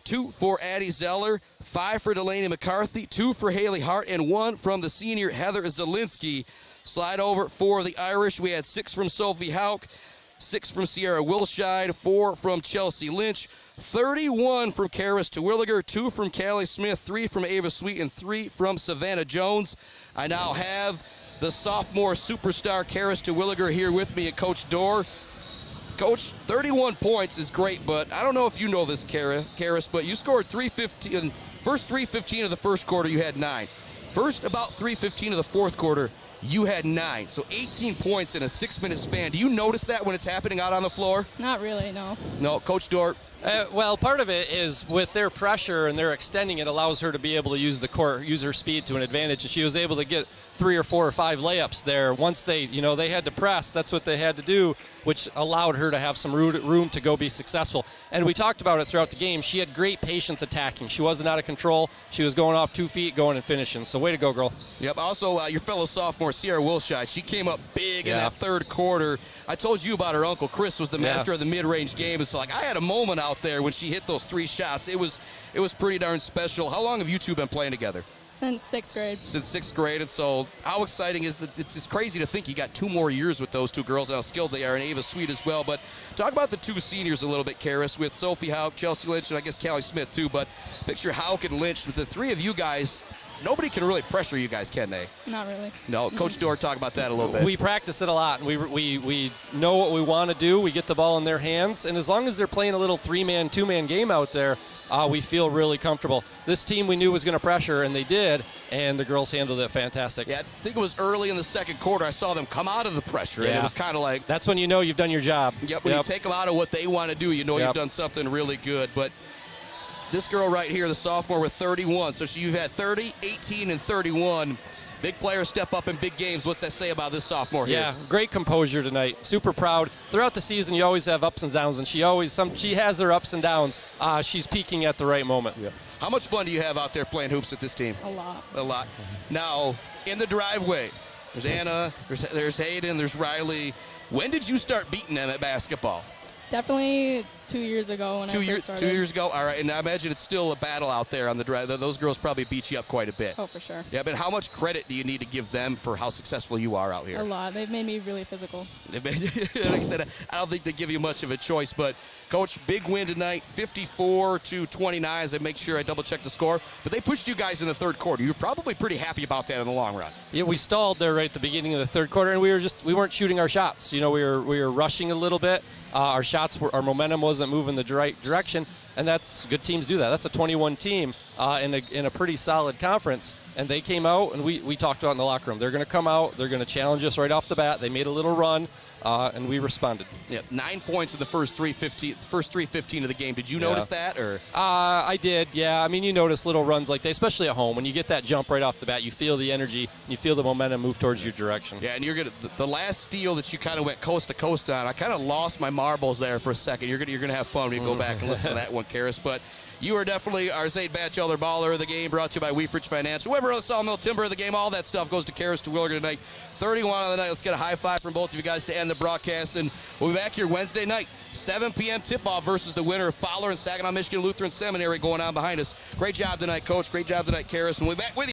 2 for Addie Zeller, 5 for Delaney McCarthy, 2 for Haley Hart, and 1 from the senior Heather Zielinski. Slide over for the Irish. We had 6 from Sophie Hauk, 6 from Sierra Wilshide, 4 from Chelsea Lynch, 31 from Karis Terwilliger, 2 from Callie Smith, 3 from Ava Sweet, and 3 from Savannah Jones. I now have the sophomore superstar Karis Terwilliger here with me at Coach Dorr. Coach, 31 points is great, but I don't know if you know this, Karis, but you scored 3:15. First 3:15 of the first quarter, you had 9. First about 3:15 of the fourth quarter, you had 9. So 18 points in a 6-minute span. Do you notice that when it's happening out on the floor? Not really, no. No, Coach Dorr. Well, part of it is with their pressure and their extending, it allows her to be able to use the court, use her speed to an advantage. And she was able to get 3 or 4 or 5 layups there. Once they had to press, that's what they had to do, which allowed her to have some room to go be successful. And we talked about it throughout the game. She had great patience attacking. She wasn't out of control. She was going off 2 feet, going and finishing. So way to go, girl. Yep. Also, your fellow sophomore, Sierra Wilshide, she came up big in that third quarter. I told you about her uncle. Chris was the master of the mid-range game. It's like I had a moment out there when she hit those 3 shots. It was pretty darn special. How long have you two been playing together? Since 6th grade. Since 6th grade, and so how exciting is that? It's crazy to think you got 2 more years with those 2 girls and how skilled they are, and Ava Sweet as well. But talk about the 2 seniors a little bit, Karis, with Sophie Hauk, Chelsea Lynch, and I guess Callie Smith too. But picture Hauk and Lynch with the 3 of you guys. Nobody can really pressure you guys, can they? Not really. No. Coach Dorr, talk about that a little bit. We practice it a lot. We know what we want to do. We get the ball in their hands, and as long as they're playing a little 3-man, 2-man game out there, we feel really comfortable. This team we knew was going to pressure, and they did, and the girls handled it fantastic. Yeah, I think it was early in the second quarter I saw them come out of the pressure, and it was kind of like... That's when you know you've done your job. Yep, when you take them out of what they want to do, you know you've done something really good. But this girl right here, the sophomore with 31, so you've had 30, 18, and 31. Big players step up in big games. What's that say about this sophomore here? Yeah, great composure tonight. Super proud. Throughout the season, you always have ups and downs, and she has her ups and downs. She's peaking at the right moment. Yeah. How much fun do you have out there playing hoops with this team? A lot. A lot. Now, in the driveway, there's Anna, there's Hayden, there's Riley. When did you start beating them at basketball? Definitely 2 years ago when I first started. 2 years ago? All right, and I imagine it's still a battle out there on the drive. Those girls probably beat you up quite a bit. Oh, for sure. Yeah, but how much credit do you need to give them for how successful you are out here? A lot. They've made me really physical. Like I said, I don't think they give you much of a choice, but Coach, big win tonight, 54-29, as I make sure I double-check the score. But they pushed you guys in the third quarter. You're probably pretty happy about that in the long run. Yeah, we stalled there right at the beginning of the third quarter, and we weren't shooting our shots. We were rushing a little bit. Our momentum wasn't moving the right direction, and that's good teams do that. That's a 21 team in a pretty solid conference, and they came out, and we talked about in the locker room. They're going to come out. They're going to challenge us right off the bat. They made a little run, and we responded. Yeah, 9 points in the first 3:15 of the game. Did you notice that, or? I did. Yeah. I mean, you notice little runs like that, especially at home. When you get that jump right off the bat, you feel the energy, and you feel the momentum move towards your direction. Yeah, and the last steal that you kind of went coast to coast on. I kind of lost my marbles there for a second. You're gonna have fun when you go back and listen to that one, Karis. But you are definitely our St. Batchelder baller of the game, brought to you by Weefridge Financial. Weber Sawmill Timber of the game, all that stuff goes to Karis Terwilliger tonight. 31 on the night. Let's get a high five from both of you guys to end the broadcast. And we'll be back here Wednesday night, 7 p.m. tip-off versus the winner of Fowler and Saginaw Michigan Lutheran Seminary going on behind us. Great job tonight, Coach. Great job tonight, Karis. And we'll be back with you.